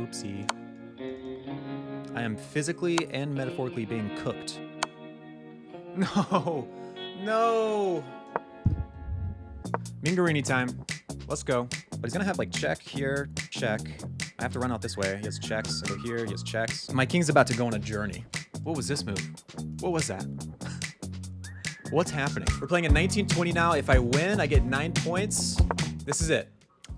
Oopsie. I am physically and metaphorically being cooked. No! No! Mingarini time. Let's go. But he's gonna have like check here, check. I have to run out this way. He has checks. I go here, he has checks. My king's about to go on a journey. What was this move? What was that? What's happening? We're playing at 1920 now. If I win, I get 9 points. This is it.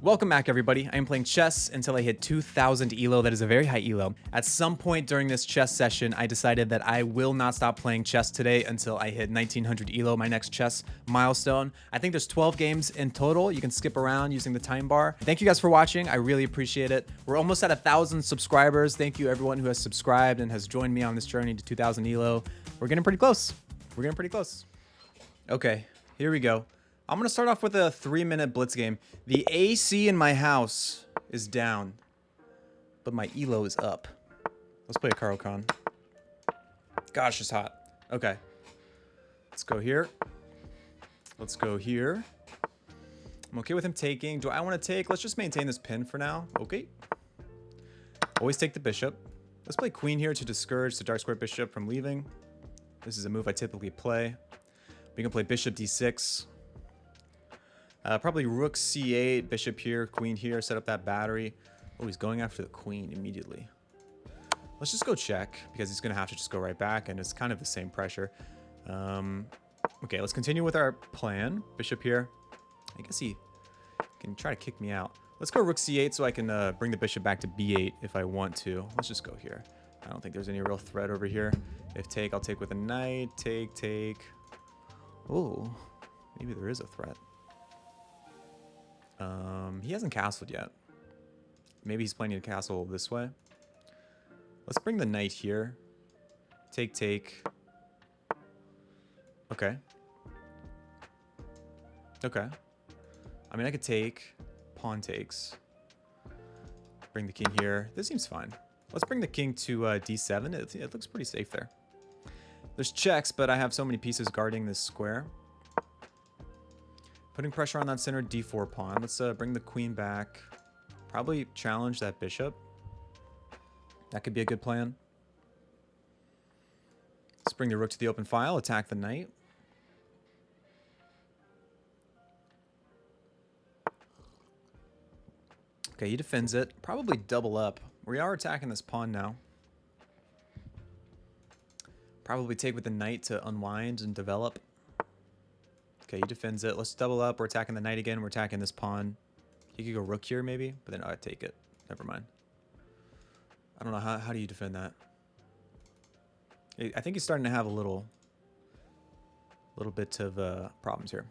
Welcome back, everybody. I am playing chess until I hit 2,000 elo. That is a very high elo. At some point during this chess session, I decided that I will not stop playing chess today until I hit 1,900 elo, my next chess milestone. I think there's 12 games in total. You can skip around using the time bar. Thank you guys for watching. I really appreciate it. We're almost at 1,000 subscribers. Thank you, everyone who has subscribed and has joined me on this journey to 2,000 elo. We're getting pretty close. We're getting pretty close. Okay, here we go. I'm going to start off with a 3-minute blitz game. The AC in my house is down, but my elo is up. Let's play a Caro-Kann. Gosh, it's hot. Okay. Let's go here. Let's go here. I'm okay with him taking. Do I want to take? Let's just maintain this pin for now. Okay. Always take the bishop. Let's play queen here to discourage the dark square bishop from leaving. This is a move I typically play. We can play bishop d6. Probably rook c8, bishop here, queen here, set up that battery. Oh, he's going after the queen immediately. Let's just go check, because he's going to have to just go right back, and it's kind of the same pressure. Okay, let's continue with our plan. Bishop here. I guess he can try to kick me out. Let's go rook c8 so I can bring the bishop back to b8 if I want to. Let's just go here. I don't think there's any real threat over here. If take, I'll take with a knight. Take. Oh, maybe there is a threat. He hasn't castled yet. Maybe he's planning to castle this way. Let's bring the knight here. Take. Okay. Okay. I mean, I could take. Pawn takes. Bring the king here. This seems fine. Let's bring the king to d7. It looks pretty safe there. There's checks, but I have so many pieces guarding this square. Putting pressure on that center d4 pawn. Let's bring the queen back. Probably challenge that bishop. That could be a good plan. Let's bring the rook to the open file. Attack the knight. Okay, he defends it. Probably double up. We are attacking this pawn now. Probably take with the knight to unwind and develop. Okay, he defends it. Let's double up. We're attacking the knight again. We're attacking this pawn. He could go rook here maybe, but then I'd take it. Never mind. I don't know. How do you defend that? I think he's starting to have a little bit of problems here.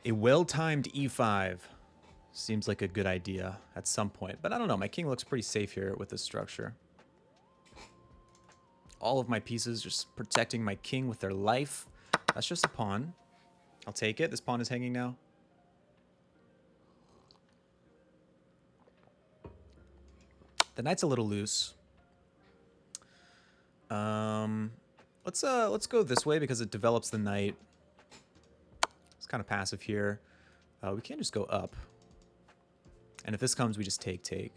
A well-timed e5 seems like a good idea at some point, but I don't know. My king looks pretty safe here with this structure. All of my pieces just protecting my king with their life. That's just a pawn. I'll take it. This pawn is hanging now. The knight's a little loose. Let's go this way because it develops the knight. It's kind of passive here. We can't just go up. And if this comes, we just take.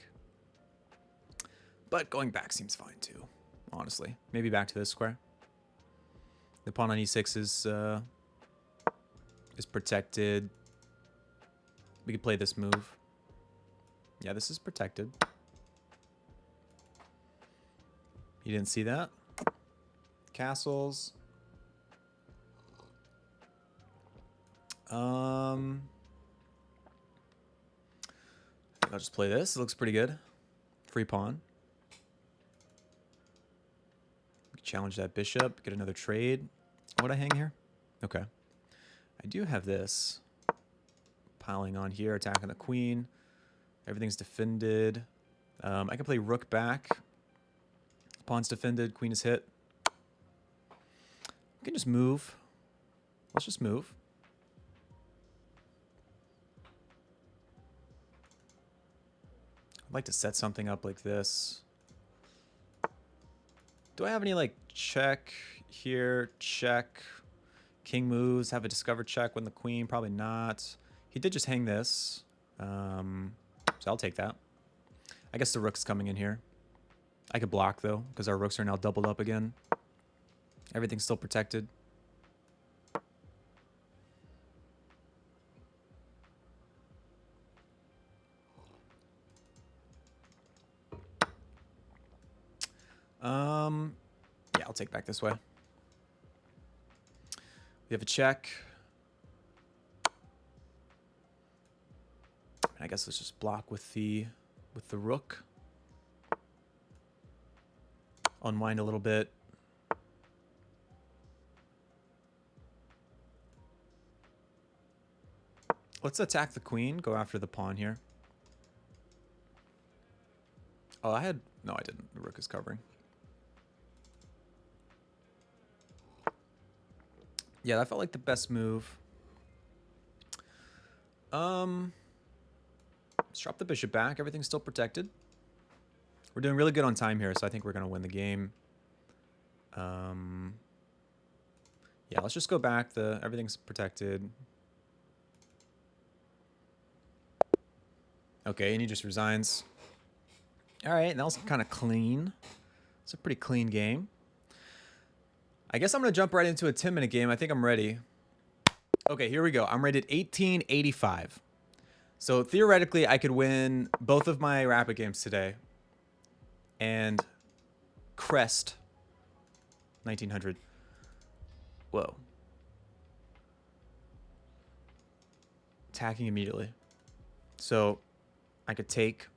But going back seems fine too, honestly. Maybe back to this square. The pawn on e6 is protected. We could play this move. Yeah, this is protected. You didn't see that? Castles. I'll just play this. It looks pretty good. Free pawn. We can challenge that bishop. Get another trade. What I hang here? Okay. I do have this. Piling on here. Attacking the queen. Everything's defended. I can play rook back. Pawn's defended. Queen is hit. We can just move. Let's just move. I'd like to set something up like this. Do I have any like check here, check? King moves, have a discover check, win the queen. Probably not. He did just hang this. So I'll take that. I guess the rook's coming in here. I could block, though, because our rooks are now doubled up again. Everything's still protected. Yeah, I'll take back this way. We have a check. I guess let's just block with the rook. Unwind a little bit. Let's attack the queen. Go after the pawn here. Oh, I had... No, I didn't. The rook is covering. Yeah, that felt like the best move. Let's drop the bishop back. Everything's still protected. We're doing really good on time here, so I think we're going to win the game. Yeah, let's just go back. Everything's protected. Okay, and he just resigns. All right, that was kind of clean. It's a pretty clean game. I guess I'm going to jump right into a 10-minute game. I think I'm ready. Okay, here we go. I'm rated 1885. So theoretically, I could win both of my rapid games today and crest 1900. Whoa. Attacking immediately. So I could take,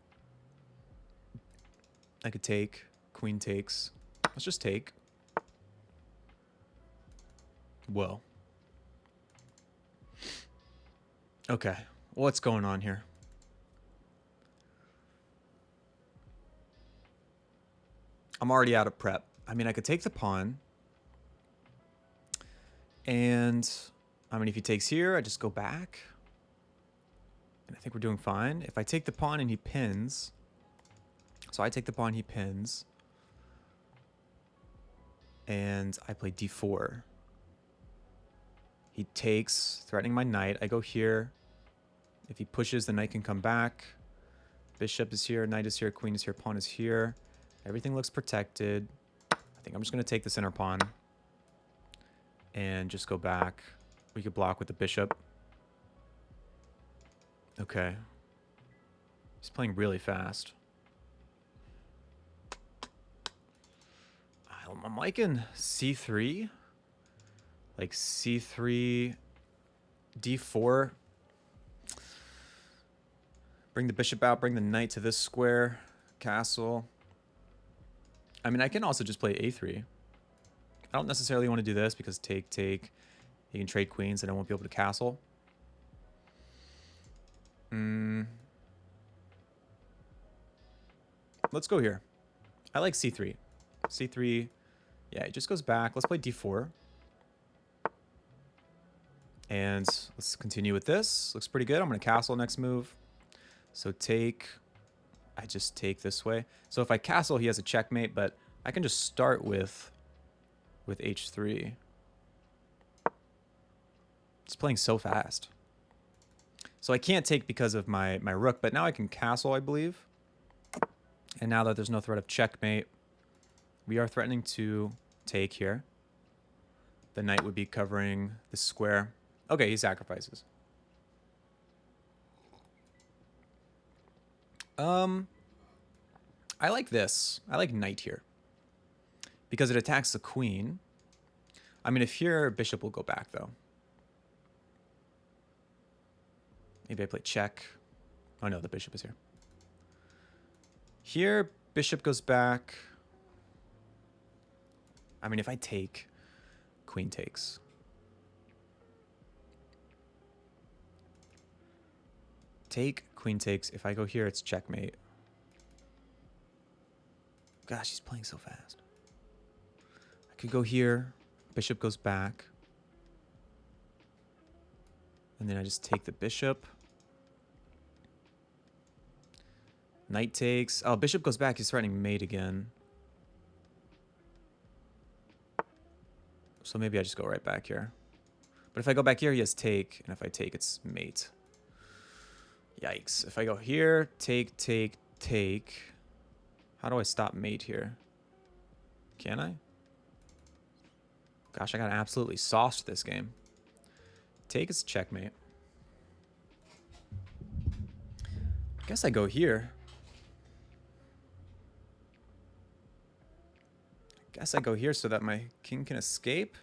queen takes. Let's just take. Whoa. Okay, what's going on here? I'm already out of prep. I mean, I could take the pawn. And, I mean, if he takes here, I just go back. And I think we're doing fine. If I take the pawn and he pins. So I take the pawn, he pins. And I play d4. He takes, threatening my knight. I go here. If he pushes, the knight can come back. Bishop is here, knight is here, queen is here, pawn is here. Everything looks protected. I think I'm just going to take the center pawn. And just go back. We could block with the bishop. Okay. He's playing really fast. I'm liking c3. Like c3, d4. Bring the bishop out, bring the knight to this square. Castle. I mean, I can also just play a3. I don't necessarily want to do this because take. He can trade queens and I won't be able to castle. Let's go here. I like c3. c3, yeah, it just goes back. Let's play d4. And let's continue with this. Looks pretty good. I'm going to castle next move. So take. I just take this way. So if I castle, he has a checkmate, but I can just start with h3. It's playing so fast. So I can't take because of my rook, but now I can castle, I believe. And now that there's no threat of checkmate, we are threatening to take here. The knight would be covering this square. Okay, he sacrifices. I like this. I like knight here. Because it attacks the queen. I mean, if here, bishop will go back, though. Maybe I play check. Oh, no, the bishop is here. Here, bishop goes back. I mean, if I take, queen takes. Take, queen takes. If I go here, it's checkmate. Gosh, he's playing so fast. I could go here. Bishop goes back. And then I just take the bishop. Knight takes. Oh, bishop goes back. He's threatening mate again. So maybe I just go right back here. But if I go back here, he has take. And if I take, it's mate. Yikes. If I go here, take, take, take. How do I stop mate here? Can I? Gosh, I got absolutely sauced this game. Take is checkmate. I guess I go here. Guess I go here so that my king can escape.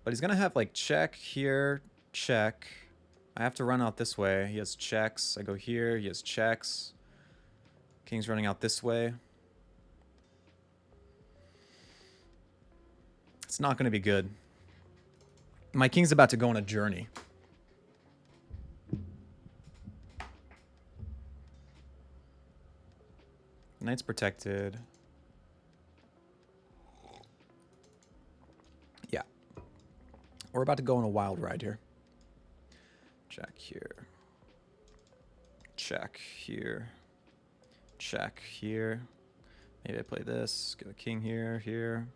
But he's going to have like check here, check. I have to run out this way. He has checks. I go here. He has checks. King's running out this way. It's not going to be good. My king's about to go on a journey. Knight's protected. Yeah. We're about to go on a wild ride here. Check here. Check here. Check here. Maybe I play this. Get a king here, here.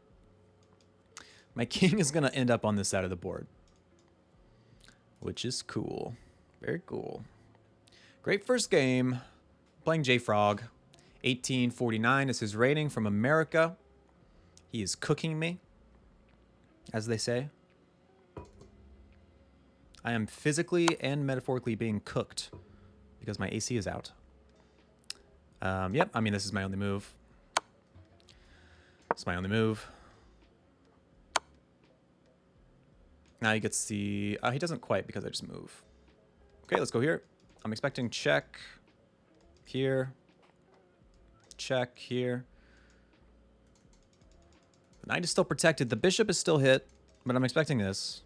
My king is going to end up on this side of the board. Which is cool. Very cool. Great first game. Playing JFrog. 1849 is his rating from America. He is cooking me, as they say. I am physically and metaphorically being cooked because my AC is out. Yep, I mean, this is my only move. It's my only move. Now he gets the... he doesn't quite because I just move. Okay, let's go here. I'm expecting check here. Check here. The knight is still protected. The bishop is still hit, but I'm expecting this.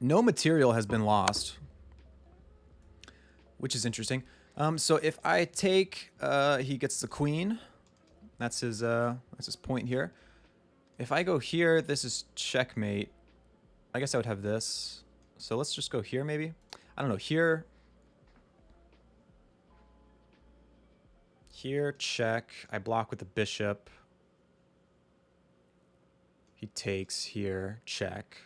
No material has been lost, which is interesting. So if I take, he gets the queen. That's his point here. If I go here, this is checkmate. I guess I would have this. So let's just go here, maybe. I don't know. Here. Here, check. I block with the bishop. He takes here, check.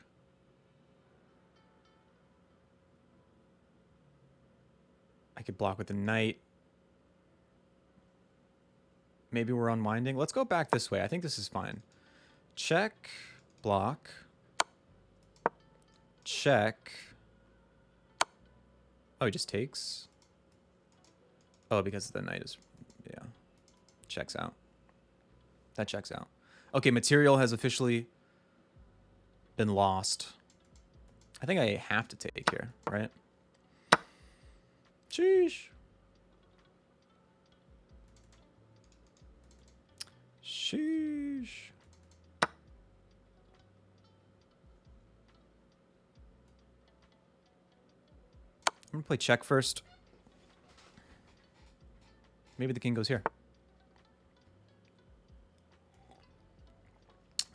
I could block with the knight. Maybe we're unwinding. Let's go back this way. I think this is fine. Check, block. Check. Oh, he just takes. Oh, because the knight is... Yeah. Checks out. That checks out. Okay, material has officially been lost. I think I have to take here, right? Sheesh. Sheesh. I'm going to play check first. Maybe the king goes here.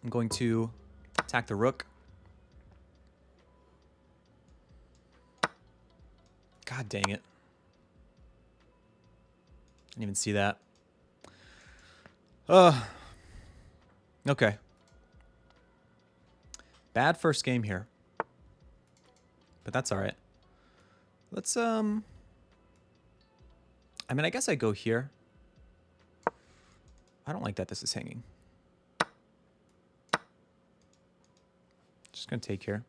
I'm going to attack the rook. God dang it. Didn't even see that. Okay. Bad first game here. But that's all right. Let's, I mean, I guess I go here. I don't like that this is hanging. Just gonna take here.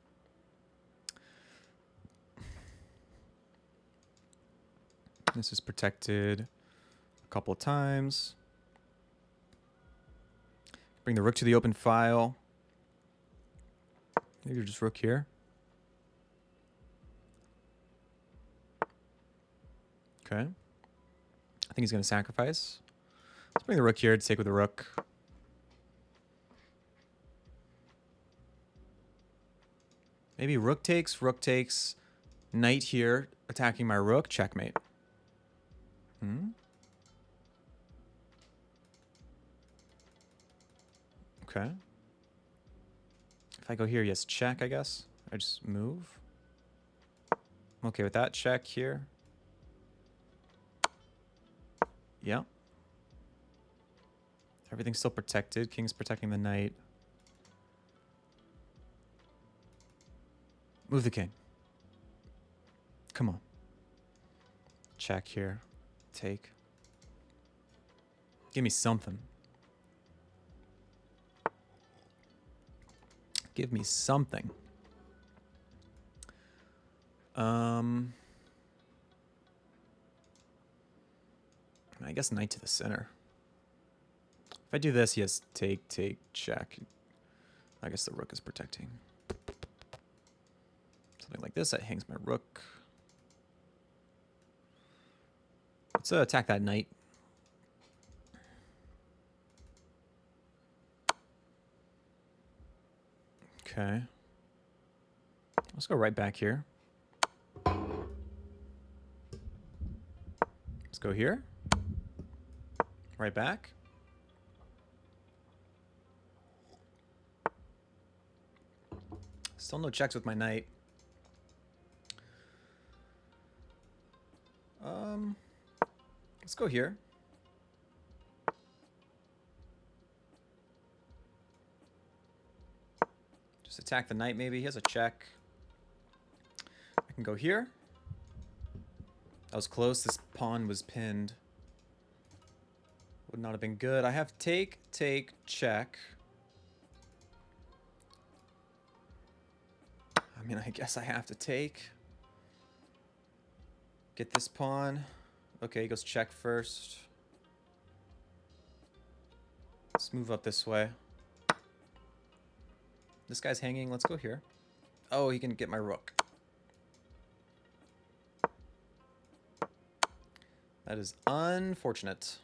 This is protected a couple of times. Bring the rook to the open file. Maybe just rook here. Okay. I think he's going to sacrifice. Let's bring the rook here to take with the rook. Maybe rook takes, knight here, attacking my rook, checkmate. Okay. If I go here, yes, check, I guess. I just move. I'm okay with that. Check here. Yeah. Everything's still protected. King's protecting the knight. Move the king. Come on. Check here. Take. Give me something. Give me something. I guess knight to the center. If I do this, he has take, take, check. I guess the rook is protecting. Something like this, that hangs my rook. Let's attack that knight. Okay. Let's go right back here. Let's go here. Right back. Still no checks with my knight. Let's go here. Just attack the knight maybe. He has a check. I can go here. That was close. This pawn was pinned. Would not have been good. I have take, take, check. I mean, I guess I have to take. Get this pawn. Okay, he goes check first. Let's move up this way. This guy's hanging. Let's go here. Oh, he can get my rook. That is unfortunate.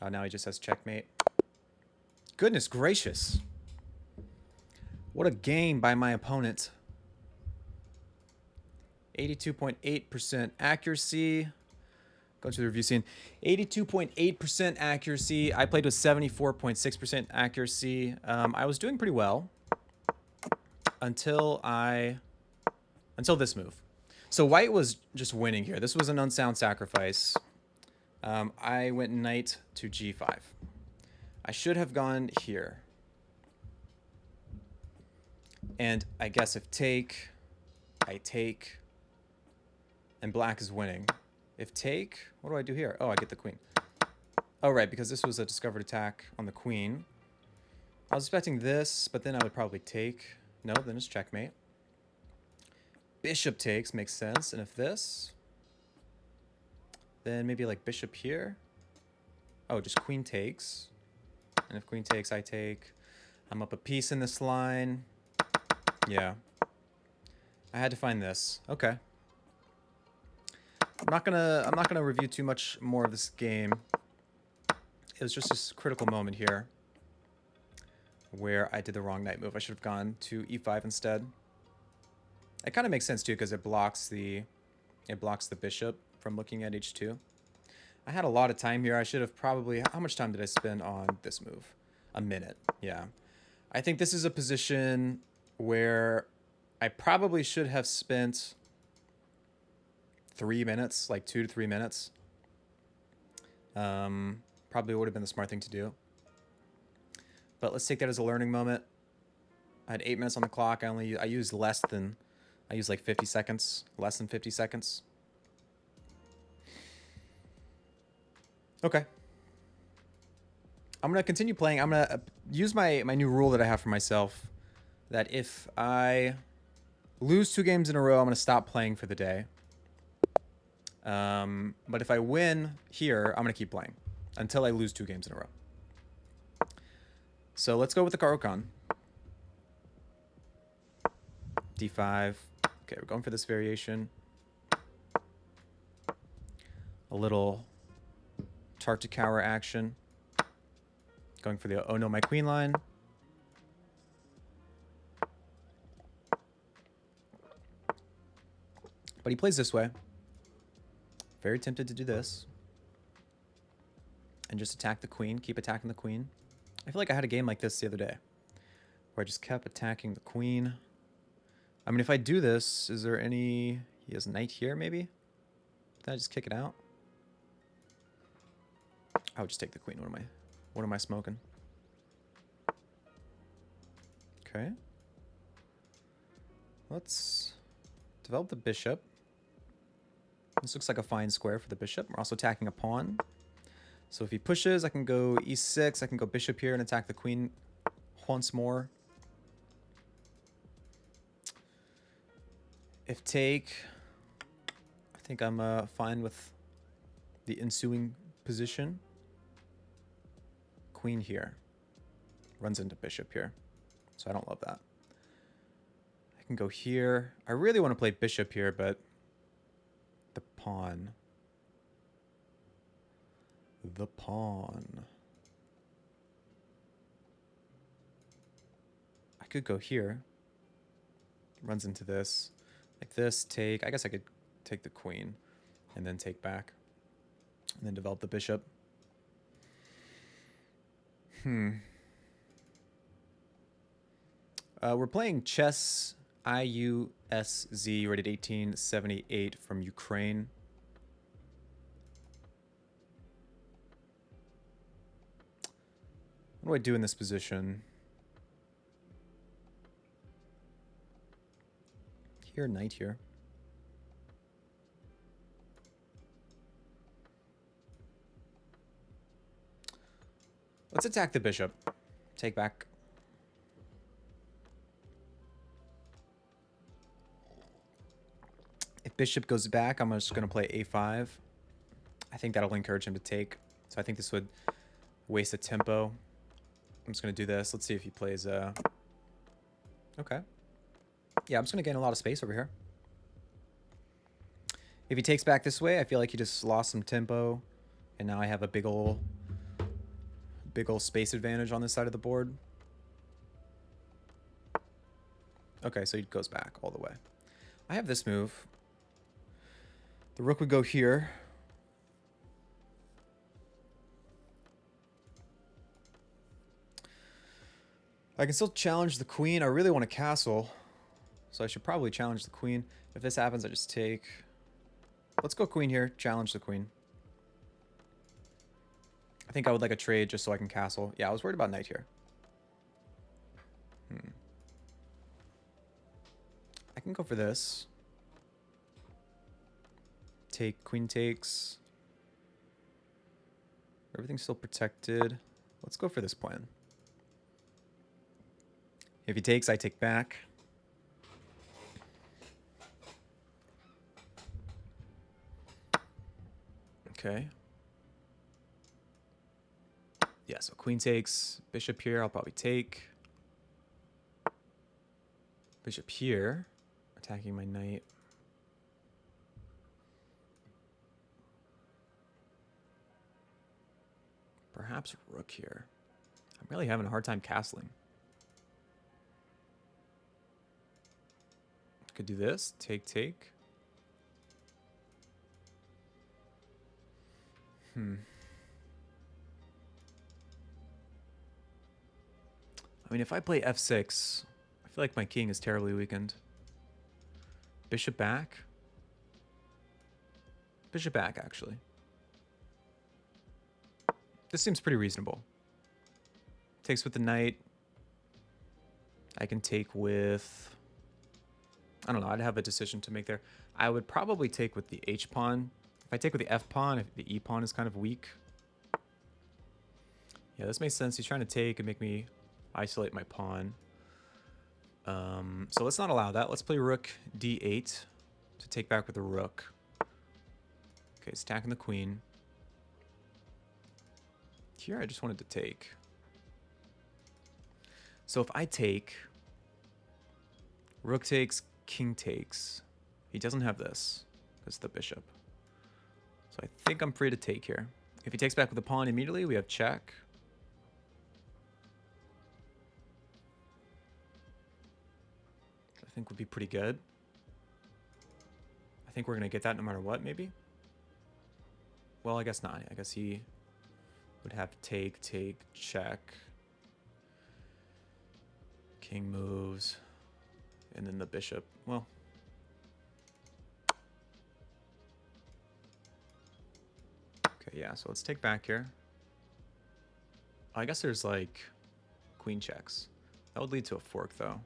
Oh, now he just has checkmate. Goodness gracious. What a game by my opponent. 82.8% accuracy. Going to the review scene. 82.8% accuracy. I played with 74.6% accuracy. I was doing pretty well until this move. So white was just winning here. This was an unsound sacrifice. I went knight to g5. I should have gone here. And I guess if take, I take, and black is winning. If take, what do I do here? Oh, I get the queen. Oh, right, because this was a discovered attack on the queen. I was expecting this, but then I would probably take. No, then it's checkmate. Bishop takes makes sense. And if this, then maybe like bishop here. Oh, just queen takes. And if queen takes, I take. I'm up a piece in this line. Yeah. I had to find this. Okay. I'm not gonna review too much more of this game. It was just this critical moment here where I did the wrong knight move. I should have gone to e5 instead. It kind of makes sense too because it blocks the bishop from looking at h2. I had a lot of time here. I should have probably... How much time did I spend on this move? A minute. Yeah. I think this is a position where I probably should have spent 3 minutes, like 2 to 3 minutes. Probably would have been the smart thing to do. But let's take that as a learning moment. I had 8 minutes on the clock. I used like 50 seconds, less than 50 seconds. Okay. I'm going to continue playing. I'm going to use my new rule that I have for myself, that if I lose 2 games in a row, I'm going to stop playing for the day. But if I win here, I'm going to keep playing until I lose 2 games in a row. So let's go with the Caro-Kann. D5. Okay, we're going for this variation. A little Tartakower action. Going for the oh no, my queen line. But he plays this way. Very tempted to do this. And just attack the queen. Keep attacking the queen. I feel like I had a game like this the other day, where I just kept attacking the queen. I mean, if I do this, is there any... He has knight here, maybe? Can I just kick it out? I would just take the queen. What am I smoking? Okay. Let's develop the bishop. This looks like a fine square for the bishop. We're also attacking a pawn. So if he pushes, I can go e6. I can go bishop here and attack the queen once more. If take, I think I'm fine with the ensuing position. Queen here. Runs into bishop here. So I don't love that. I can go here. I really want to play bishop here, but the pawn. The pawn. I could go here. Runs into this. Like this, take. I guess I could take the queen and then take back. And then develop the bishop. We're playing chess IUSZ, rated 1878 from Ukraine. What do I do in this position? Here, knight here. Let's attack the bishop. Take back. If bishop goes back, I'm just going to play a5. I think that'll encourage him to take. So I think this would waste a tempo. I'm just going to do this. Let's see if he plays... Okay. Yeah, I'm just going to gain a lot of space over here. If he takes back this way, I feel like he just lost some tempo. And now I have a big ol' space advantage on this side of the board. Okay, so he goes back all the way. I have this move. The rook would go here. I can still challenge the queen. I really want to castle, so I should probably challenge the queen. If this happens, I just take... Let's go queen here. Challenge the queen. I think I would like a trade just so I can castle. Yeah, I was worried about knight here. I can go for this. Take, queen takes. Everything's still protected. Let's go for this plan. If he takes, I take back. Okay. Yeah, so queen takes. Bishop here, I'll probably take. Bishop here. Attacking my knight. Perhaps rook here. I'm really having a hard time castling. Could do this. Take, take. I mean, if I play f6, I feel like my king is terribly weakened. Bishop back. Bishop back, actually. This seems pretty reasonable. Takes with the knight. I can take with... I don't know. I'd have a decision to make there. I would probably take with the h-pawn. If I take with the f-pawn, if the e-pawn is kind of weak. Yeah, this makes sense. He's trying to take and make me isolate my pawn. So let's not allow that. Let's play rook d8 to take back with the rook. Okay, stacking the queen. Here, I just wanted to take. So if I take, rook takes, king takes. He doesn't have this. That's the bishop. So I think I'm free to take here. If he takes back with the pawn immediately, we have check. Which I think would be pretty good. I think we're going to get that no matter what, maybe. Well, I guess not. I guess he would have take, take, check. King moves. And then the bishop. Well. Okay, yeah, so let's take back here. I guess there's like queen checks. That would lead to a fork though.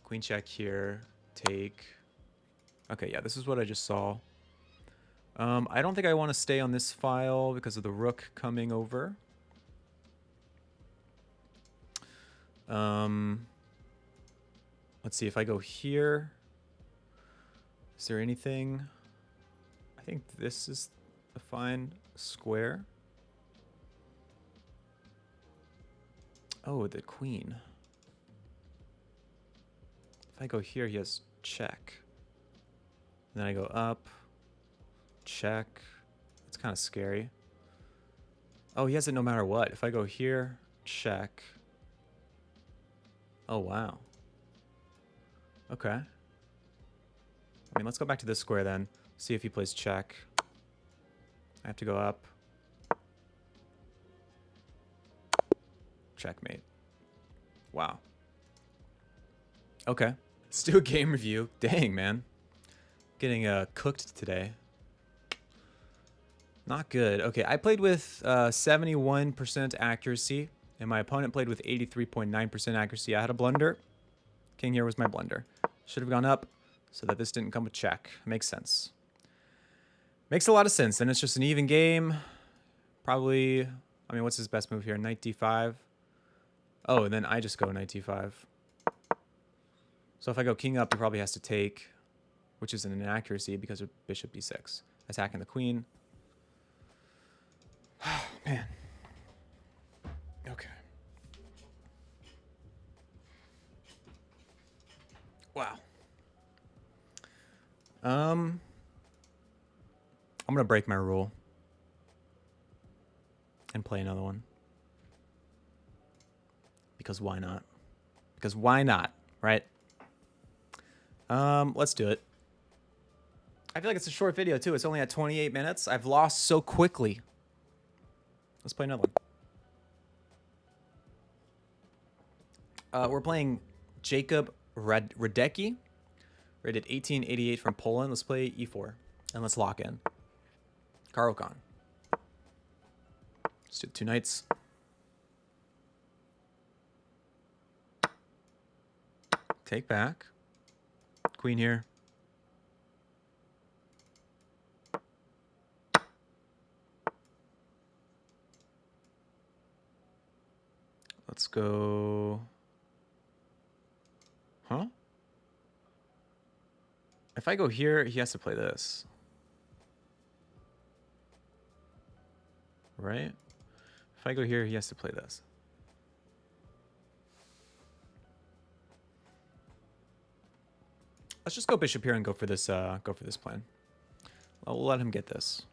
Queen check here, take. Okay, yeah, this is what I just saw. I don't think I want to stay on this file because of the rook coming over. Let's see if I go here. Is there anything? I think this is a fine square. Oh, the queen. If I go here, he has check. And then I go up, check. It's kind of scary. Oh, he has it no matter what. If I go here, check. Oh, wow. Okay. I mean, let's go back to this square then. See if he plays check. I have to go up. Checkmate. Wow. Okay. Let's do a game review. Dang, man. Getting cooked today. Not good. Okay, I played with 71% accuracy, and my opponent played with 83.9% accuracy. I had a blunder. King here was my blunder. Should have gone up so that this didn't come with check. Makes sense. Makes a lot of sense. Then it's just an even game. Probably, I mean, what's his best move here? Knight d5. Oh, and then I just go knight d5. So if I go king up, he probably has to take, which is an inaccuracy because of bishop b6. Attacking the queen. Oh, man. Okay. Wow. I'm gonna break my rule and play another one. Because why not? Because why not, right? Let's do it. I feel like it's a short video too. It's only at 28 minutes. I've lost so quickly. Let's play another one. We're playing Jacob Radecki, rated 1888 from Poland. Let's play e4 and let's lock in. Caro-Kann. Let's do 2 knights. Take back. Queen here. Let's go. Huh? If I go here, he has to play this. Right? If I go here, he has to play this. Let's just go bishop here and go for this plan. We'll let him get this.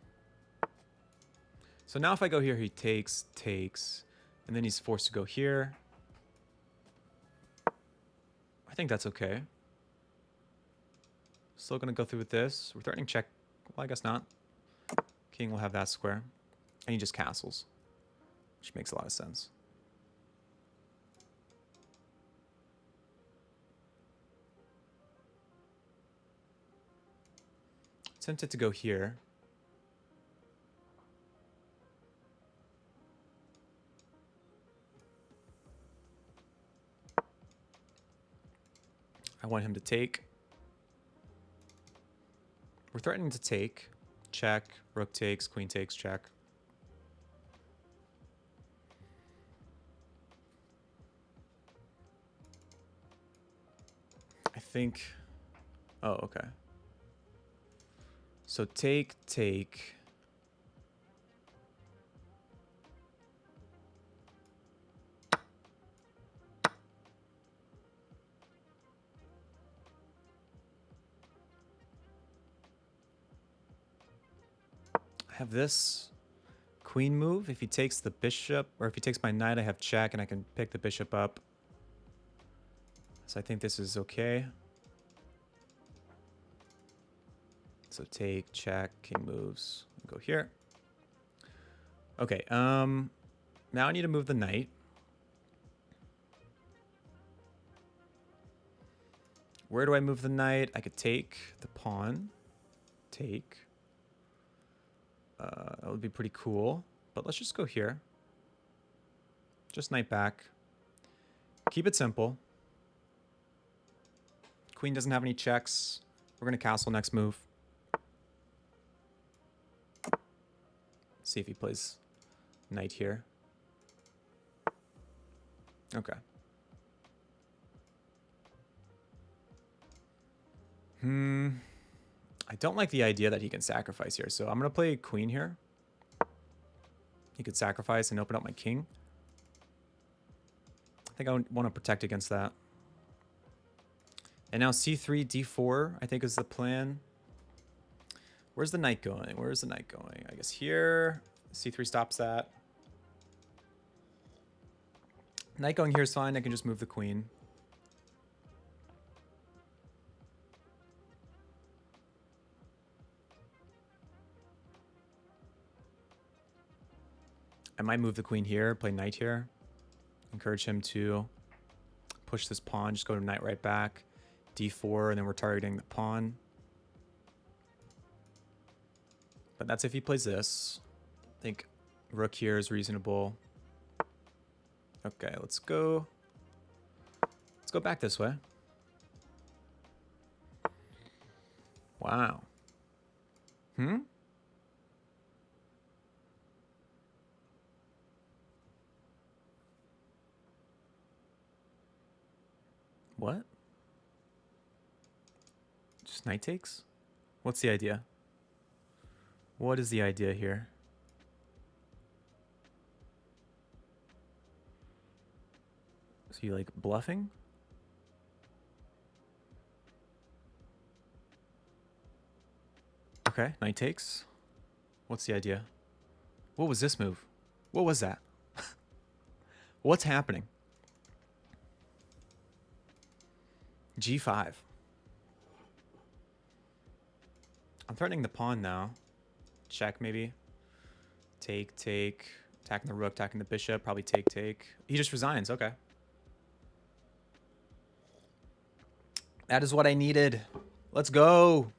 So now if I go here, he takes, and then he's forced to go here. I think that's okay. Still gonna go through with this. We're threatening check. Well, I guess not. King will have that square. And he just castles, which makes a lot of sense. Tempted to go here. I want him to take. We're threatening to take. Check. Rook takes. Queen takes. Check. I think... Oh, okay. So take. I have this queen move. If he takes the bishop, or if he takes my knight, I have check and I can pick the bishop up. So I think this is okay. So take, check, king moves, go here. Okay, now I need to move the knight. Where do I move the knight? I could take the pawn. Take. That would be pretty cool. But let's just go here. Just knight back. Keep it simple. Queen doesn't have any checks. We're going to castle next move. See if he plays knight here. Okay. I don't like the idea that he can sacrifice here, so I'm going to play queen here. He could sacrifice and open up my king. I think I want to protect against that. And now c3, d4, I think is the plan. Where's the knight going? Where is the knight going? I guess here. c3 stops that. Knight going here is fine. I can just move the queen. I might move the queen here, play knight here. Encourage him to push this pawn, just go to knight right back. d4, and then we're targeting the pawn. But that's if he plays this. I think rook here is reasonable. Okay, let's go. Let's go back this way. Wow. What? Just knight takes? What's the idea? What is the idea here? Is he like bluffing? Okay, knight takes. What's the idea? What was this move? What was that? What's happening? g5. I'm threatening the pawn now. Check maybe. Take, take. Attacking the rook, attacking the bishop. Probably take, take. He just resigns. Okay. That is what I needed. Let's go.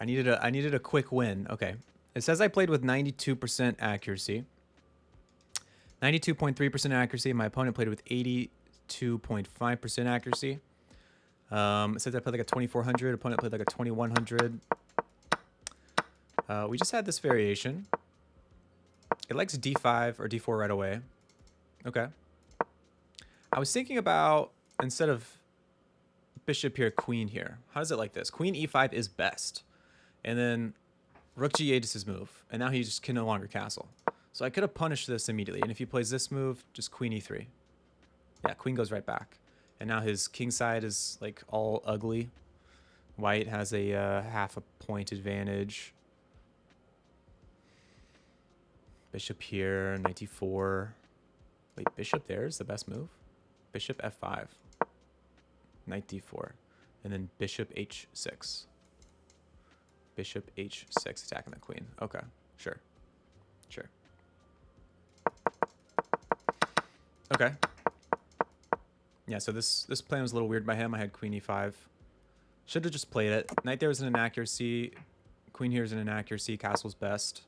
I needed a quick win. Okay. It says I played with 92% accuracy. 92.3% accuracy. My opponent played with 82.5% accuracy. It says I played like a 2400. Opponent played like a 2100. We just had this variation. It likes d5 or d4 right away. Okay. I was thinking about, instead of bishop here, queen here. How does it like this? Queen e5 is best. And then rook g8 is his move. And now he just can no longer castle. So I could have punished this immediately. And if he plays this move, just queen e3. Yeah, queen goes right back. And now his king side is like all ugly. White has a half a point advantage. Bishop here, knight d4. Wait, bishop there is the best move? Bishop f5. Knight d4. And then bishop h6. Bishop h6 attacking the queen. Okay, sure. Sure. Okay. Yeah, so this plan was a little weird by him. I had queen e5. Should have just played it. Knight there was an inaccuracy. Queen here is an inaccuracy. Castle's best.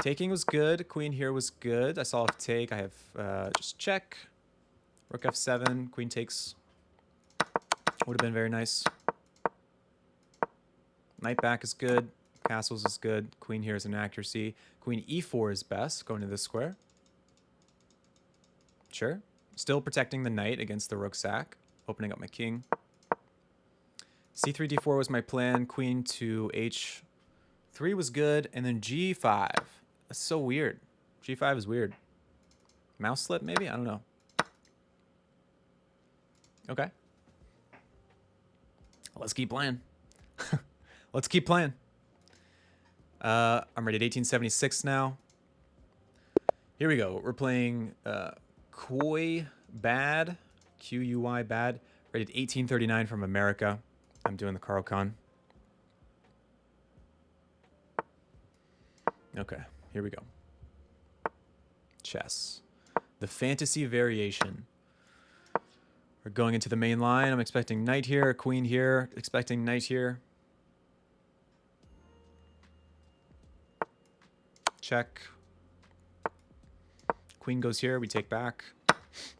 Taking was good. Queen here was good. I saw a take. I have just check. Rook f7. Queen takes. Would have been very nice. Knight back is good. Castles is good. Queen here is an accuracy. Queen e4 is best. Going to this square. Sure. Still protecting the knight against the rook sack. Opening up my king. c3, d4 was my plan. Queen to h3 was good. And then g5. That's so weird. g5 is weird. Mouse slip maybe? I don't know. Okay. Let's keep playing. Let's keep playing. I'm ready at 1876 now. Here we go. We're playing Koi Bad. Q-U-I Bad. Rated 1839 from America. I'm doing the Carl Khan. Okay, here we go. Chess. The fantasy variation. We're going into the main line. I'm expecting knight here, queen here, expecting knight here. Check. Queen goes here, we take back.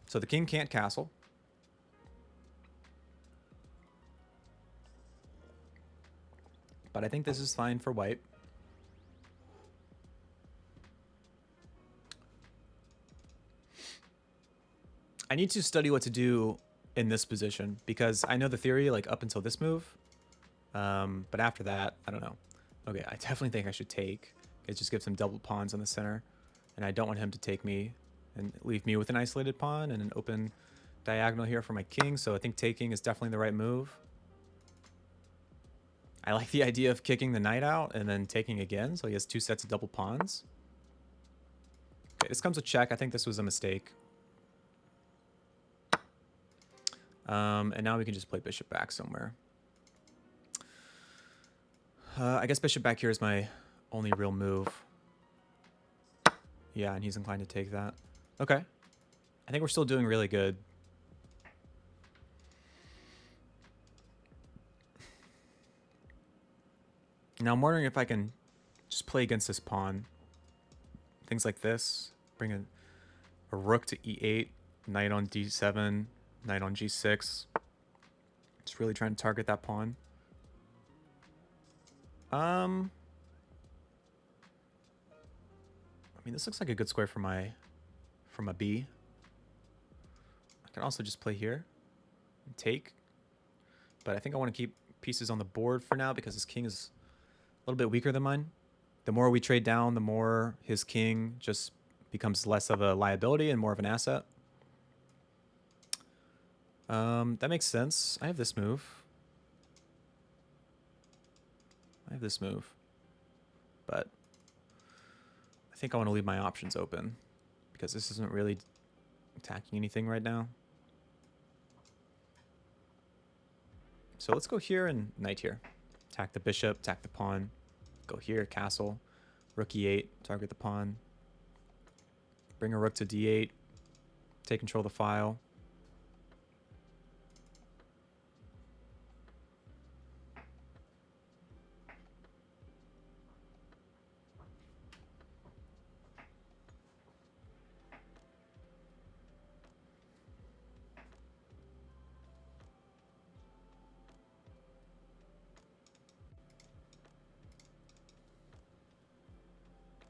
So the king can't castle. But I think this is fine for white. I need to study what to do in this position because I know the theory like up until this move. But after that, I don't know. Okay, I definitely think I should take. It just gives him double pawns on the center. And I don't want him to take me and leave me with an isolated pawn and an open diagonal here for my king. So I think taking is definitely the right move. I like the idea of kicking the knight out and then taking again. So he has 2 sets of double pawns. Okay, this comes with check. I think this was a mistake. And now we can just play bishop back somewhere. I guess bishop back here is my only real move. Yeah, and he's inclined to take that. Okay. I think we're still doing really good. Now I'm wondering if I can just play against this pawn. Things like this. Bring a rook to e8, knight on d7, knight on g6. Just really trying to target that pawn. I mean, this looks like a good square for my b. I can also just play here and take. But I think I want to keep pieces on the board for now because his king is a little bit weaker than mine. The more we trade down, the more his king just becomes less of a liability and more of an asset. That makes sense. I have this move. But I think I want to leave my options open because this isn't really attacking anything right now. So let's go here and knight here. Attack the bishop, attack the pawn. Go here, castle. Rook e8, target the pawn. Bring a rook to d8. Take control of the file.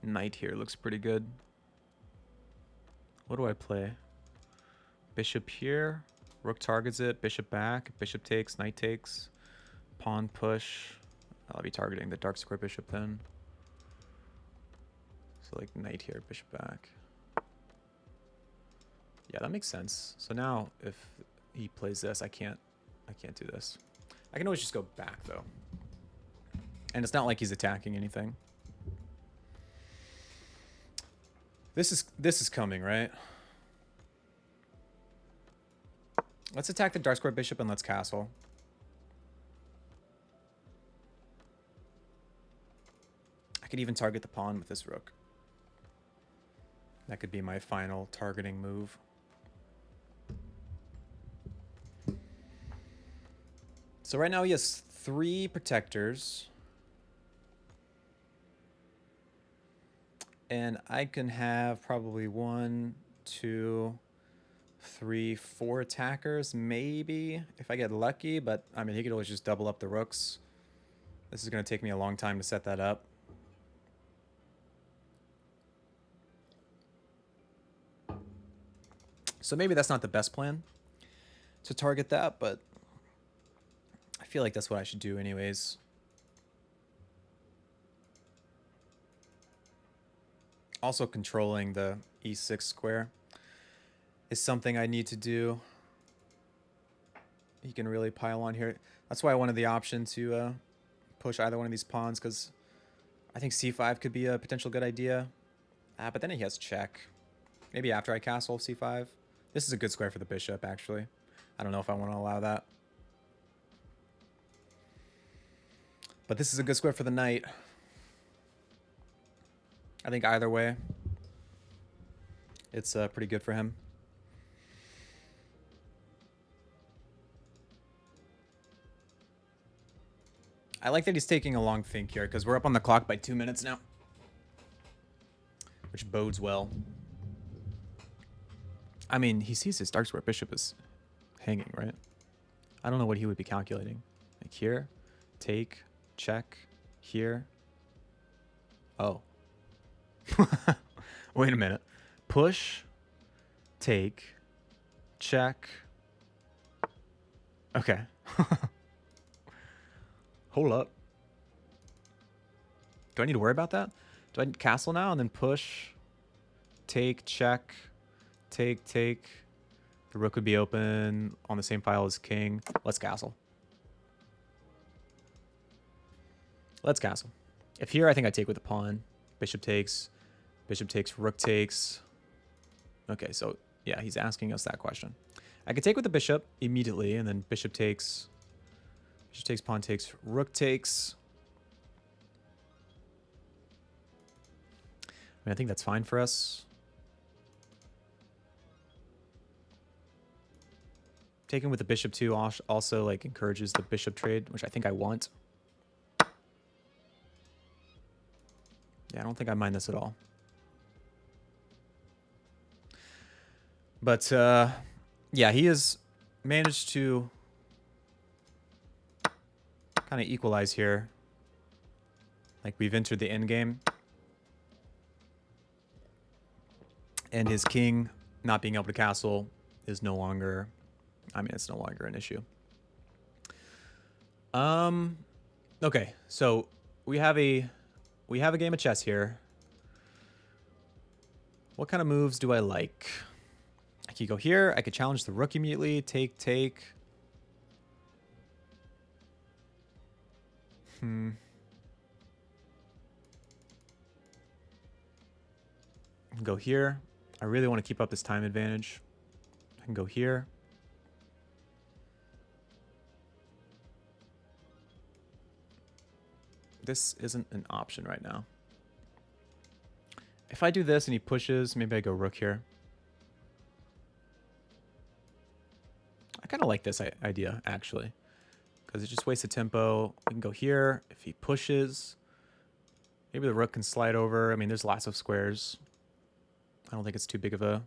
Knight here looks pretty good. What do I play? Bishop here. Rook targets it. Bishop back. Bishop takes. Knight takes. Pawn push. I'll be targeting the dark square bishop then. So like knight here, bishop back. Yeah, that makes sense. So now if he plays this, I can't do this. I can always just go back though. And it's not like he's attacking anything. This is coming, right? Let's attack the dark square bishop and let's castle. I could even target the pawn with this rook. That could be my final targeting move. So right now he has 3 protectors. And I can have probably 1, 2, 3, 4 attackers, maybe, if I get lucky. But, I mean, he could always just double up the rooks. This is going to take me a long time to set that up. So maybe that's not the best plan to target that, but I feel like that's what I should do anyways. Also controlling the e6 square is something I need to do. He can really pile on here. That's why I wanted the option to push either one of these pawns, because I think c5 could be a potential good idea. But then he has check. Maybe after I castle c5. This is a good square for the bishop, actually. I don't know if I want to allow that. But this is a good square for the knight. I think either way, it's pretty good for him. I like that he's taking a long think here, because we're up on the clock by 2 minutes now, which bodes well. I mean, he sees his dark square bishop is hanging, right? I don't know what he would be calculating. Like here, take, check, here. Oh. Wait a minute. Push, take, check. Okay. Hold up. Do I need to worry about that? Do I castle now and then push, take, check, take, take? The rook would be open on the same file as king. Let's castle. Let's castle. If here, I think I take with the pawn. Bishop takes, rook takes. Okay, so yeah, he's asking us that question. I could take with the bishop immediately, and then bishop takes, pawn takes, rook takes. I mean, I think that's fine for us. Taking with the bishop too also like encourages the bishop trade, which I think I want. Yeah, I don't think I mind this at all. But yeah, he has managed to kind of equalize here. Like we've entered the end game. And his king not being able to castle is no longer, I mean, it's no longer an issue. Okay, so we have a game of chess here. What kind of moves do I like? I could go here. I could challenge the rook immediately. Take, take. Go here. I really want to keep up this time advantage. I can go here. This isn't an option right now. If I do this and he pushes, maybe I go rook here. I kind of like this idea, actually, because it just wastes a tempo. We can go here. If he pushes, maybe the rook can slide over. I mean, there's lots of squares. I don't think it's too big of an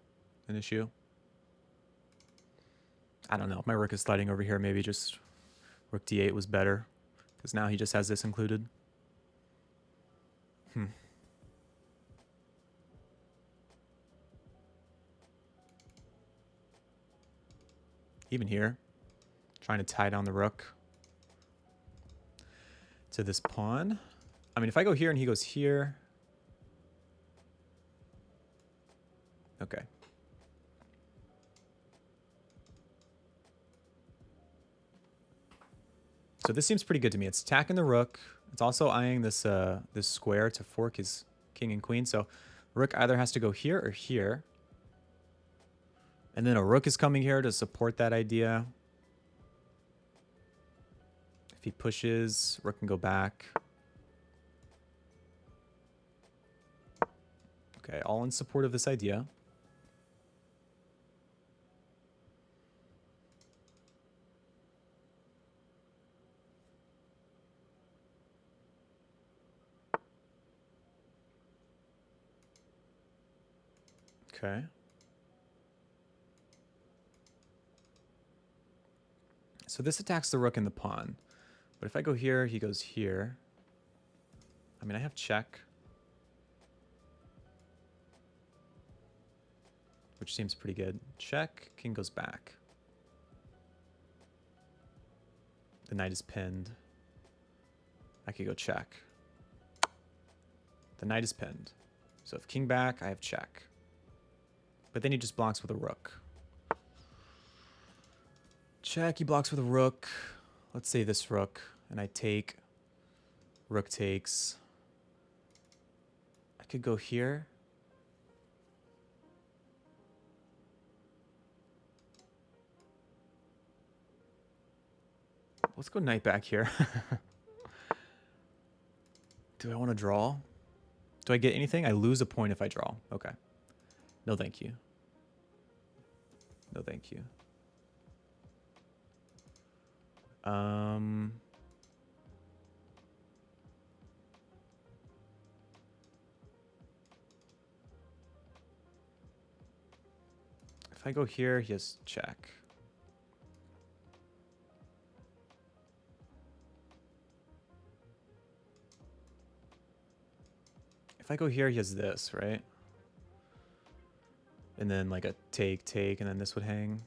issue. I don't know. If my rook is sliding over here, maybe just rook d8 was better, because now he just has this included. Even here, trying to tie down the rook to this pawn. I mean, if I go here and he goes here. Okay. So this seems pretty good to me. It's attacking the rook. It's also eyeing this this square to fork his king and queen. So rook either has to go here or here. And then a rook is coming here to support that idea. If he pushes, rook can go back. Okay, all in support of this idea. Okay. So this attacks the rook and the pawn. But if I go here, he goes here. I mean, I have check, which seems pretty good. Check, king goes back. The knight is pinned. I could go check. The knight is pinned. So if king back, I have check. But then he just blocks with a rook. Check, he blocks with a rook. Let's say this rook, and I take. Rook takes. I could go here. Let's go knight back here. Do I want to draw? Do I get anything? I lose a point if I draw. Okay. No, thank you. No, thank you. If I go here, he has check. If I go here, he has this, right? And then like a take, and then this would hang.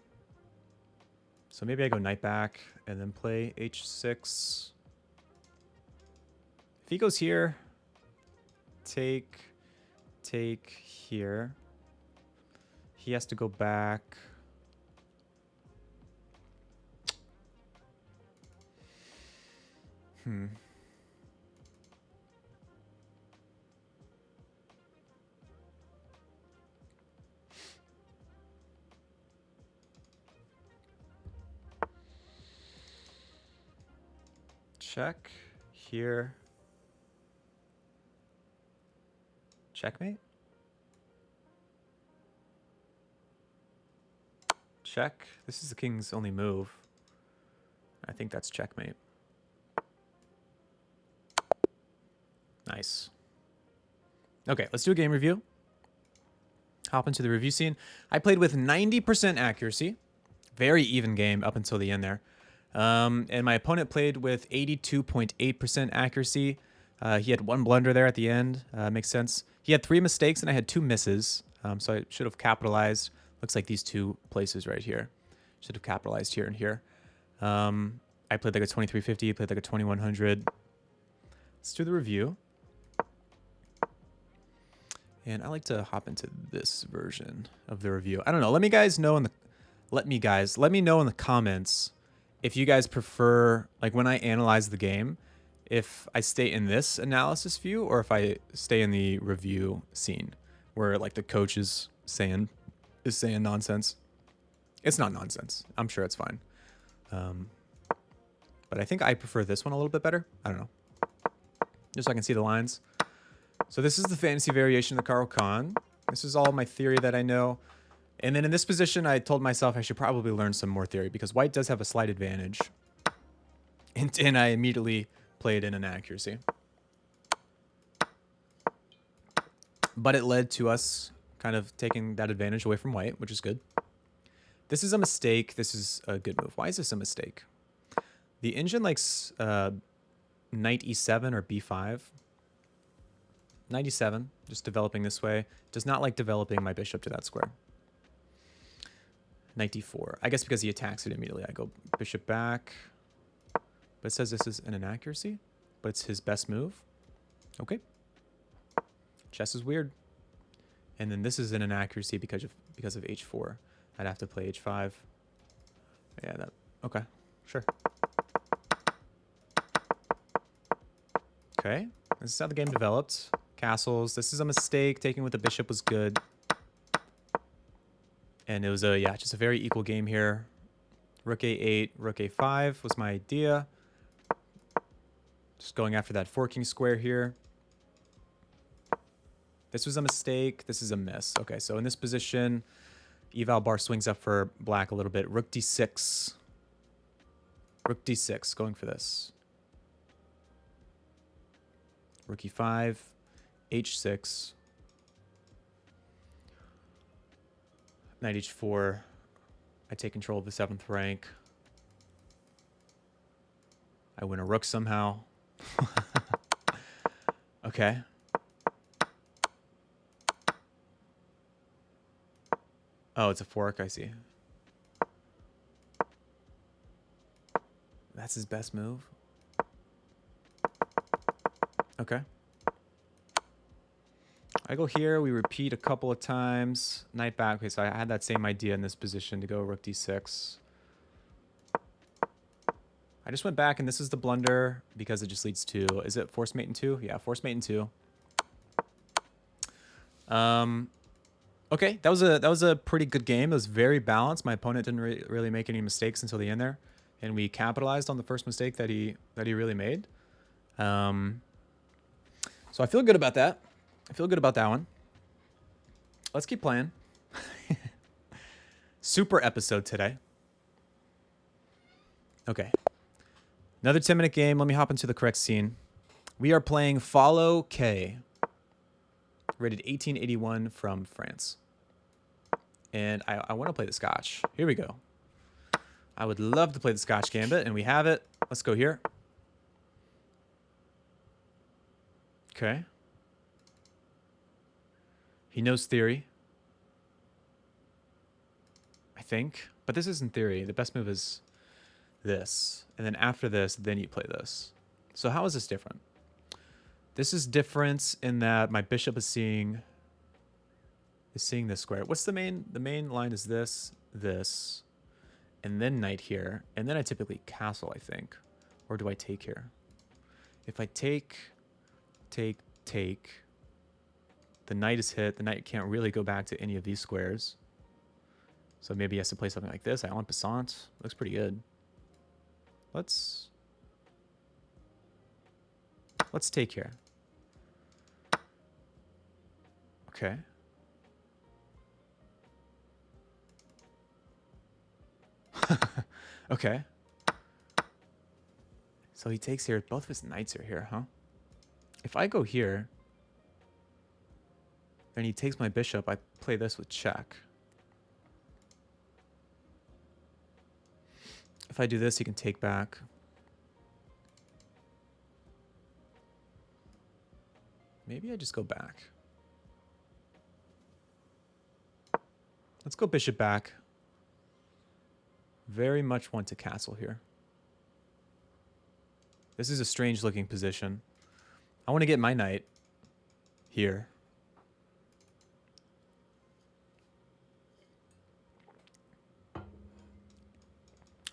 So maybe I go knight back and then play h6. If he goes here, take here. He has to go back. Check here. Checkmate? Check. This is the king's only move. I think that's checkmate. Nice. Okay, let's do a game review. Hop into the review scene. I played with 90% accuracy. Very even game up until the end there. And my opponent played with 82.8% accuracy. He had one blunder there at the end. Makes sense. He had 3 mistakes and I had 2 misses. So I should have capitalized. Looks like these 2 places right here. Should have capitalized here and here. I played like a 2350, played like a 2100. Let's do the review. And I like to hop into this version of the review. I don't know. Let me know in the comments if you guys prefer, like when I analyze the game, if I stay in this analysis view or if I stay in the review scene where like the coach is saying nonsense. It's not nonsense. I'm sure it's fine. But I think I prefer this one a little bit better. I don't know. Just so I can see the lines. So this is the fantasy variation of the Carl Khan. This is all my theory that I know. And then in this position, I told myself I should probably learn some more theory because white does have a slight advantage. And I immediately played in an accuracy. But it led to us kind of taking that advantage away from white, which is good. This is a mistake. This is a good move. Why is this a mistake? The engine likes knight e7 or b5. Knight e7, just developing this way. Does not like developing my bishop to that square. Knight d4. I guess because he attacks it immediately. I go bishop back. But it says this is an inaccuracy. But it's his best move. Okay. Chess is weird. And then this is an inaccuracy because of h4. I'd have to play h5. Yeah, that... Okay, sure. Okay, this is how the game developed. Castles. This is a mistake. Taking with the bishop was good. And it was just a very equal game here. Rook a8, rook a5 was my idea. Just going after that forking square here. This was a mistake. This is a miss. Okay, so in this position, eval bar swings up for black a little bit. Rook d6. Rook d6, going for this. Rook e5, h6. Knight h4. I take control of the 7th rank. I win a rook somehow. Okay. Oh, it's a fork, I see. That's his best move. Okay. I go here, we repeat a couple of times. Knight back. Okay, so I had that same idea in this position to go rook d6. I just went back, and this is the blunder because it just leads to... Is it force mate in 2? Yeah, force mate in 2. Okay, that was a pretty good game. It was very balanced. My opponent didn't really make any mistakes until the end there, and we capitalized on the first mistake that he really made. So I feel good about that. I feel good about that one. Let's keep playing. Super episode today. Okay. Another 10-minute game. Let me hop into the correct scene. We are playing Follow K. Rated 1881 from France. And I want to play the Scotch. Here we go. I would love to play the Scotch Gambit, and we have it. Let's go here. Okay. He knows theory, I think. But this isn't theory. The best move is this. And then after this, then you play this. So how is this different? This is different in that my bishop is seeing this square. What's the main line is this, and then knight here. And then I typically castle, I think. Or do I take here? If I take, the knight is hit. The knight can't really go back to any of these squares. So maybe he has to play something like this. I en passant. Looks pretty good. Let's take here. Okay. Okay. So he takes here. Both of his knights are here, huh? If I go here, then he takes my bishop. I play this with check. If I do this, he can take back. Maybe I just go back. Let's go bishop back. Very much want to castle here. This is a strange looking position. I want to get my knight here.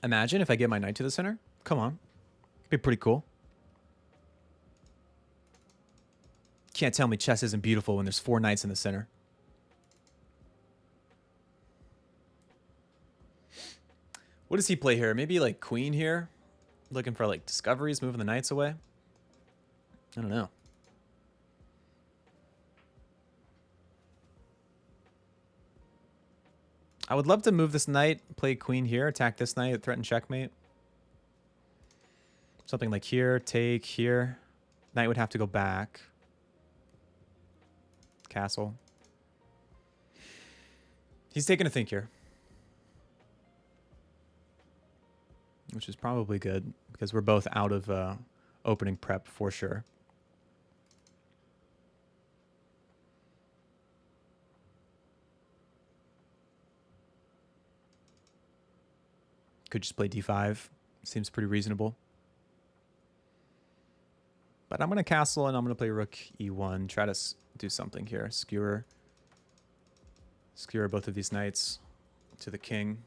Imagine if I get my knight to the center. Come on. Be pretty cool. Can't tell me chess isn't beautiful when there's 4 knights in the center. What does he play here? Maybe like queen here? Looking for like discoveries, moving the knights away? I don't know. I would love to move this knight, play queen here, attack this knight, threaten checkmate. Something like here, take here. Knight would have to go back. Castle. He's taking a think here. Which is probably good, because we're both out of opening prep for sure. Could just play d5. Seems pretty reasonable. But I'm going to castle, and I'm going to play rook e1. Try to do something here. Skewer both of these knights to the king.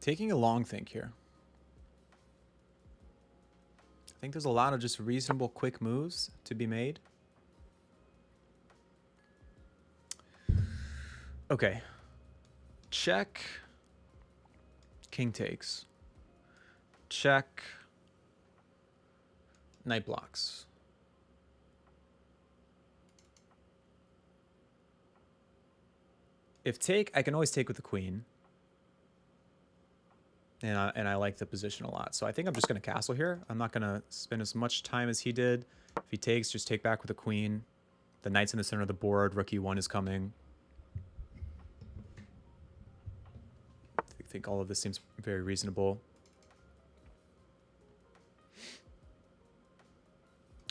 Taking a long think here. I think there's a lot of just reasonable quick moves to be made. Okay. Check. King takes. Check. Knight blocks. If take, I can always take with the queen. And I like the position a lot. So I think I'm just going to castle here. I'm not going to spend as much time as he did. If he takes, just take back with the queen. The knight's in the center of the board. Rook e1 is coming. I think all of this seems very reasonable.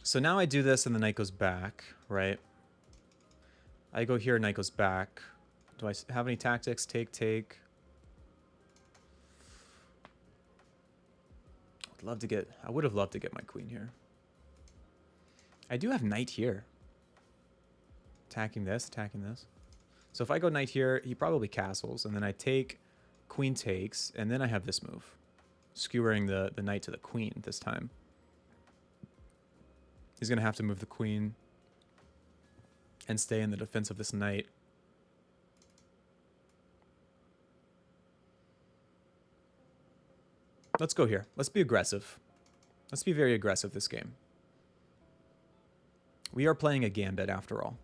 So now I do this and the knight goes back, right? I go here, knight goes back. Do I have any tactics? Take. I would have loved to get my queen here. I do have knight here. Attacking this. So if I go knight here, he probably castles, and then I take, queen takes, and then I have this move. Skewering the knight to the queen this time. He's going to have to move the queen and stay in the defense of this knight. Let's go here. Let's be aggressive. Let's be very aggressive this game. We are playing a gambit after all.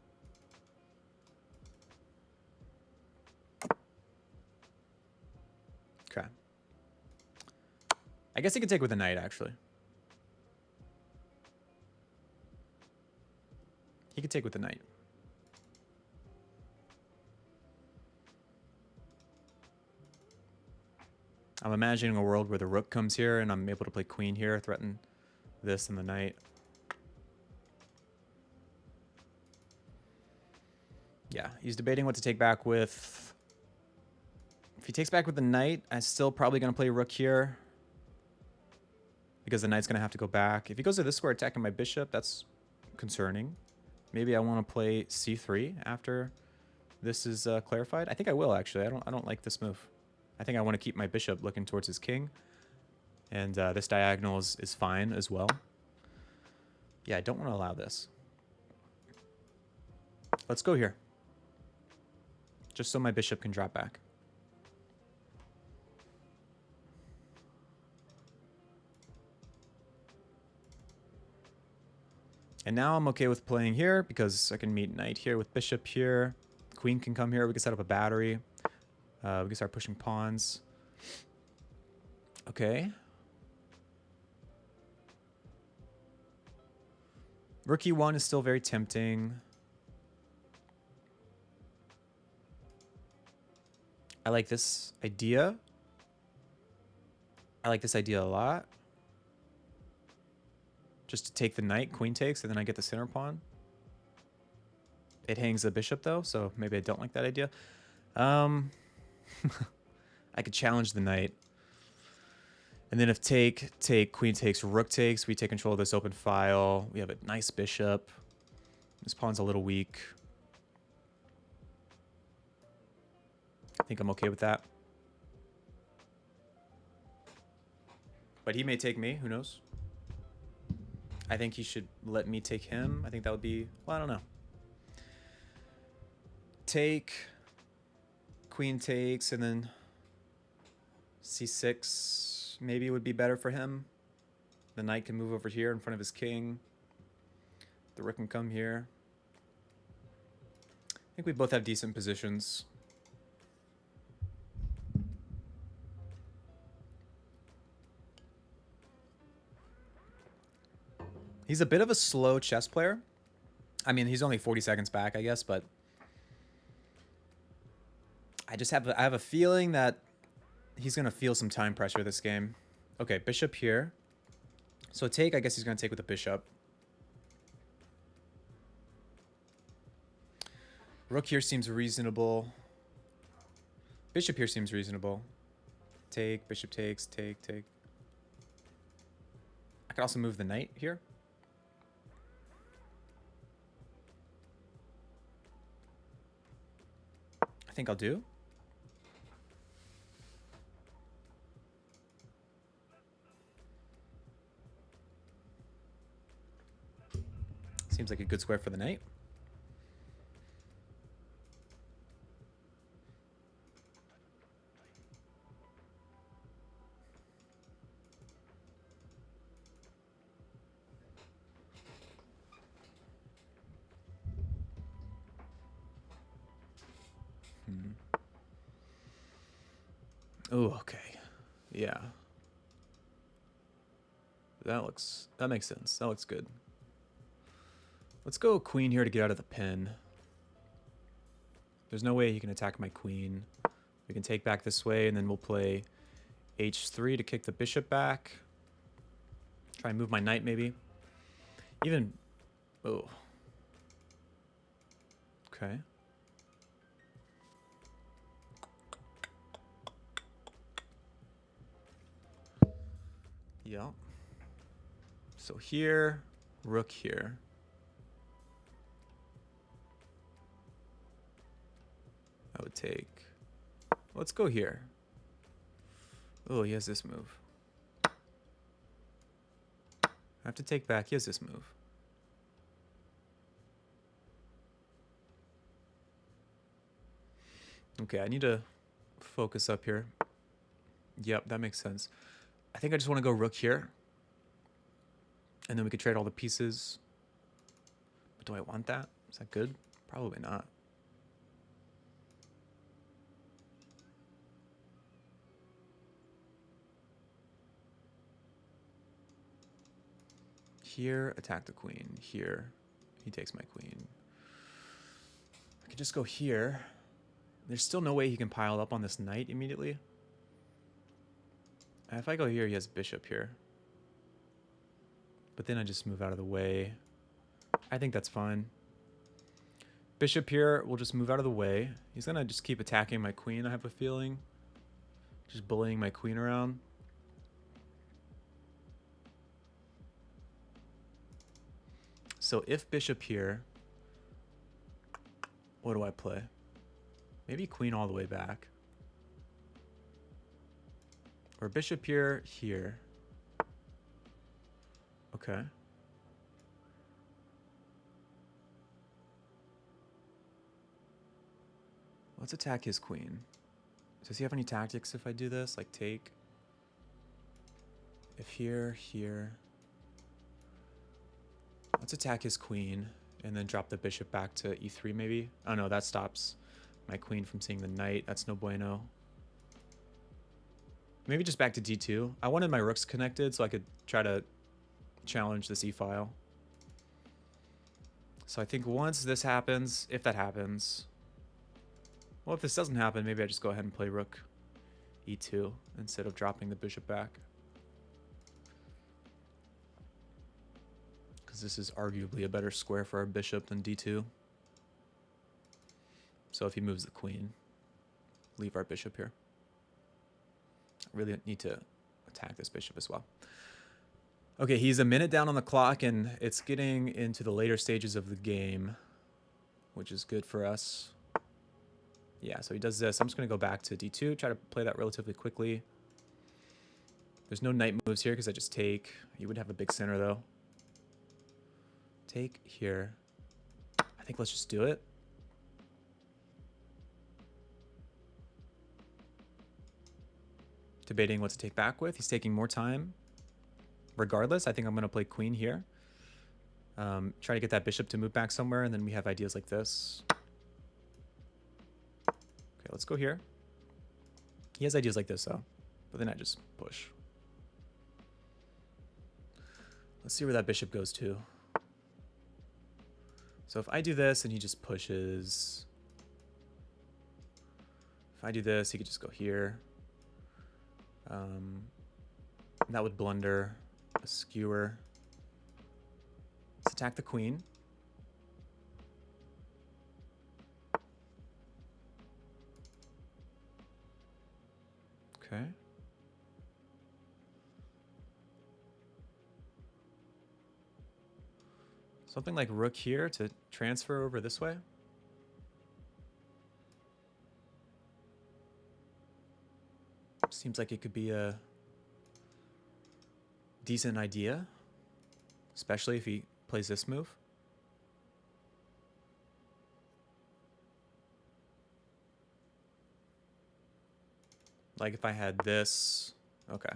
Okay. I guess he could take with a knight, actually. He could take with the knight. I'm imagining a world where the rook comes here and I'm able to play queen here, threaten this and the knight. Yeah, he's debating what to take back with. If he takes back with the knight, I'm still probably going to play rook here, because the knight's going to have to go back. If he goes to this square attacking my bishop, that's concerning. Maybe I want to play c3 after this is clarified. I think I will, actually. I don't like this move. I think I want to keep my bishop looking towards his king. And this diagonal is fine as well. Yeah, I don't want to allow this. Let's go here. Just so my bishop can drop back. And now I'm okay with playing here because I can meet knight here with bishop here. Queen can come here. We can set up a battery. We can start pushing pawns. Okay. Rook e1 is still very tempting. I like this idea. I like this idea a lot. Just to take the knight, queen takes, and then I get the center pawn. It hangs the bishop though, so maybe I don't like that idea. I could challenge the knight. And then if take, queen takes, rook takes, we take control of this open file. We have a nice bishop. This pawn's a little weak. I think I'm okay with that. But he may take me, who knows? I think he should let me take him. I think that would be, well, I don't know. Take, queen takes, and then c6 maybe would be better for him. The knight can move over here in front of his king. The rook can come here. I think we both have decent positions. He's a bit of a slow chess player. I mean, he's only 40 seconds back, I guess, but I have a feeling that he's going to feel some time pressure this game. Okay, bishop here. So take, I guess he's going to take with the bishop. Rook here seems reasonable. Bishop here seems reasonable. Take, bishop takes, take. I could also move the knight here. I think I'll do. Seems like a good square for the knight. Oh, okay. Yeah. That makes sense. That looks good. Let's go queen here to get out of the pin. There's no way he can attack my queen. We can take back this way, and then we'll play h3 to kick the bishop back. Try and move my knight, maybe. Even... Oh. Okay. Yeah. So here, rook here. I would take... Let's go here. Oh, he has this move. I have to take back. He has this move. Okay, I need to focus up here. Yep, that makes sense. I I think I just want to go rook here. And then we could trade all the pieces. But do I want that? Is that good? Probably not. Here, attack the queen. Here, he takes my queen. I could just go here. There's still no way he can pile up on this knight immediately. If I go here, he has bishop here. But then I just move out of the way. I think that's fine. Bishop here, we'll just move out of the way. He's gonna just keep attacking my queen, I have a feeling. Just bullying my queen around. So if bishop here, what do I play? Maybe queen all the way back. Or bishop here, here. Okay. Let's attack his queen. Does he have any tactics if I do this? Like take? If here, here. Let's attack his queen and then drop the bishop back to e3 maybe. Oh no, that stops my queen from seeing the knight. That's no bueno. Maybe just back to d2. I wanted my rooks connected so I could try to challenge this e-file. So I think once this happens, if that happens, well, if this doesn't happen, maybe I just go ahead and play rook e2 instead of dropping the bishop back. Because this is arguably a better square for our bishop than d2. So if he moves the queen, leave our bishop here. I really need to attack this bishop as well. Okay, he's a minute down on the clock, and it's getting into the later stages of the game, which is good for us. Yeah, so he does this. I'm just going to go back to d2, try to play that relatively quickly. There's no knight moves here because I just take. You would have a big center, though. Take here. I think let's just do it. Debating what to take back with. He's taking more time. Regardless, I think I'm going to play queen here. Try to get that bishop to move back somewhere, and then we have ideas like this. Okay, let's go here. He has ideas like this, though. But then I just push. Let's see where that bishop goes to. So if I do this, and he just pushes. If I do this, he could just go here. That would blunder a skewer. Let's attack the queen. Okay. Something like rook here to transfer over this way. Seems like it could be a decent idea, especially if he plays this move. Like if I had this, okay.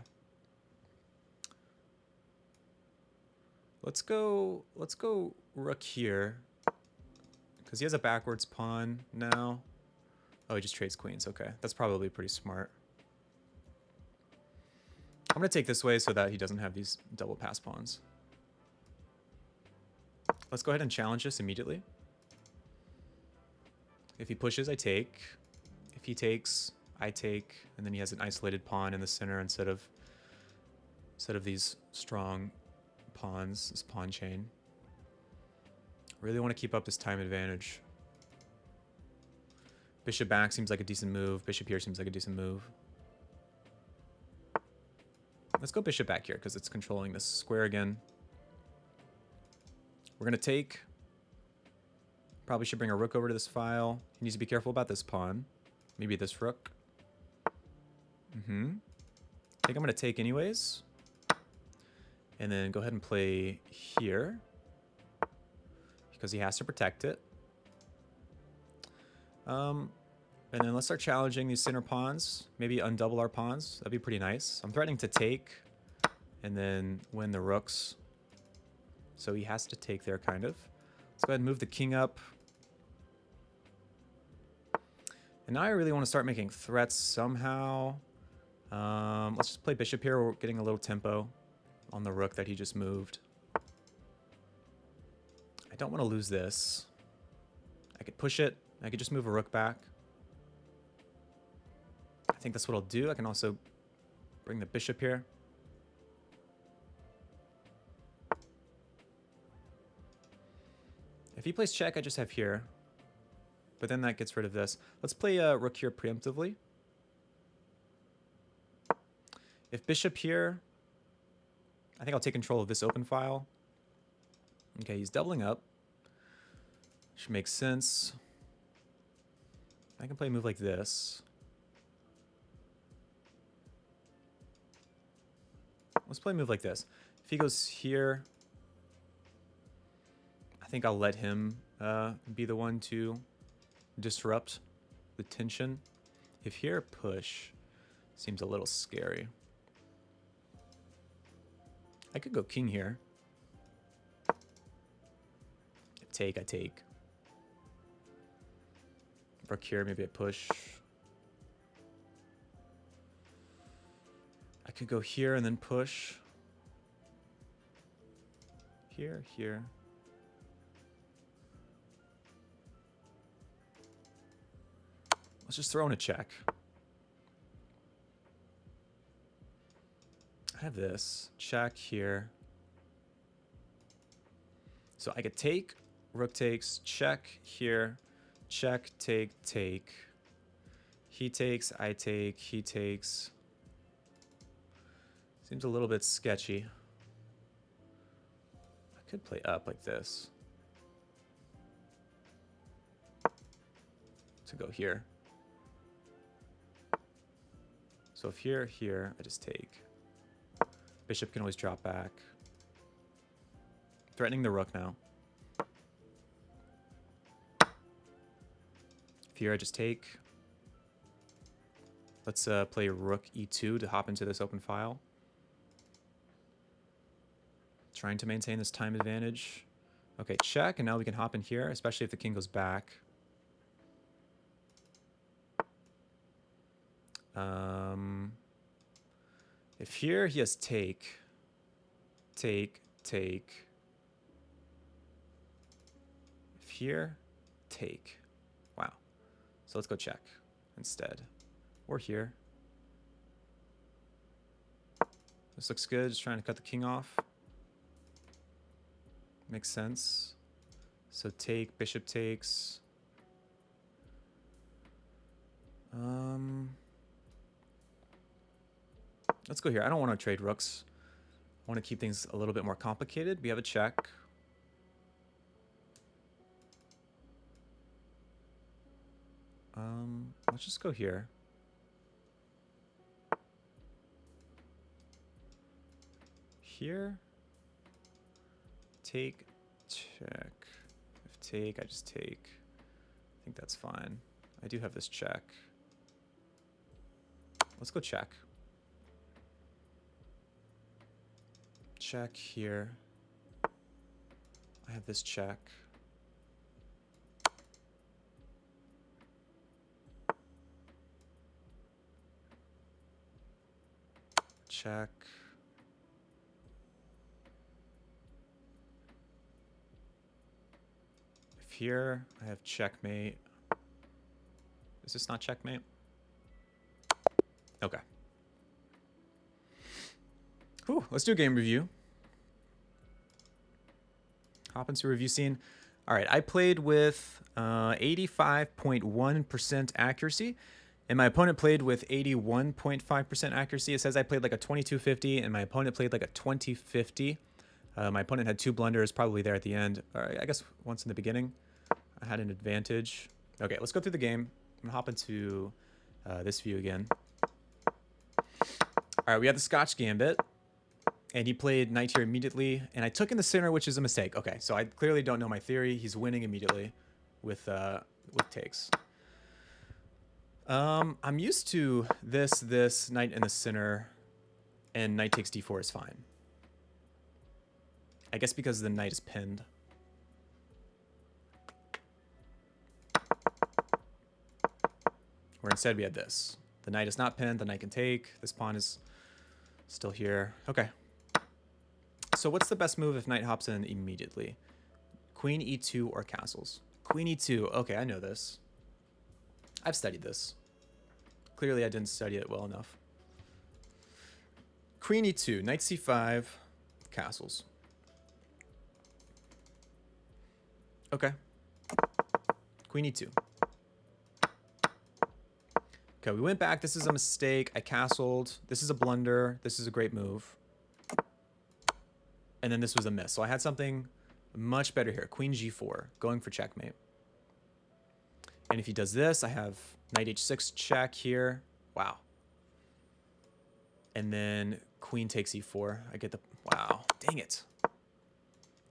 Let's go rook here, because he has a backwards pawn now. Oh, he just trades queens. Okay, that's probably pretty smart. I'm going to take this way so that he doesn't have these double pass pawns. Let's go ahead and challenge this immediately. If he pushes, I take. If he takes, I take. And then he has an isolated pawn in the center instead of these strong pawns, this pawn chain. Really want to keep up this time advantage. Bishop back seems like a decent move. Bishop here seems like a decent move. Let's go bishop back here because it's controlling this square again. We're going to take. Probably should bring a rook over to this file. He needs to be careful about this pawn. Maybe this rook. I think I'm going to take anyways. And then go ahead and play here. Because he has to protect it. And then let's start challenging these center pawns. Maybe undouble our pawns. That'd be pretty nice. I'm threatening to take. and then win the rooks. So he has to take there, kind of. Let's go ahead and move the king up. And now I really want to start making threats somehow. Let's just play bishop here. We're getting a little tempo on the rook that he just moved. I don't want to lose this. I could push it. I could just move a rook back. I think that's what I'll do. I can also bring the bishop here. If he plays check, I just have here. But then that gets rid of this. Let's play rook here preemptively. If bishop here, I think I'll take control of this open file. Okay, he's doubling up. Should make sense. I can play a move like this. Let's play a move like this. If he goes here, I think I'll let him be the one to disrupt the tension. If here, push. Seems a little scary. I could go king here. Take, I take. Rook here, maybe I push. I could go here and then push. Here, here. Let's just throw in a check. I have this. Check here. So I could take, rook takes, check here, check, take, take. He takes, I take, he takes. Seems a little bit sketchy. I could play up like this. To go here. So if here, here, I just take. Bishop can always drop back. Threatening the rook now. If here, I just take. Let's play rook e2 to hop into this open file. Trying to maintain this time advantage. Okay, check, and now we can hop in here, especially if the king goes back. If here he has take, take, take. If here, take. Wow. So let's go check instead. Or here. This looks good, just trying to cut the king off. Makes sense. So take, bishop takes. Let's go here. I don't want to trade rooks. I want to keep things a little bit more complicated. We have a check. Let's just go here. Here. Take, check. If take, I just take. I think that's fine. I do have this check. Let's go check. Check here. I have this check. Check. If here I have checkmate. Is this not checkmate? Okay. Whew, let's do a game review. Hop into review scene. All right, I played with 85.1% accuracy, and my opponent played with 81.5% accuracy. It says I played like a 2250, and my opponent played like a 2050. My opponent had 2 blunders, probably there at the end. Or I guess once in the beginning, I had an advantage. Okay, let's go through the game. I'm gonna hop into this view again. All right, we have the Scotch Gambit. And he played knight here immediately, and I took in the center, which is a mistake. Okay, so I clearly don't know my theory. He's winning immediately with takes. I'm used to this knight in the center, and knight takes d4 is fine. I guess because the knight is pinned. Where instead we had this. The knight is not pinned, the knight can take. This pawn is still here. Okay. So what's the best move if knight hops in immediately? Queen e2 or castles? Queen e2. Okay, I know this. I've studied this. Clearly I didn't study it well enough. Queen e2, knight c5, castles. Okay. Queen e2. Okay, we went back. This is a mistake. I castled. This is a blunder. This is a great move. And then this was a miss. So I had something much better here. Queen g4, going for checkmate. And if he does this, I have knight h6 check here. Wow. And then queen takes e4. I get the... Wow. Dang it.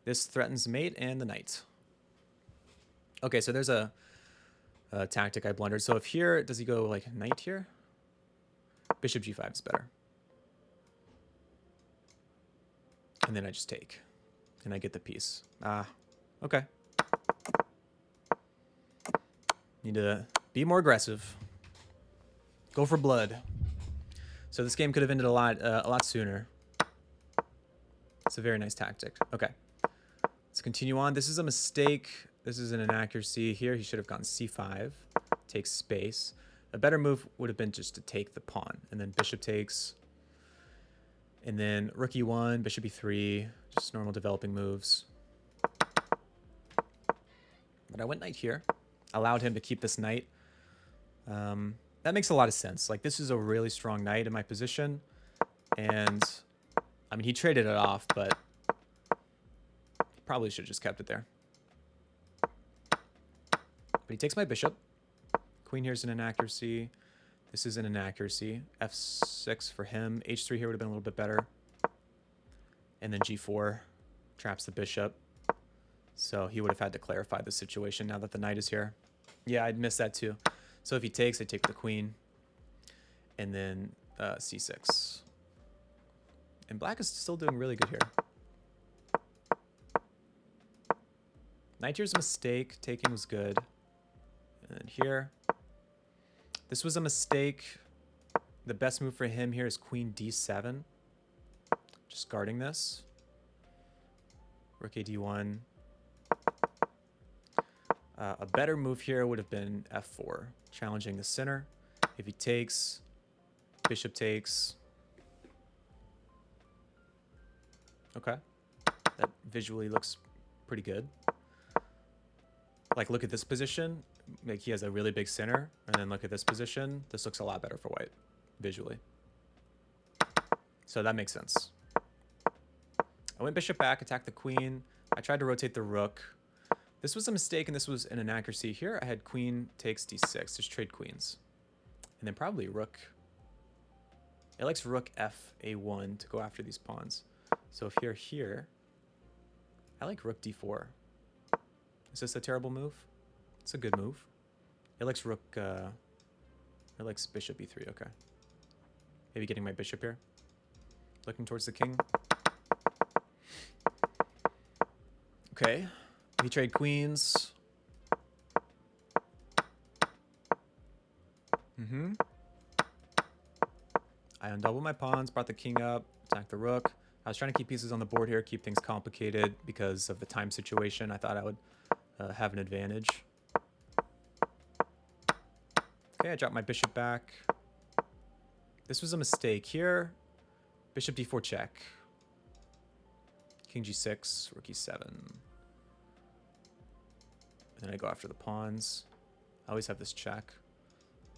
This threatens mate and the knight. Okay, so there's a tactic I blundered. So if here, does he go like knight here? Bishop g5 is better. And then I just take. And I get the piece. Ah, okay. Need to be more aggressive. Go for blood. So this game could have ended a lot sooner. It's a very nice tactic. Okay. Let's continue on. This is a mistake. This is an inaccuracy here. He should have gone c5. Takes space. A better move would have been just to take the pawn. And then bishop takes. And then rook e1, bishop e3. Just normal developing moves. But I went knight here. Allowed him to keep this knight. That makes a lot of sense. Like, this is a really strong knight in my position. And, I mean, he traded it off, but he probably should have just kept it there. But he takes my bishop. Queen here's an inaccuracy. This is an inaccuracy. f6 for him. h3 here would have been a little bit better. And then g4 traps the bishop. So he would have had to clarify the situation now that the knight is here. Yeah, I'd miss that too. So if he takes, I take the queen. And then c6. And black is still doing really good here. Knight here's a mistake. Taking was good. And then here. This was a mistake. The best move for him here is queen d7. Just guarding this. Rook a d1. A better move here would have been f4, challenging the center. If he takes, bishop takes. Okay. That visually looks pretty good. Like, look at this position. Like, he has a really big center. And then look at this position. This looks a lot better for white, visually. So that makes sense. I went bishop back, attacked the queen. I tried to rotate the rook. This was a mistake, and this was an inaccuracy. Here, I had queen takes d6. Just trade queens. And then probably rook. It likes rook f a1 to go after these pawns. So if you're here, I like rook d4. Is this a terrible move? It's a good move. It likes rook, it likes bishop e3, okay. Maybe getting my bishop here. Looking towards the king. Okay. We trade queens. I undouble my pawns, brought the king up, attacked the rook. I was trying to keep pieces on the board here, keep things complicated because of the time situation. I thought I would have an advantage. Okay, I dropped my bishop back. This was a mistake here. Bishop d4 check. King g6, rook e7. And then I go after the pawns. I always have this check.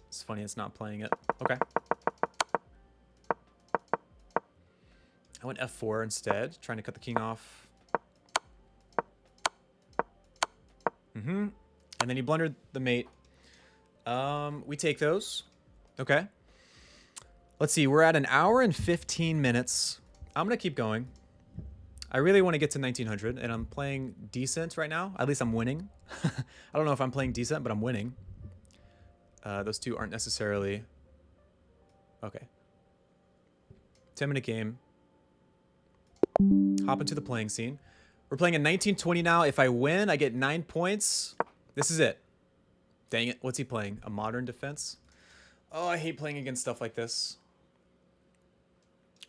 It's funny it's not playing it. Okay. I went f4 instead, trying to cut the king off. And then he blundered the mate. We take those. Okay. Let's see. We're at 1 hour and 15 minutes. I'm going to keep going. I really want to get to 1900, and I'm playing decent right now. At least I'm winning. I don't know if I'm playing decent, but I'm winning. Those two aren't necessarily... Okay. 10-minute game. Hop into the playing scene. We're playing in 1920 now. If I win, I get 9 points. This is it. Dang it. What's he playing? A modern defense? Oh, I hate playing against stuff like this.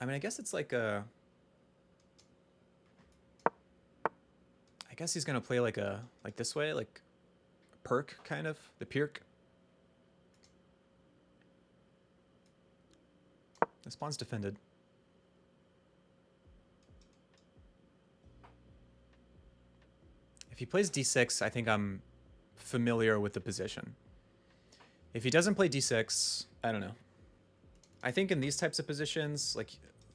I mean, I guess it's like a... I guess he's going to play like a... Like this way? Like a perk, kind of? The Pirk. This pawn's defended. If he plays d6, I think I'm familiar with the position. If he doesn't play d6, I don't know. I think in these types of positions, like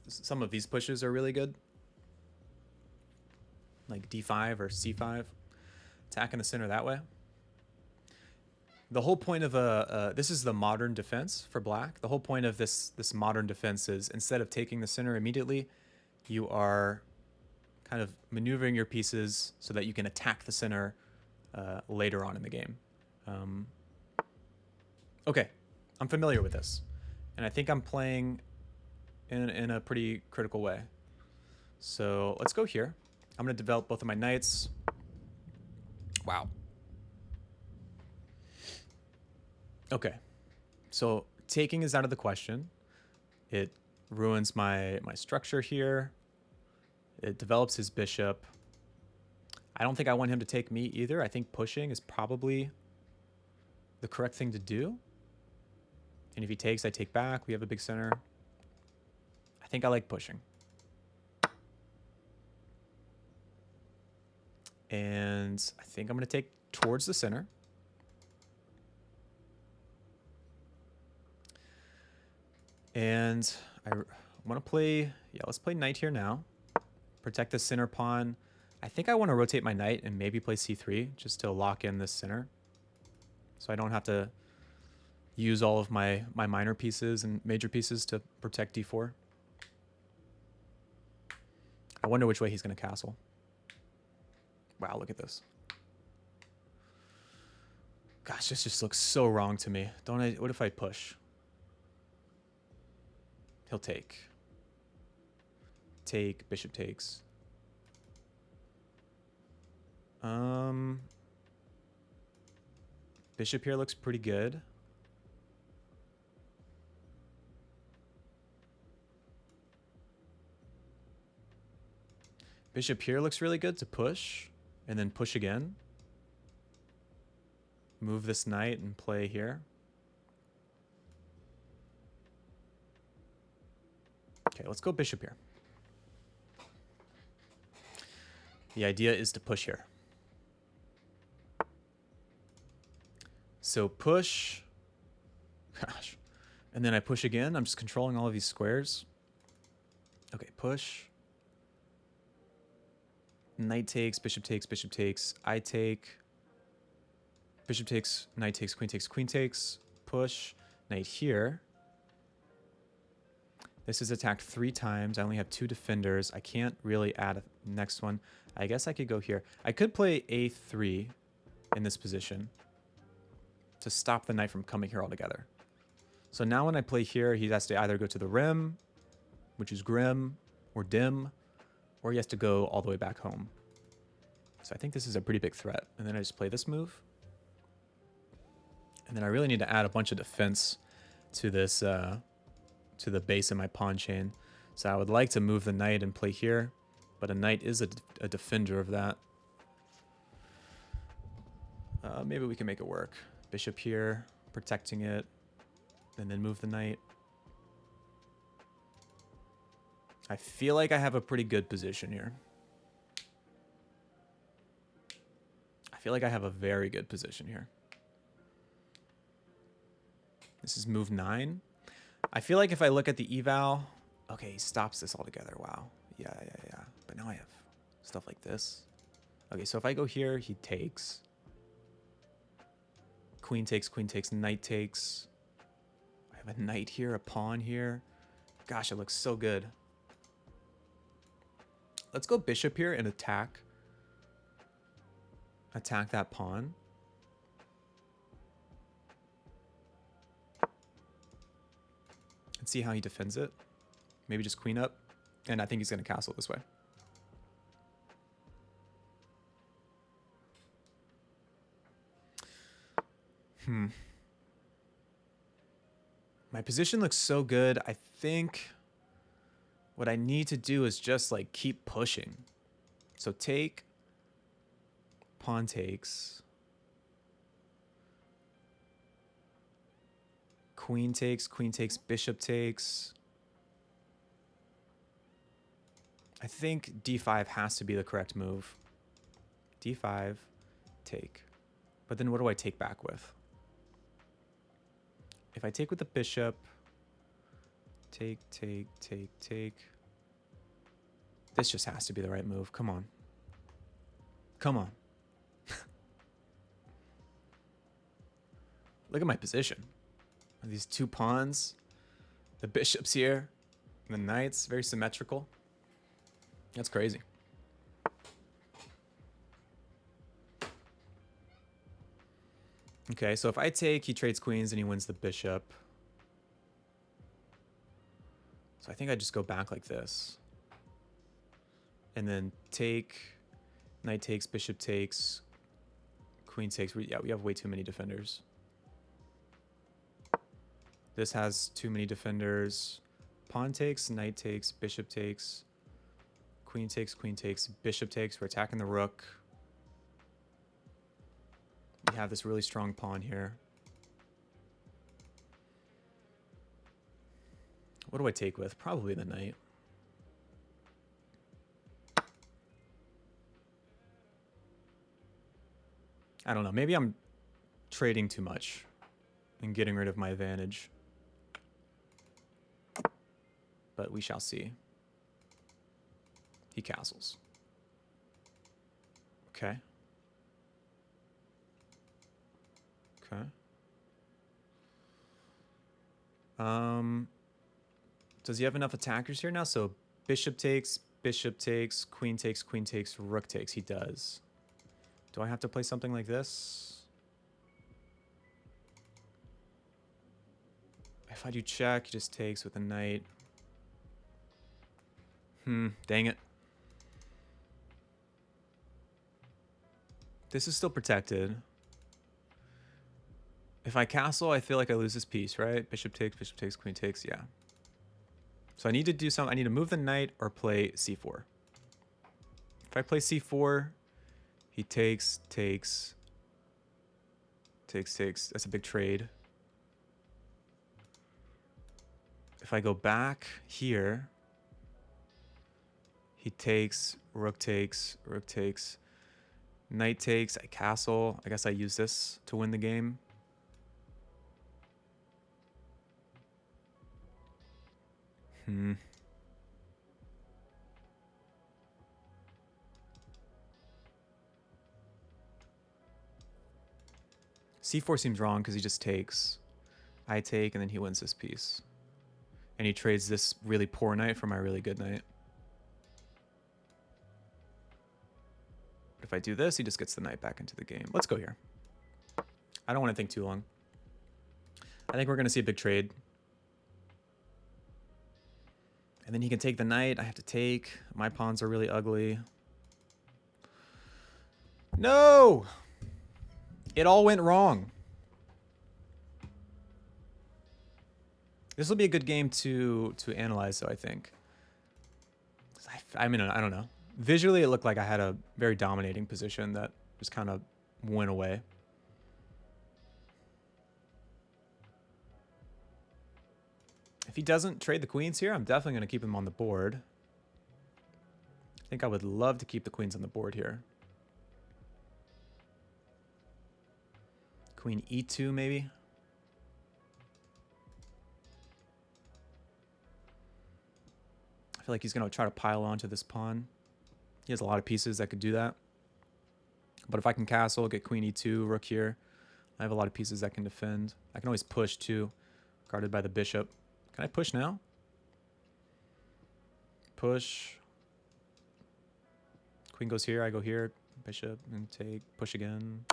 some of these pushes are really good. Like d5 or c5. Attacking the center that way. The whole point of this is the modern defense for black. The whole point of this modern defense is instead of taking the center immediately, you are kind of maneuvering your pieces so that you can attack the center later on in the game. Okay, I'm familiar with this. And I think I'm playing in a pretty critical way. So let's go here. I'm going to develop both of my knights. Wow. Okay, so taking is out of the question. It ruins my structure here. It develops his bishop. I don't think I want him to take me either. I think pushing is probably the correct thing to do. And if he takes, I take back. We have a big center. I think I like pushing. And I think I'm going to take towards the center. And I want to play, yeah, let's play knight here now. Protect the center pawn. I think I want to rotate my knight and maybe play c3 just to lock in this center. So I don't have to use all of my minor pieces and major pieces to protect d4. I wonder which way he's going to castle. Wow, look at this. Gosh, this just looks so wrong to me. Don't I? What if I push? He'll take. Take, bishop takes. Bishop here looks pretty good. Bishop here looks really good to push, and then push again. Move this knight and play here. Okay, let's go bishop here. The idea is to push here. So push. Gosh. And then I push again. I'm just controlling all of these squares. Okay, push. Knight takes, bishop takes, bishop takes. I take. Bishop takes, knight takes, queen takes. Push. Knight here. This is attacked 3 times. I only have 2 defenders. I can't really add a next one. I guess I could go here. I could play a3 in this position to stop the knight from coming here altogether. So now when I play here, he has to either go to the rim, which is grim, or dim, or he has to go all the way back home. So I think this is a pretty big threat. And then I just play this move. And then I really need to add a bunch of defense to this, to the base of my pawn chain. So I would like to move the knight and play here, but a knight is a defender of that. Maybe we can make it work. Bishop here, protecting it, and then move the knight. I feel like I have a pretty good position here. I feel like I have a very good position here. This is move 9. I feel like if I look at the eval, okay, he stops this altogether. Wow. Yeah. But now I have stuff like this. Okay, so if I go here, he takes. Queen takes, knight takes. I have a knight here, a pawn here. Gosh, it looks so good. Let's go bishop here and attack. Attack that pawn. And see how he defends it. Maybe just queen up. And I think he's going to castle this way. My position looks so good. I think what I need to do is just like keep pushing. So take, pawn takes, queen takes, bishop takes. I think d5 has to be the correct move. d5, take. But then what do I take back with? If I take with the bishop, take. This just has to be the right move. Come on. Come on. Look at my position. These two pawns, the bishop's here, the knight's very symmetrical. That's crazy. Okay, so if I take, he trades queens and he wins the bishop. So I think I just go back like this. And then take, knight takes, bishop takes, queen takes. Yeah, we have way too many defenders. This has too many defenders. Pawn takes, knight takes, bishop takes, queen takes, bishop takes. We're attacking the rook. We have this really strong pawn here. What do I take with? Probably the knight. I don't know. Maybe I'm trading too much and getting rid of my advantage. But we shall see. He castles. Okay. Okay. Does he have enough attackers here now? So bishop takes, queen takes, rook takes. He does. Do I have to play something like this? If I do check, he just takes with a knight. Dang it. This is still protected. If I castle, I feel like I lose this piece, right? Bishop takes, queen takes, yeah. So I need to do something. I need to move the knight or play c4. If I play c4, he takes. That's a big trade. If I go back here, he takes, rook takes, knight takes, I castle. I guess I use this to win the game. C4 seems wrong because he just takes. I take, and then he wins this piece. And he trades this really poor knight for my really good knight. But if I do this, he just gets the knight back into the game. Let's go here. I don't want to think too long. I think we're going to see a big trade. And then he can take the knight. I have to take. My pawns are really ugly. No! It all went wrong. This will be a good game to analyze, though, I think. I mean, I don't know. Visually, it looked like I had a very dominating position that just kind of went away. If he doesn't trade the queens here, I'm definitely going to keep him on the board. I think I would love to keep the queens on the board here. Queen e2, maybe? I feel like he's going to try to pile onto this pawn. He has a lot of pieces that could do that. But if I can castle, get queen e2, rook here, I have a lot of pieces that can defend. I can always push too, guarded by the bishop. Can I push now? Push. Queen goes here, I go here. Bishop and take, push again.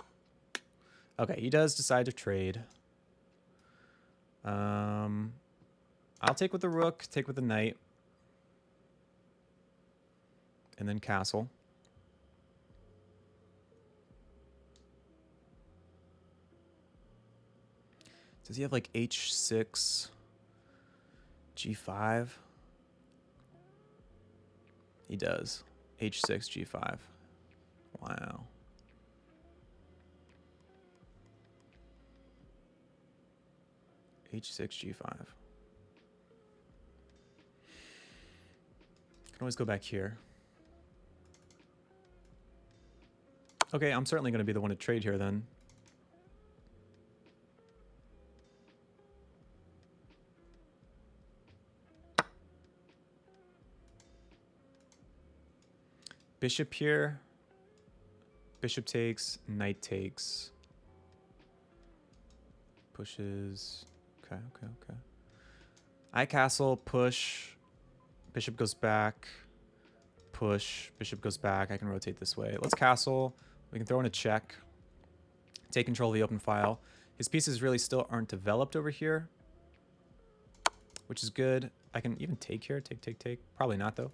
Okay, he does decide to trade. I'll take with the rook, take with the knight. And then castle. Does he have like h6, g5? He does. h6, g5. Wow. h6, g5. Can always go back here. Okay, I'm certainly going to be the one to trade here then. Bishop here. Bishop takes, knight takes. Pushes. Okay. I castle, push. Bishop goes back. Push. Bishop goes back. I can rotate this way. Let's castle. We can throw in a check. Take control of the open file. His pieces really still aren't developed over here, which is good. I can even take here. Take. Probably not, though.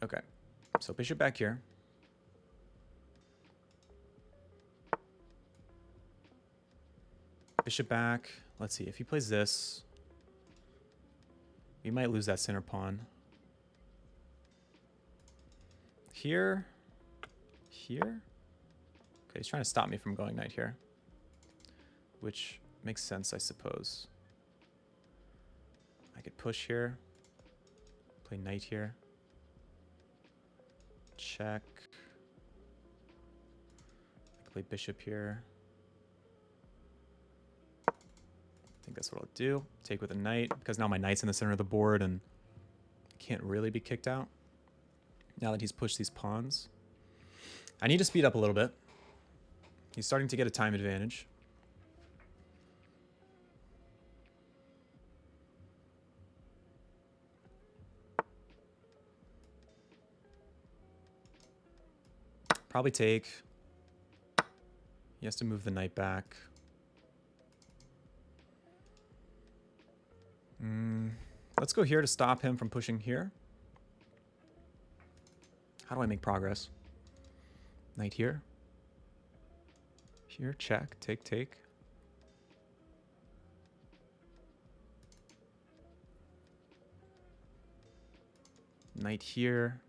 Okay. So bishop back here. Bishop back. Let's see. If he plays this, we might lose that center pawn. Here. Okay, he's trying to stop me from going knight here, which makes sense, I suppose. I could push here. Play knight here. Check. I could play bishop here. I think that's what I'll do. Take with a knight, because now my knight's in the center of the board and can't really be kicked out now that he's pushed these pawns. I need to speed up a little bit. He's starting to get a time advantage. Probably take. He has to move the knight back. Let's go here to stop him from pushing here. How do I make progress? Knight here. Here, check, take. Knight here.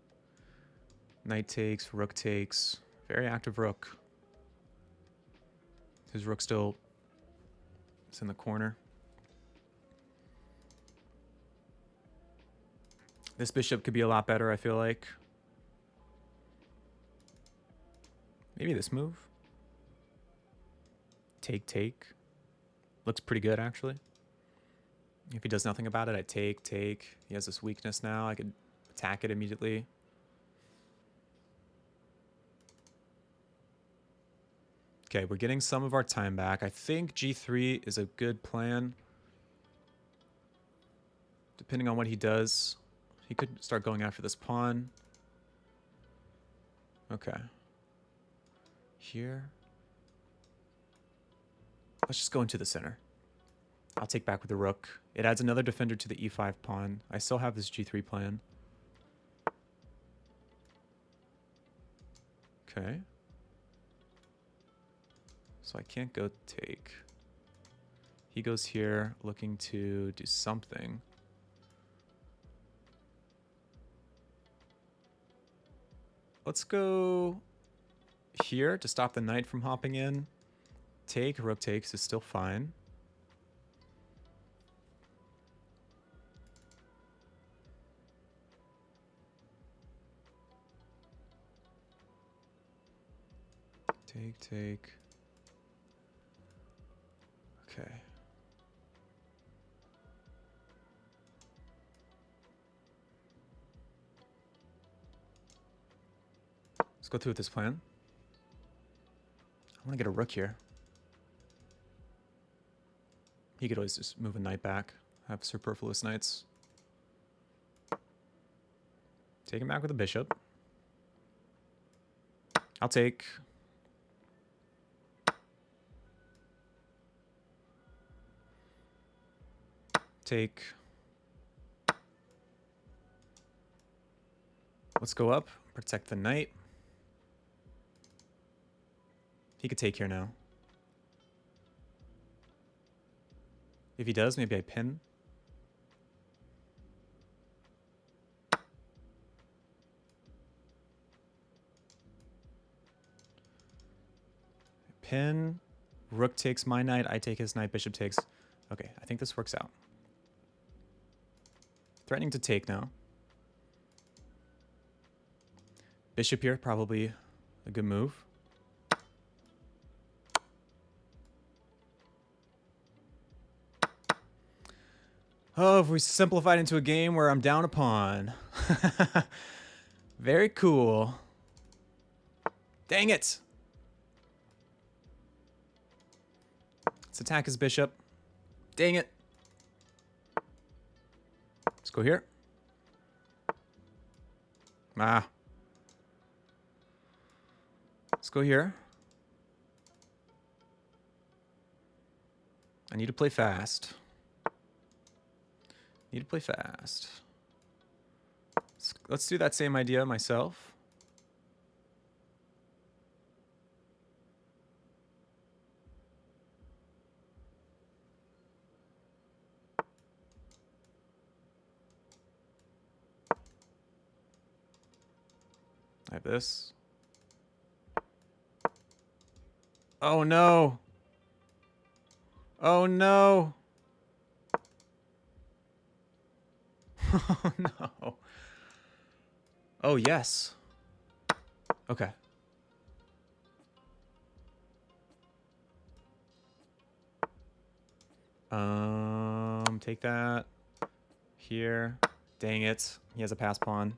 Knight takes, rook takes. Very active rook. His rook still is in the corner. This bishop could be a lot better, I feel like. Maybe this move. Take. Looks pretty good, actually. If he does nothing about it, I take. He has this weakness now. I could attack it immediately. Okay, we're getting some of our time back. I think g3 is a good plan. Depending on what he does, he could start going after this pawn. Okay. Here. Let's just go into the center. I'll take back with the rook. It adds another defender to the e5 pawn. I still have this g3 plan. Okay. So I can't go take. He goes here looking to do something. Let's go here to stop the knight from hopping in. Take, rook takes is still fine. Take. Okay. Let's go through with this plan. I want to get a rook here. He could always just move a knight back. Have superfluous knights. Take him back with a bishop. I'll take. Take. Let's go up. Protect the knight. He could take here now. If he does, maybe I pin. Pin. Rook takes my knight. I take his knight. Bishop takes. Okay, I think this works out. Threatening to take now. Bishop here, probably a good move. Oh, if we simplified into a game where I'm down a pawn. Very cool. Dang it. Let's attack his bishop. Dang it. Let's go here. Ah. Let's go here. I need to play fast. Need to play fast. Let's do that same idea myself. I have this. Oh no. Oh no. Oh no. Oh yes. Okay. Take that. Here. Dang it. He has a pass pawn.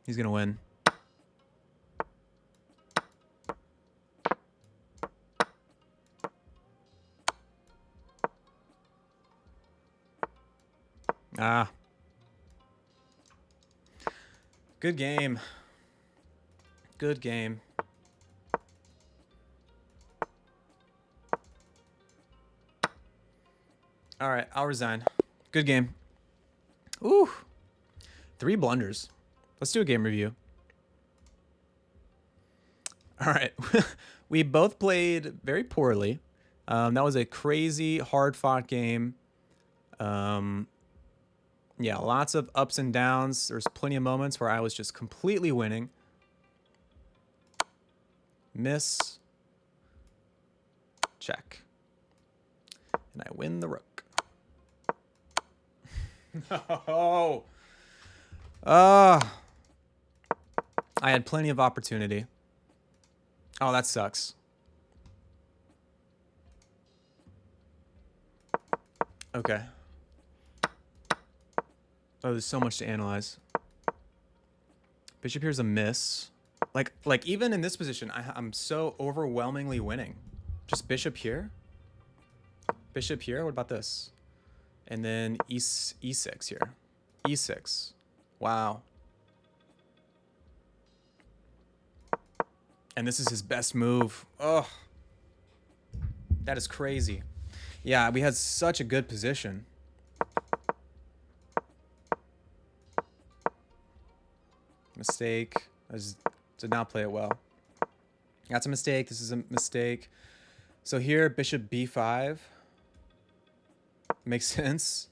He's gonna win. Ah. Good game. Good game. All right, I'll resign. Good game. Ooh. 3 blunders. Let's do a game review. All right. We both played very poorly. That was a crazy, hard-fought game. Yeah, lots of ups and downs. There's plenty of moments where I was just completely winning. Miss. Check. And I win the rook. No. I had plenty of opportunity. Oh, that sucks. Okay. Oh, there's so much to analyze. Bishop here's a miss. Like even in this position, I'm so overwhelmingly winning. Just bishop here. Bishop here. What about this? And then e6 here. e6. Wow. And this is his best move. Oh, that is crazy. Yeah, we had such a good position. Mistake. I just did not play it well. That's a mistake. This is a mistake. So here, bishop b5. Makes sense.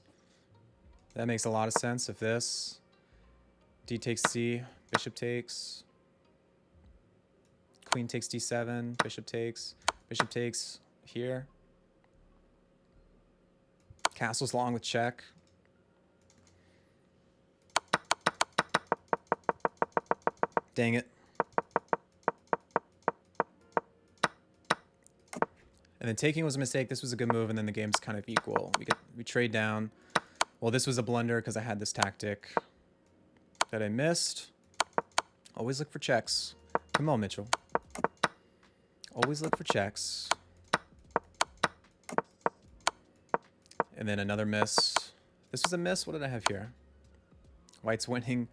That makes a lot of sense. If this. D takes c. Bishop takes. Queen takes d7. Bishop takes. Bishop takes here. Castle's long with check. Dang it. And then taking was a mistake. This was a good move, and then the game's kind of equal. We trade down. Well, this was a blunder because I had this tactic that I missed. Always look for checks. Come on, Mitchell. Always look for checks. And then another miss. This was a miss. What did I have here? White's winning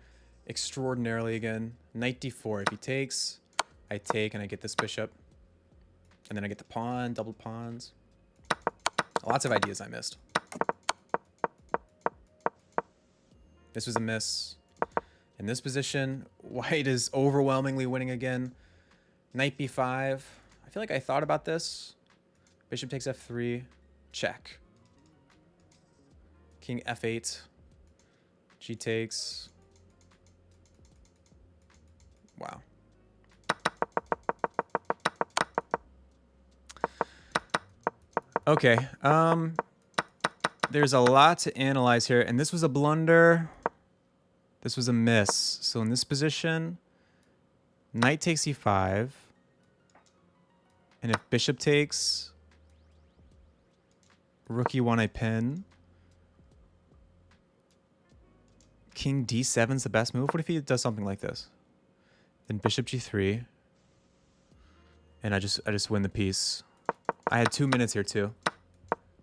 extraordinarily again. Knight d4. If he takes, I take, and I get this bishop. And then I get the pawn, double pawns. Lots of ideas I missed. This was a miss. In this position, white is overwhelmingly winning again. Knight b5. I feel like I thought about this. Bishop takes f3. Check. King f8. G takes. Wow. Okay. There's a lot to analyze here, and this was a blunder. This was a miss. So in this position, knight takes e5. And if bishop takes, rook e1 I pin. King d7's the best move. What if he does something like this? Then bishop g3. And I just win the piece. I had 2 minutes here too.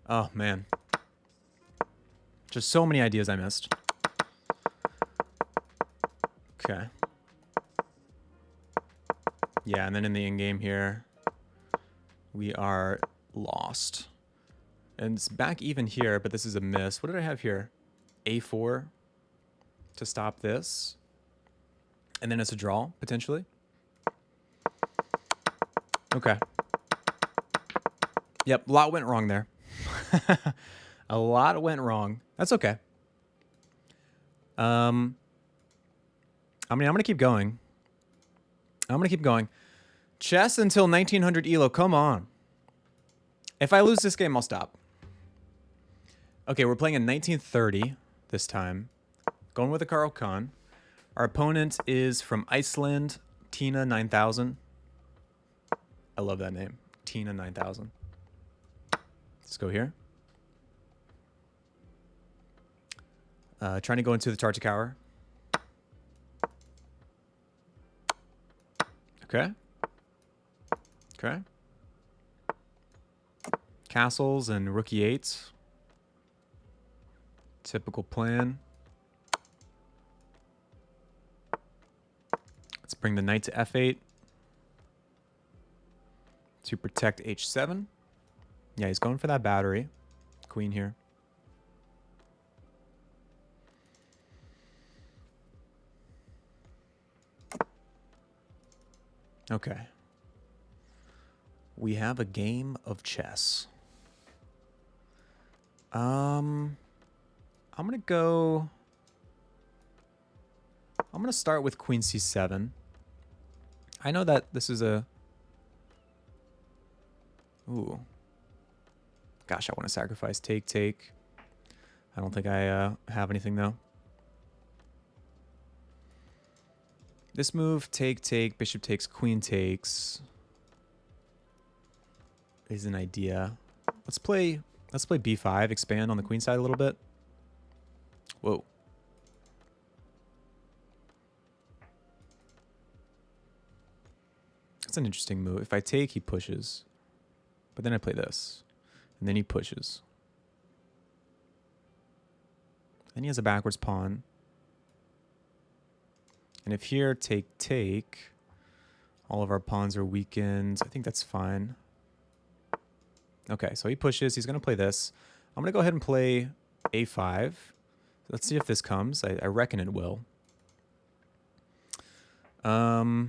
Oh man. Just so many ideas I missed. Okay. Yeah, and then in the in-game here, we are lost. And it's back even here, but this is a miss. What did I have here? A4 to stop this. And then it's a draw, potentially. Okay. Yep, a lot went wrong there. A lot went wrong. That's okay. I mean, I'm going to keep going. I'm going to keep going. Chess until 1900 ELO. Come on. If I lose this game, I'll stop. Okay, we're playing in 1930 this time. Going with a Carl Khan. Our opponent is from Iceland, Tina 9000. I love that name. Tina 9000. Let's go here. Trying to go into the Tartic Hour. Okay. Okay. Castles and rook e8. Typical plan. Let's bring the knight to f8 to protect h7. Yeah, he's going for that battery. Queen here. Okay. We have a game of chess. I'm going to start with queen c7. I know that this is a... Ooh. Gosh, I want to sacrifice take, take. I don't think I have anything, though. This move, take, take, bishop takes, queen takes, is an idea. Let's play b5, expand on the queen side a little bit. Whoa. That's an interesting move. If I take, he pushes. But then I play this. And then he pushes. Then he has a backwards pawn. And if here, take, take, all of our pawns are weakened. I think that's fine. Okay, so he pushes. He's going to play this. I'm going to go ahead and play a5. Let's see if this comes. I reckon it will. I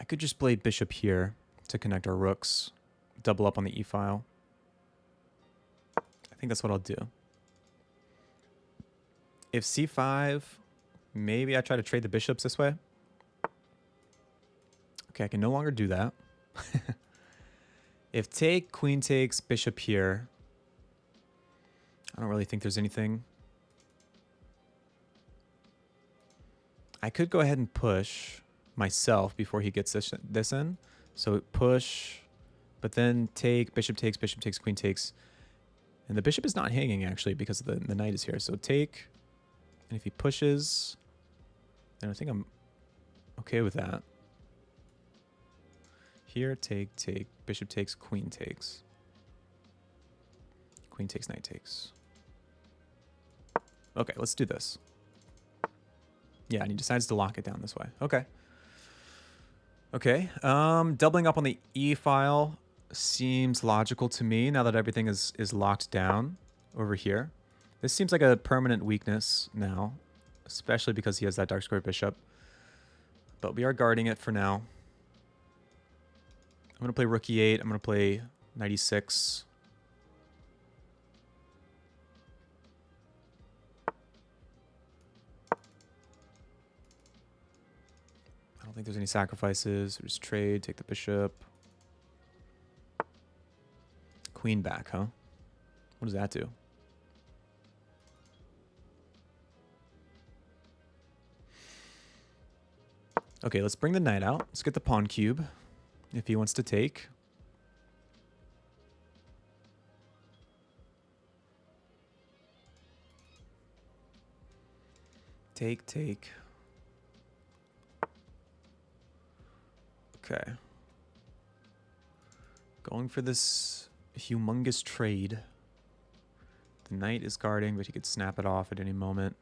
could just play bishop here to connect our rooks. Double up on the e-file. I think that's what I'll do. If c5, maybe I try to trade the bishops this way. Okay, I can no longer do that. If take, queen takes, bishop here. I don't really think there's anything. I could go ahead and push myself before he gets this in. So push, but then take, bishop takes, queen takes. And the bishop is not hanging, actually, because the knight is here. So take, and if he pushes, then I think I'm okay with that. Here, take, take, bishop takes, queen takes. Queen takes, knight takes. Okay, let's do this. Yeah, and he decides to lock it down this way. Okay. Okay, doubling up on the e-file. seems logical to me now that everything is locked down over here. This seems like a permanent weakness now, especially because he has that dark square bishop. But we are guarding it for now. I'm going to play rook e8. I'm going to play knight e6. I don't think there's any sacrifices. We just trade, take the bishop. Queen back, huh? What does that do? Okay, let's bring the knight out. Let's get the pawn cube if he wants to take. Take. Okay. Going for this humongous trade. The knight is guarding, but he could snap it off at any moment.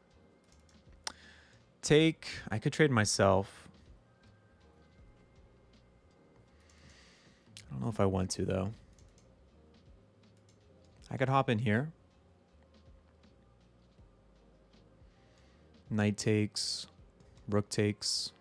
Take. I could trade myself. I don't know if I want to, though. I could hop in here. Knight takes. Rook takes.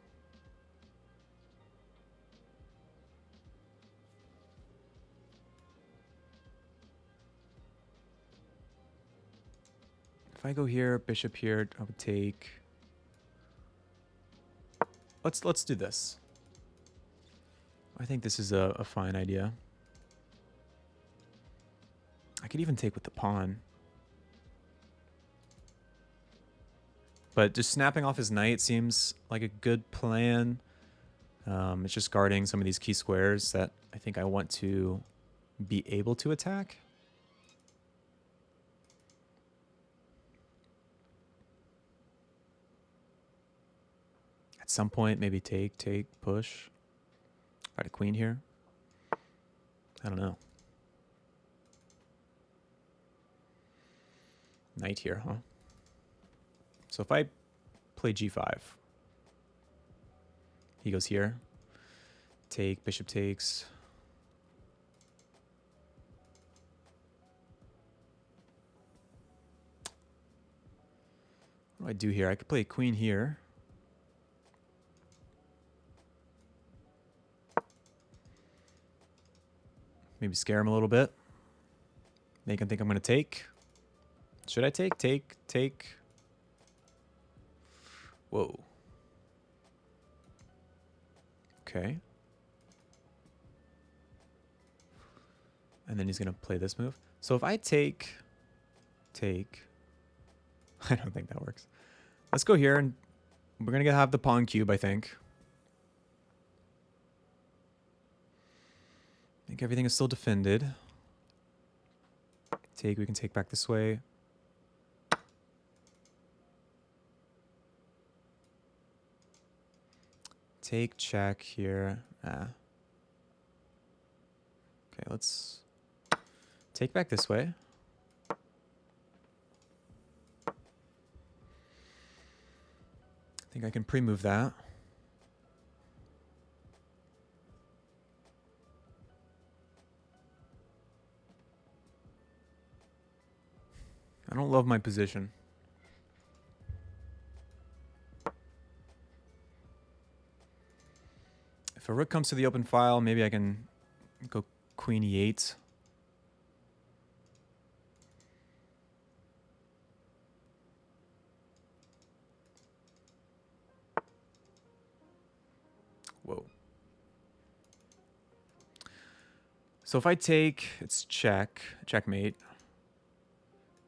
If I go here, bishop here, I would take. Let's do this. I think this is a fine idea. I could even take with the pawn. But just snapping off his knight seems like a good plan. It's just guarding some of these key squares that I think I want to be able to attack. At some point, maybe take, push. Fight a queen here. I don't know. Knight here, huh? So if I play g5, he goes here. Take, bishop takes. What do I do here? I could play queen here. Maybe scare him a little bit. Make him think I'm going to take. Should I take? Take. Whoa. Okay. And then he's going to play this move. So if I take. I don't think that works. Let's go here and we're going to have the pawn cube, I think. I think everything is still defended. Take, we can take back this way. Take, check here. Okay, let's take back this way. I think I can pre-move that. I don't love my position. If a rook comes to the open file, maybe I can go queen e8. Whoa. So if I take, it's check, checkmate.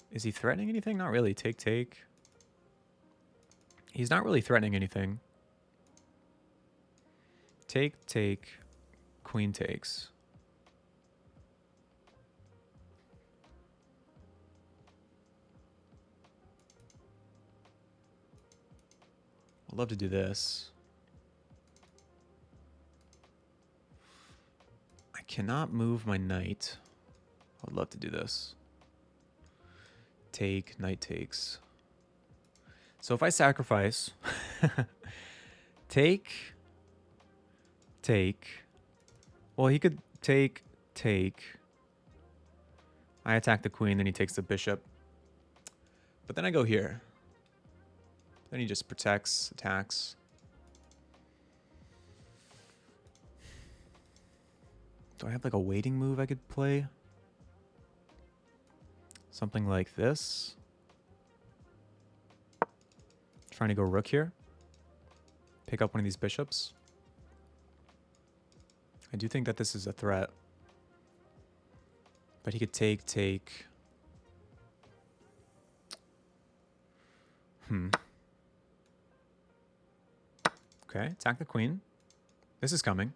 Is he threatening anything? Not really. Take. He's not really threatening anything. Take, queen takes. I'd love to do this. I cannot move my knight. I'd love to do this. Take, knight takes. So if I sacrifice, take. Well, he could take. take. I attack the queen, then he takes the bishop. But then I go here. Then he just protects, attacks. Do I have like a waiting move I could play? Something like this. Trying to go rook here. Pick up one of these bishops. I do think that this is a threat. But he could take. Okay, attack the queen. This is coming.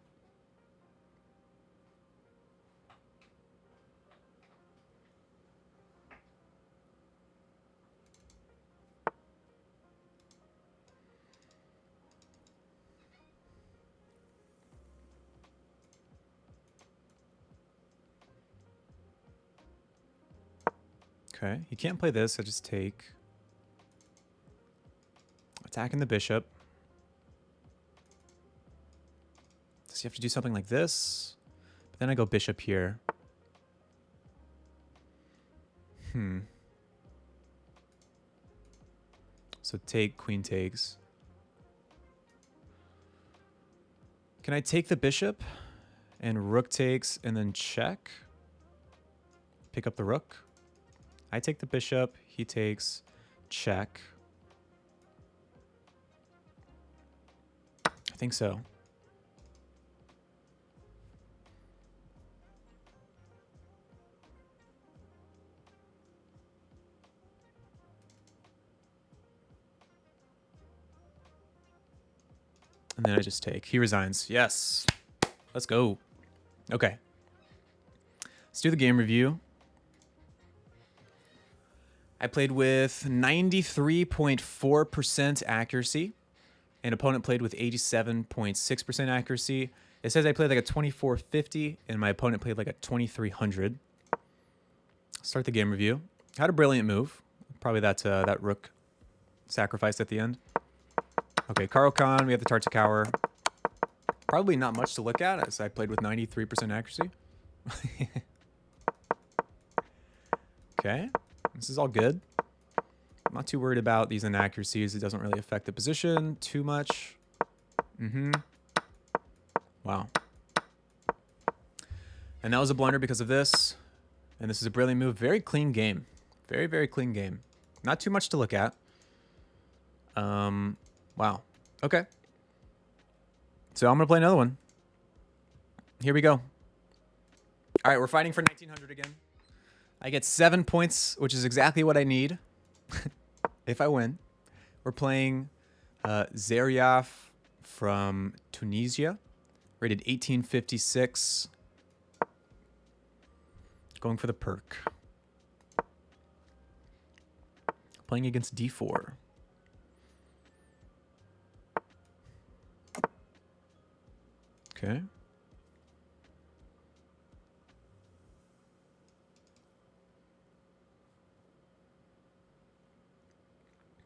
Okay, he can't play this, I just take. Attacking the bishop. Does he have to do something like this? But then I go bishop here. So take, queen takes. Can I take the bishop? And rook takes, and then check? Pick up the rook. I take the bishop, he takes, check. I think so. And then I just take. He resigns. Yes. Let's go. Okay. Let's do the game review. I played with 93.4% accuracy. An opponent played with 87.6% accuracy. It says I played like a 2450, and my opponent played like a 2300. Start the game review. Had a brilliant move. Probably that rook sacrifice at the end. Okay, Karo Khan, we have the Tartakower. Probably not much to look at, as I played with 93% accuracy. Okay, this is all good. I'm not too worried about these inaccuracies. It doesn't really affect the position too much. Wow. And that was a blunder because of this. And this is a brilliant move. Very clean game. Very, very clean game. Not too much to look at. Wow. Okay. So I'm going to play another one. Here we go. All right, we're fighting for 1900 again. I get 7 points, which is exactly what I need if I win. We're playing Zaryaf from Tunisia, rated 1856. Going for the perk. Playing against d4. Okay.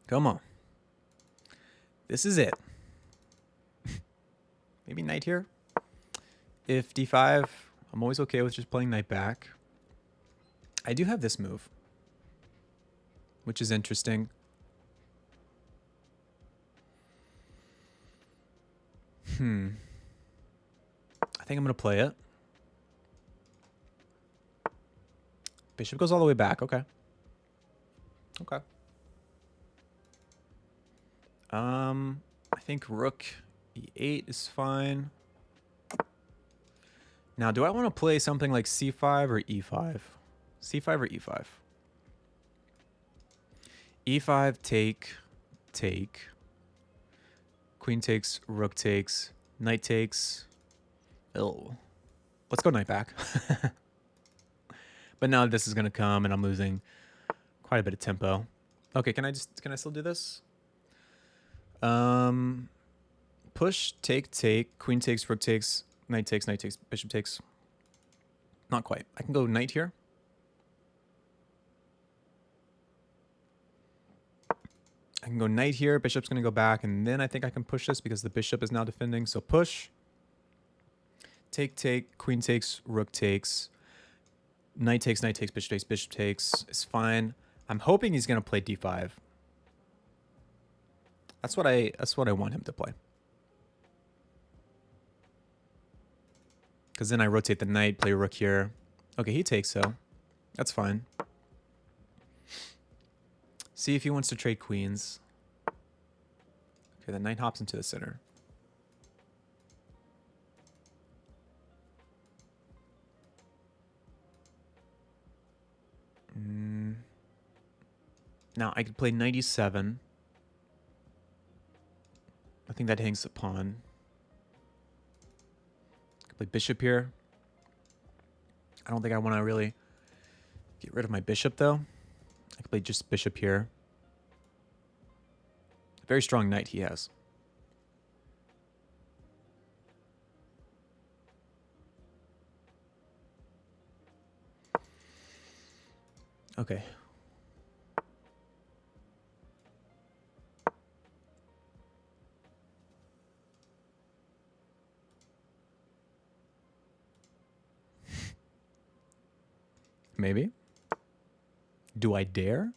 Come on. This is it. Maybe knight here. If d5, I'm always okay with just playing knight back. I do have this move, which is interesting. I think I'm going to play it. Bishop goes all the way back. Okay. Okay. I think rook e8 is fine. Now, do I want to play something like c5 or e5? c5 or e5? e5, take. Queen takes, rook takes, knight takes. Oh. Let's go knight back. But now this is going to come and I'm losing quite a bit of tempo. Okay, can I still do this? Push, take, queen takes, rook takes, knight takes, bishop takes. Not quite. I can go knight here. I can go knight here, bishop's going to go back, and then I think I can push this because the bishop is now defending. So push, take, queen takes, rook takes, knight takes, bishop takes is fine. I'm hoping he's gonna play d5. That's what I want him to play. Because then I rotate the knight, play rook here. Okay, he takes, so that's fine. See if he wants to trade queens. Okay, the knight hops into the center. Now I could play knight e7. I think that hangs the pawn. I could play bishop here. I don't think I want to really get rid of my bishop, though. I could play just bishop here. Very strong knight he has. Okay. Maybe. Do I dare?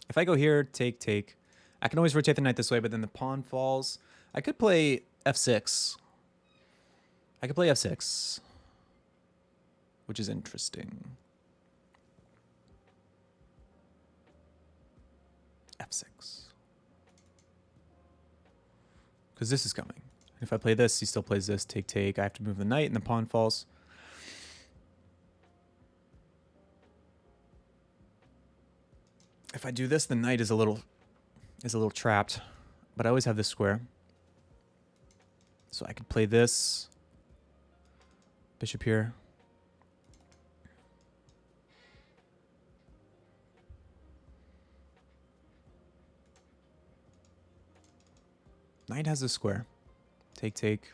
If I go here, take. I can always rotate the knight this way, but then the pawn falls. I could play f6. I could play f6. Which is interesting. f6. Because this is coming. If I play this, he still plays this, take. I have to move the knight and the pawn falls. If I do this, the knight is a little trapped, but I always have this square. So I could play this. Bishop here. Knight has a square. Take.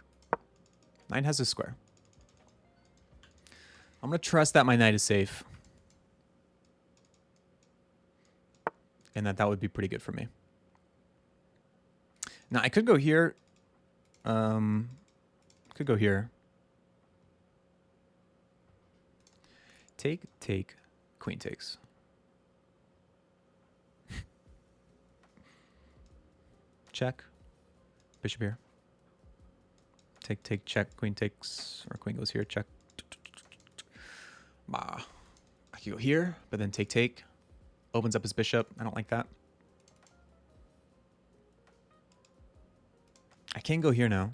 Knight has a square. I'm going to trust that my knight is safe. And that would be pretty good for me. Now, I could go here. Could go here. Take, queen takes. Check. Bishop here. Take, check, queen takes, or queen goes here, check. Bah. I could go here, but then take. Opens up his bishop. I don't like that. I can go here now.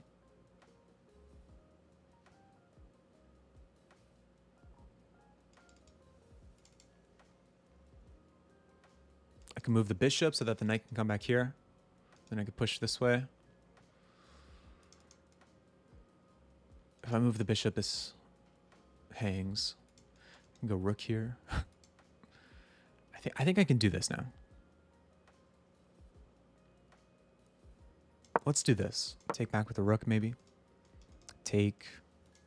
I can move the bishop so that the knight can come back here. Then I could push this way. If I move the bishop, this hangs. I can go rook here. I think I can do this now. Let's do this. Take back with the rook, maybe. Take.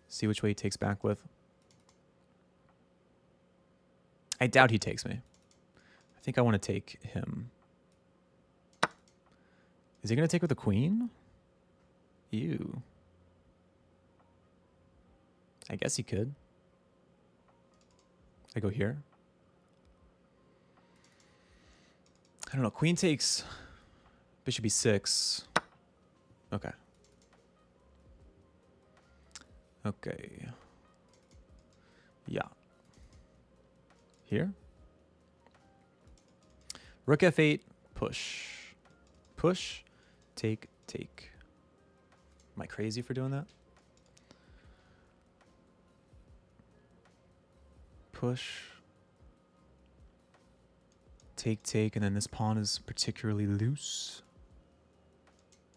See which way he takes back with. I doubt he takes me. I think I want to take him. Is he going to take with the queen? Ew. I guess he could. I go here. I don't know. Queen takes bishop e6. Okay. Okay. Yeah. Here. Rook f8. Push. Push. Take. Am I crazy for doing that? Push. Take, and then this pawn is particularly loose.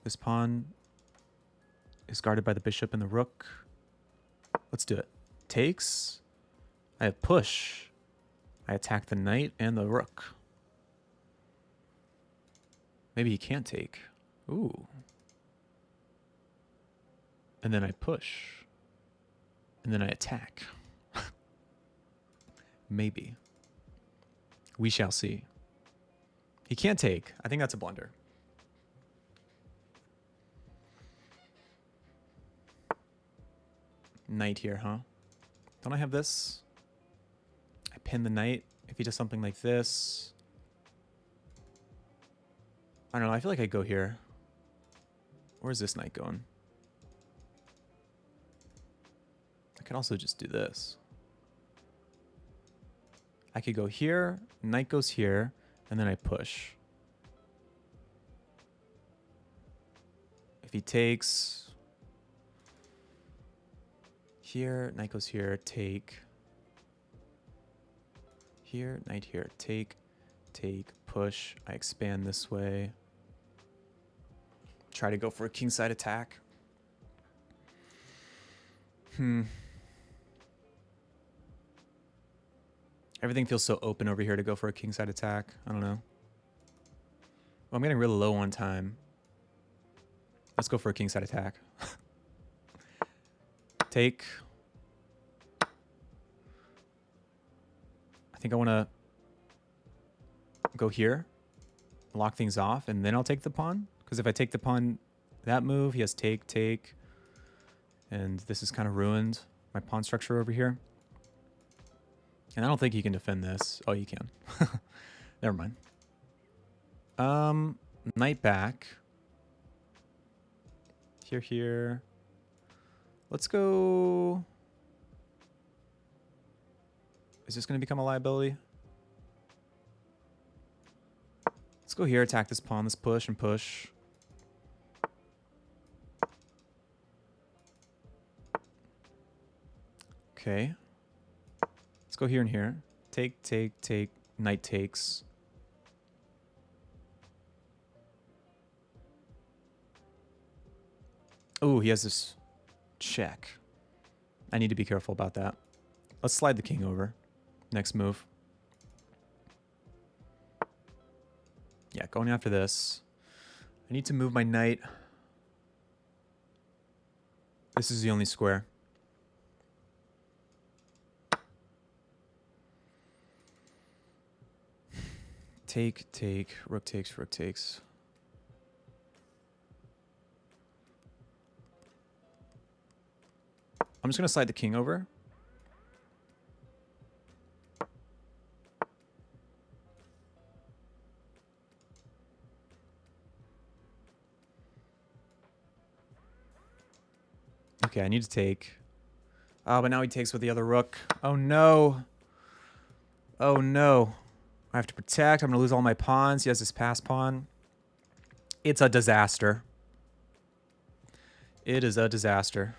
This pawn is guarded by the bishop and the rook. Let's do it. Takes. I have push. I attack the knight and the rook. Maybe he can't take. Ooh. And then I push. And then I attack. Maybe. We shall see. He can't take. I think that's a blunder. knight here, huh? Don't I have this? I pin the knight. If he does something like this... I don't know, I feel like I go here. Where's this knight going? I can also just do this. I could go here, knight goes here, and then I push. If he takes... Here, knight goes here, take. Here, knight here, take, push. I expand this way. Try to go for a kingside attack. Everything feels so open over here to go for a kingside attack. I don't know. Well, I'm getting really low on time. Let's go for a kingside attack. Take. I think I want to go here, lock things off, and then I'll take the pawn. Because if I take the pawn that move, he has take. And this is kind of ruined, my pawn structure over here. And I don't think he can defend this. Oh, you can. Never mind. Knight back. Here. Let's go... Is this going to become a liability? Let's go here, attack this pawn, let's push and push. Okay. Let's go here and here. Take. Knight takes. Oh, he has this check. I need to be careful about that. Let's slide the king over. Next move. Yeah, going after this. I need to move my knight. This is the only square. Take. Rook takes. I'm just going to slide the king over. Okay, I need to take. Oh, but now he takes with the other rook. Oh, no. Oh, no. I have to protect. I'm going to lose all my pawns. He has this pass pawn. It's a disaster. It is a disaster.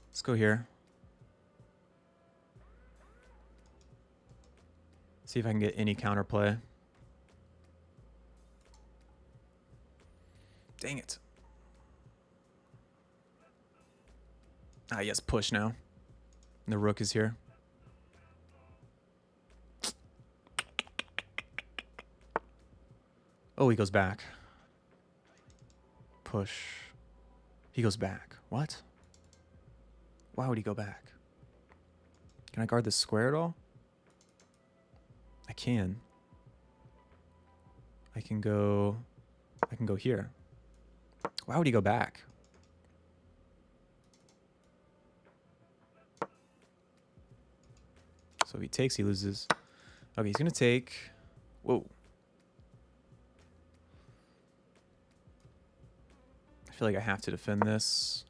Let's go here. See if I can get any counterplay. Dang it. Ah, yes, push now. And the rook is here. Oh, he goes back. Push. He goes back. What? Why would he go back? Can I guard this square at all? I can. I can go here. Why would he go back? So if he takes, he loses. Okay, he's gonna take. Whoa. I feel like I have to defend this.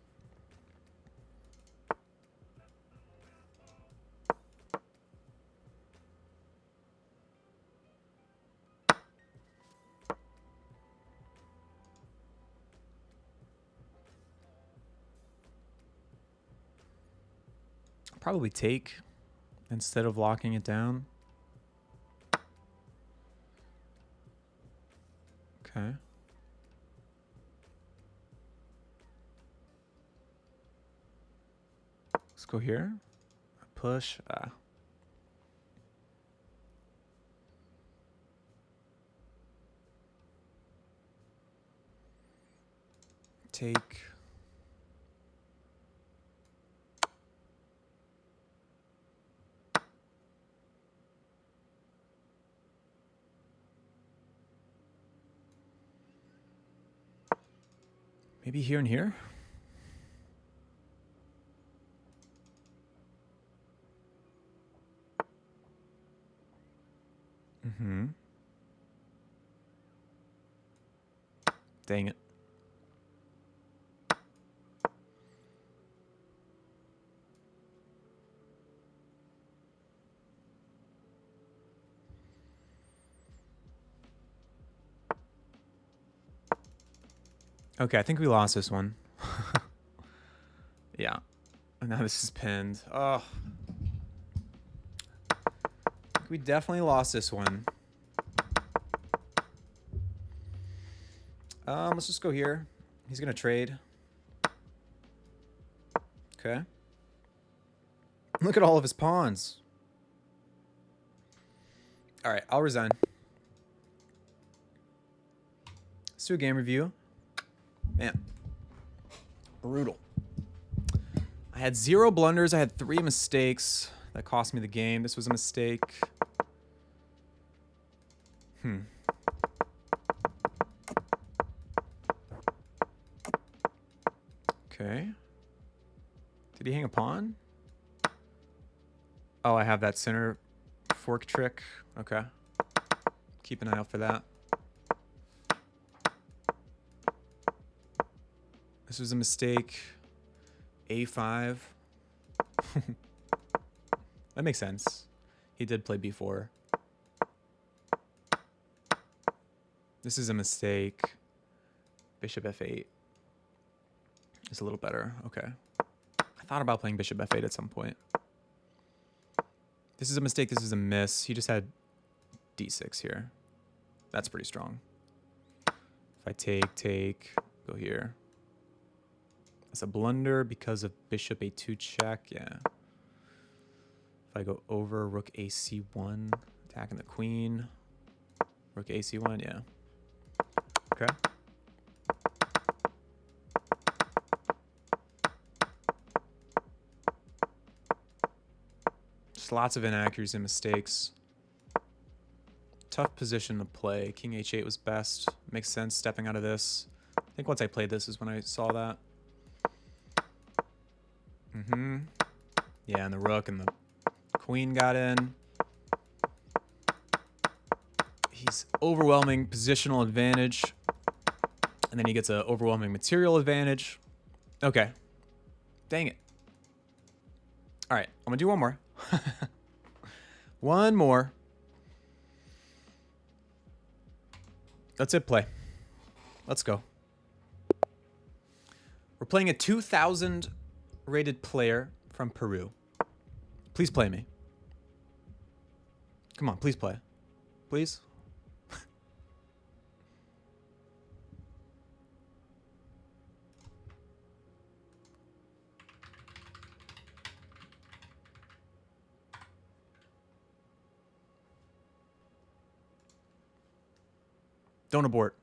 Probably take instead of locking it down. Okay. Let's go here. Push. Take. Maybe here and here. Mm-hmm. Dang it. Okay, I think we lost this one. Yeah. Now this is pinned. Oh. We definitely lost this one. Let's just go here. He's gonna trade. Okay. Look at all of his pawns. All right, I'll resign. Let's do a game review. Man, brutal. I had 0 blunders. I had 3 mistakes. That cost me the game. This was a mistake. Okay. Did he hang a pawn? Oh, I have that center fork trick. Okay. Keep an eye out for that. This was a mistake. A5. That makes sense. He did play B4. This is a mistake. Bishop F8 is a little better. Okay. I thought about playing Bishop F8 at some point. This is a mistake. This is a miss. He just had D6 here. That's pretty strong. If I take, go here. That's a blunder because of Bishop A2 check. Yeah. If I go over Rook AC1, attacking the queen. Rook AC1, yeah. Okay. Just lots of inaccuracies and mistakes. Tough position to play. King H8 was best. Makes sense stepping out of this. I think once I played this is when I saw that. Yeah, and the rook and the queen got in. He's overwhelming positional advantage. And then he gets an overwhelming material advantage. Okay. Dang it. All right, I'm gonna do one more. One more. That's it, play. Let's go. We're playing a 2,000 rated player from Peru. Please play me. Come on, please play. Please. Don't abort.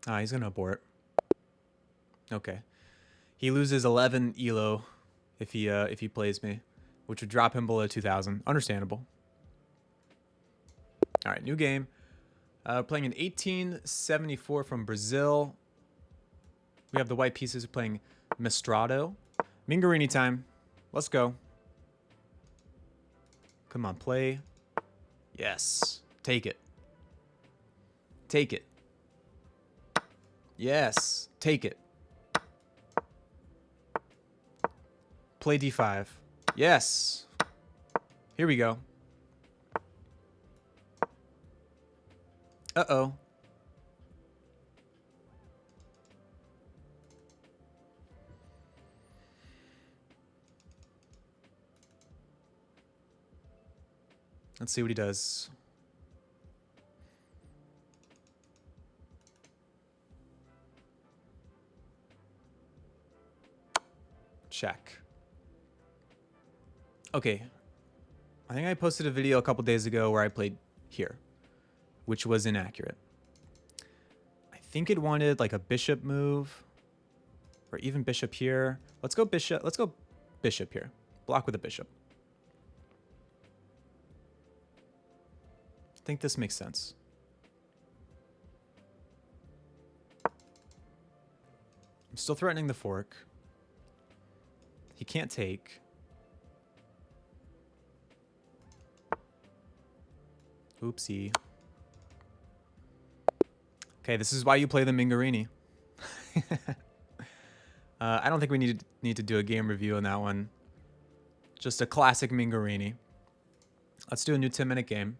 Ah, he's gonna abort. Okay. He loses 11 elo if he plays me, which would drop him below 2,000. Understandable. All right, new game. Playing an 1874 from Brazil. We have the white pieces playing Mestrado. Mingarini time. Let's go. Come on, play. Yes. Take it. Take it. Yes. Take it. Play D5. Yes. Here we go. Uh-oh. Let's see what he does. Check. Okay. I think I posted a video a couple days ago where I played here, which was inaccurate. I think it wanted like a bishop move or even bishop here. Let's go bishop. Let's go bishop here. Block with a bishop. I think this makes sense. I'm still threatening the fork. He can't take. Oopsie. Okay, this is why you play the Mingarini. I don't think we need to do a game review on that one. Just a classic Mingarini. Let's do a new 10-minute game.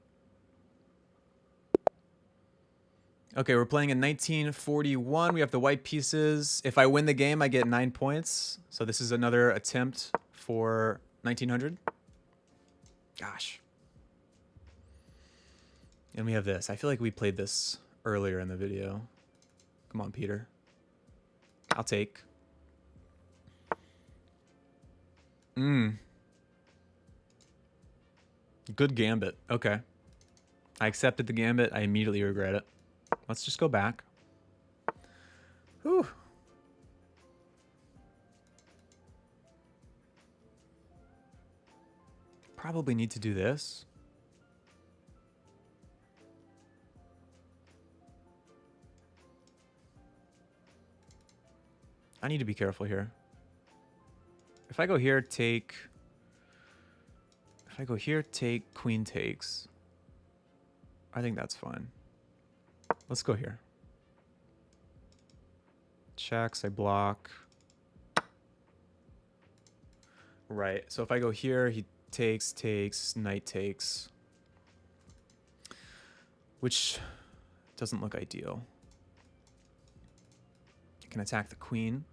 Okay, we're playing in 1941. We have the white pieces. If I win the game, I get 9 points. So this is another attempt for 1900. Gosh. And we have this. I feel like we played this earlier in the video. Come on, Peter. I'll take. Good gambit. Okay. I accepted the gambit. I immediately regret it. Let's just go back. Whew. Probably need to do this. I need to be careful here. If I go here, take... If I go here, take queen takes. I think that's fine. Let's go here. Checks, I block. Right, so if I go here, he takes, knight takes. Which doesn't look ideal. I can attack the queen,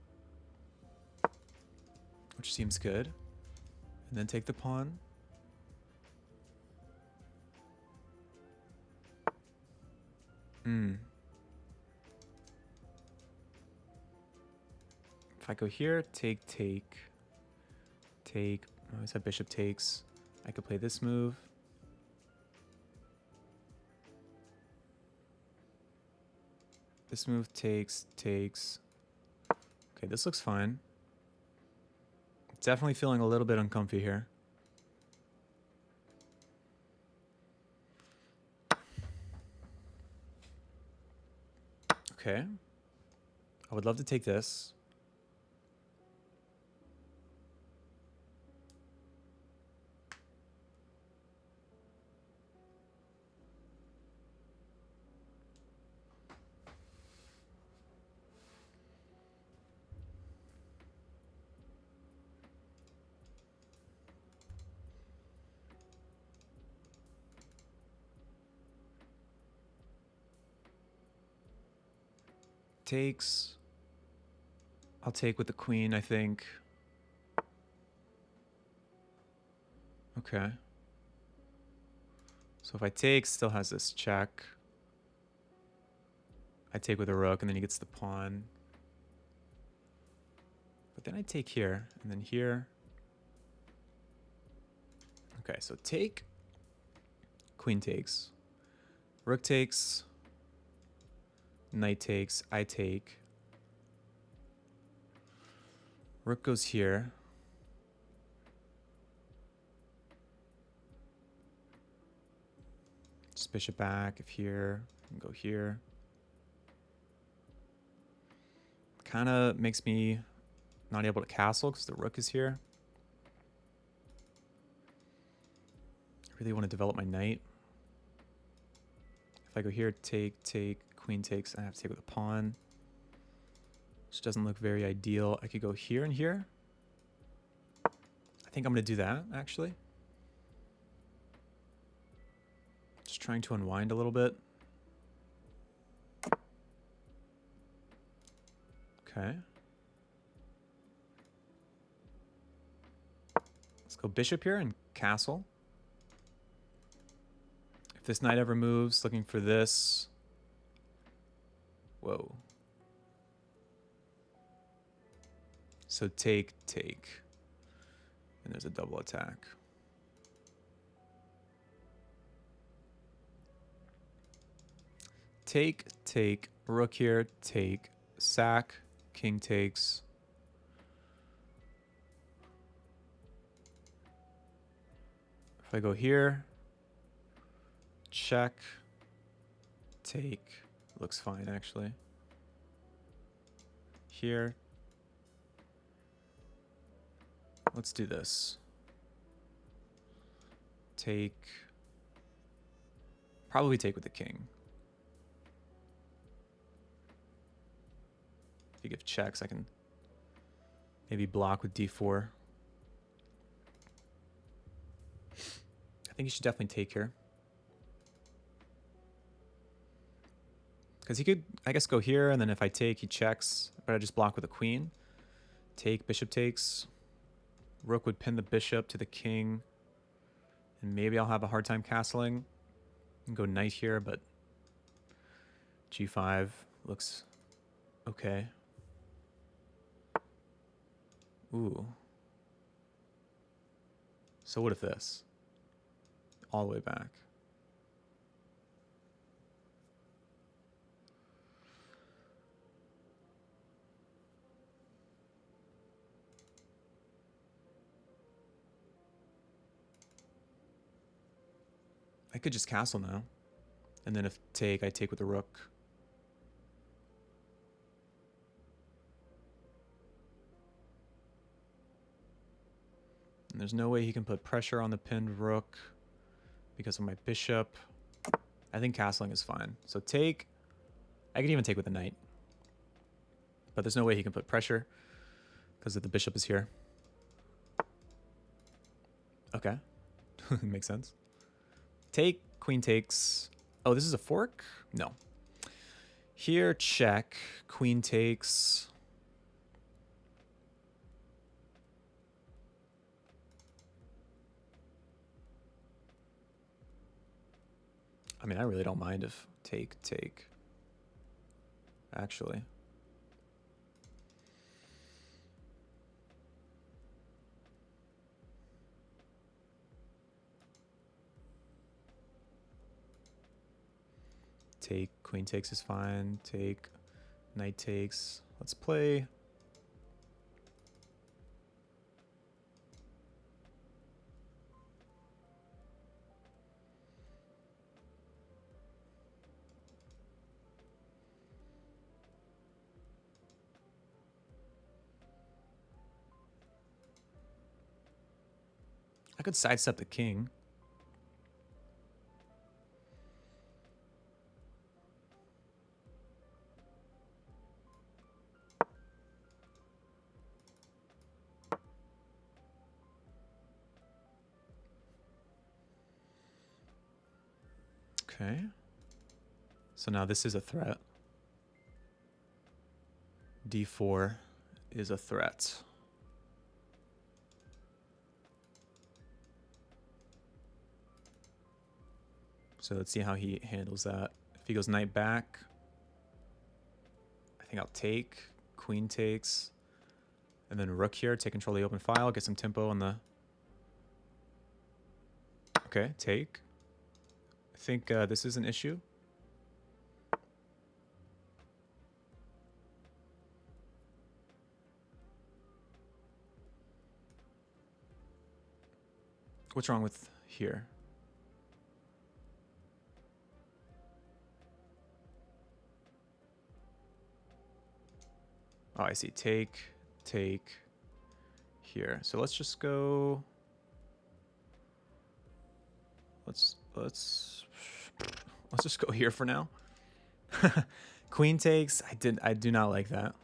which seems good. And then take the pawn. If I go here, take. Oh, I said bishop takes. I could play this move. This move takes. Okay, this looks fine. Definitely feeling a little bit uncomfy here. Okay. I would love to take this. Takes. I'll take with the queen, I think. Okay. So if I take, still has this check. I take with a rook, and then he gets the pawn. But then I take here, and then here. Okay, so take. Queen takes. Rook takes. Knight takes. I take. Rook goes here. Just bishop back if here. And go here. Kind of makes me not able to castle because the rook is here. I really want to develop my knight. If I go here, take, queen takes, I have to take with a pawn. Which doesn't look very ideal. I could go here and here. I think I'm going to do that, actually. Just trying to unwind a little bit. Okay. Let's go bishop here and castle. If this knight ever moves, looking for this. Whoa. So take. And there's a double attack. Take, rook here, take, sack, king takes. If I go here, check, take, looks fine actually. Here, let's do this. Take, Probably take with the king. If you give checks, I can maybe block with d4. I think you should definitely take here. Because he could, I guess, go here, and then if I take, he checks. But I just block with a queen. Take, bishop takes. Rook would pin the bishop to the king. And maybe I'll have a hard time castling. And go knight here, but g5 looks okay. Ooh. So what if this? All the way back. I could just castle now. And then if take, I take with the rook. And there's no way he can put pressure on the pinned rook because of my bishop. I think castling is fine. So take. I could even take with the knight. But there's no way he can put pressure because the bishop is here. Okay. Makes sense. Take, queen takes. Oh, this is a fork? No. Here, check. Queen takes. I mean, I really don't mind if take. Actually. Take, queen takes is fine. Take, knight takes. Let's play. I could sidestep the king. Okay. So now this is a threat. D4 is a threat. So let's see how he handles that. If he goes knight back, I think I'll take. Queen takes. And then rook here, take control of the open file, get some tempo on the... Okay, take. I think this is an issue. What's wrong with here? Oh, I see. Take here. So let's just go. Let's just go here for now. Queen takes. I do not like that.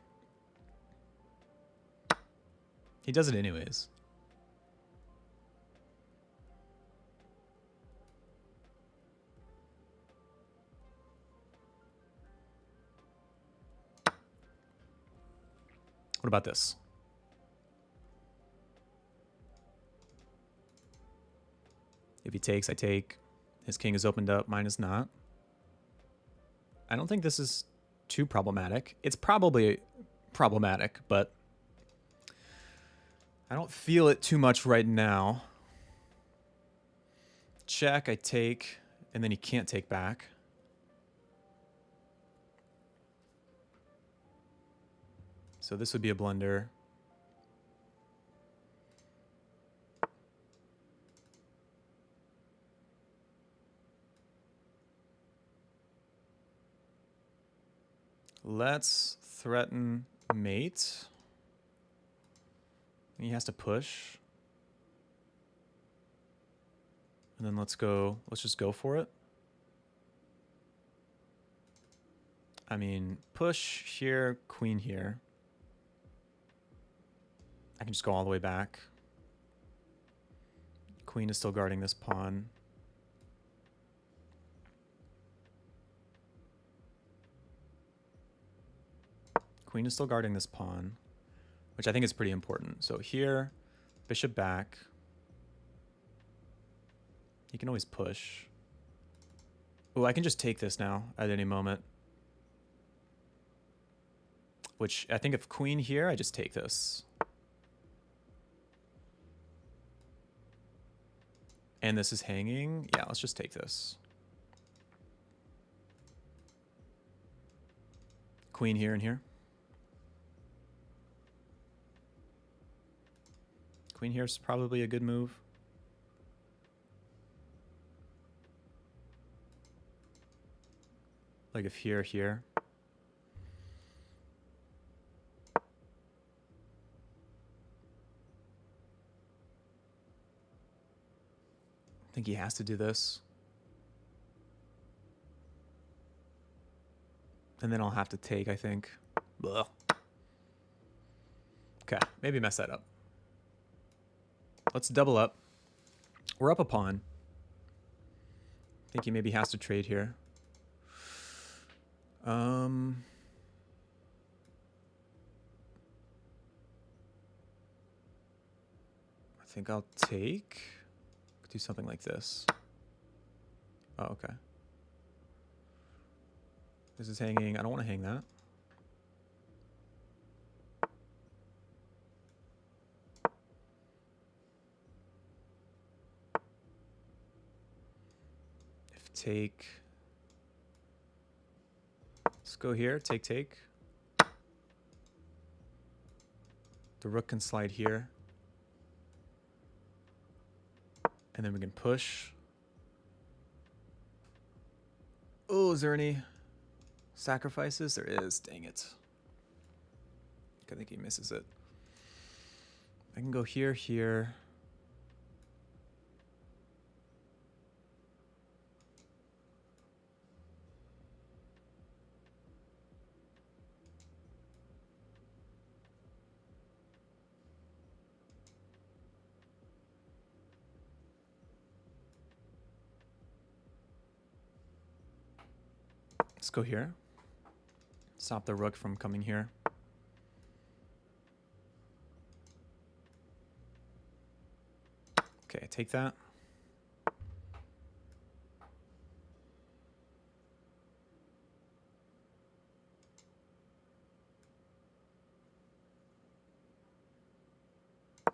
He does it anyways. What about this? If he takes, I take. His king is opened up, mine is not. I don't think this is too problematic. It's probably problematic, but I don't feel it too much right now. Check, I take, and then he can't take back. So this would be a blunder. Let's threaten mate. He has to push. And then let's just go for it. I mean, push here, queen here. I can just go all the way back. Queen is still guarding this pawn. Queen is still guarding this pawn, which I think is pretty important. So here, bishop back. He can always push. Oh, I can just take this now at any moment. Which I think if queen here, I just take this. And this is hanging. Yeah, let's just take this. Queen here and here. Queen here is probably a good move. Like if here, here. I think he has to do this. And then I'll have to take, I think. Ugh. Okay, maybe mess that up. Let's double up. We're up a pawn. I think he maybe has to trade here. I think I'll take. Do something like this. Oh, okay. This is hanging. I don't want to hang that. If take. Let's go here. Take, take. The rook can slide here. And then we can push. Oh, is there any sacrifices? There is. Dang it. I think he misses it. I can go here, here. Let's go here. Stop the rook from coming here. Okay, take that.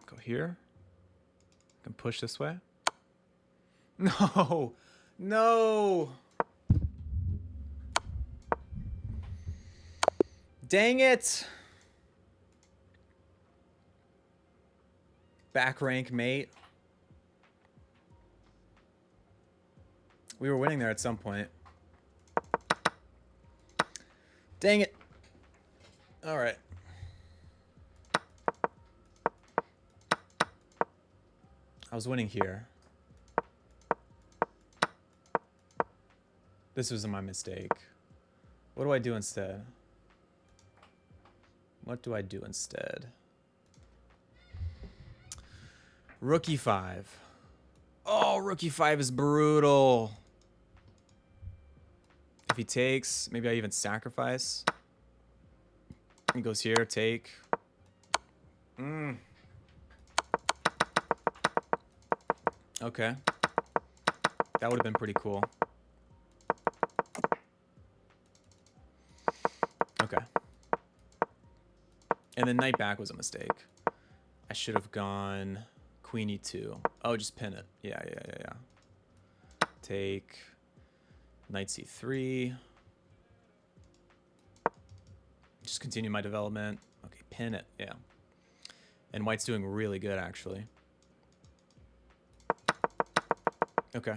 Go here. I can push this way. No! No! Dang it! Back rank, mate. We were winning there at some point. Dang it. All right. I was winning here. This was my mistake. What do I do instead? What do I do instead? Rook e5. Oh, rook e5 is brutal. If he takes, maybe I even sacrifice. He goes here, take. Okay. That would have been pretty cool. Okay. And then knight back was a mistake. I should have gone queen e2. Oh, just pin it. Yeah. Take knight c3. Just continue my development. Okay, pin it. Yeah. And white's doing really good, actually. Okay.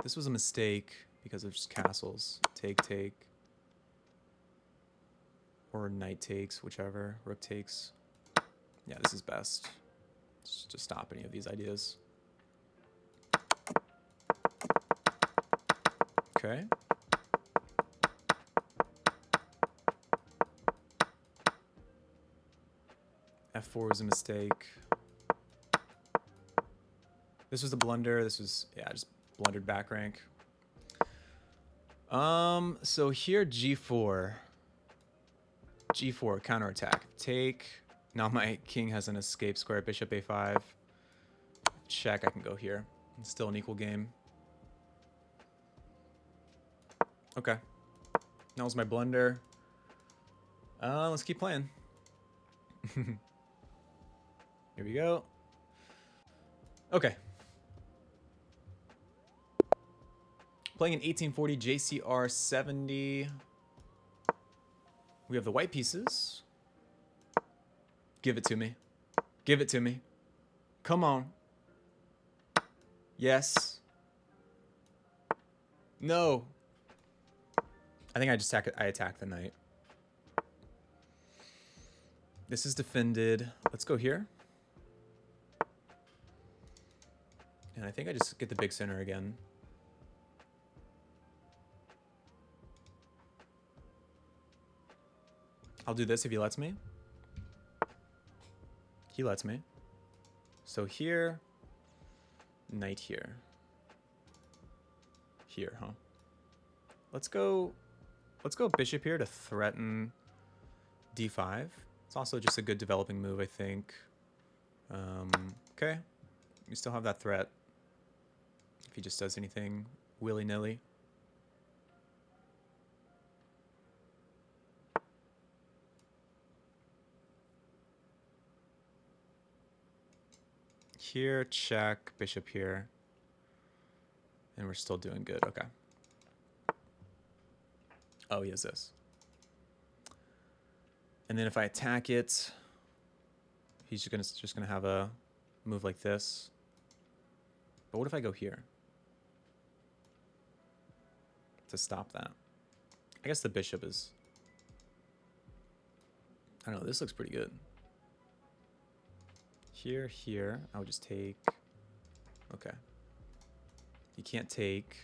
This was a mistake because of just castles. Take, take. Or knight takes, whichever. Rook takes. Yeah, this is best. Just to stop any of these ideas. Okay. F4 was a mistake. This was the blunder. This was, yeah, just blundered back rank. So here G4. G4, counterattack. Take. Now my king has an escape square. Bishop A5. Check, I can go here. It's still an equal game. Okay. That was my blunder. Let's keep playing. Here we go. Okay. Playing an 1840 JCR 70. We have the white pieces. Give it to me. Give it to me. Come on. Yes. No. I think I just attack the knight. This is defended. Let's go here. And I think I just get the big center again. I'll do this if he lets me. He lets me. So here, knight here. Here, huh? Let's go bishop here to threaten d5. It's also just a good developing move, I think. Okay. We still have that threat. If he just does anything willy-nilly. Here, check, bishop here. And we're still doing good, okay. Oh, he has this. And then if I attack it, he's just gonna have a move like this. But what if I go here? To stop that. I guess the bishop is... I don't know, this looks pretty good. Here, here, I would just take... Okay. He can't take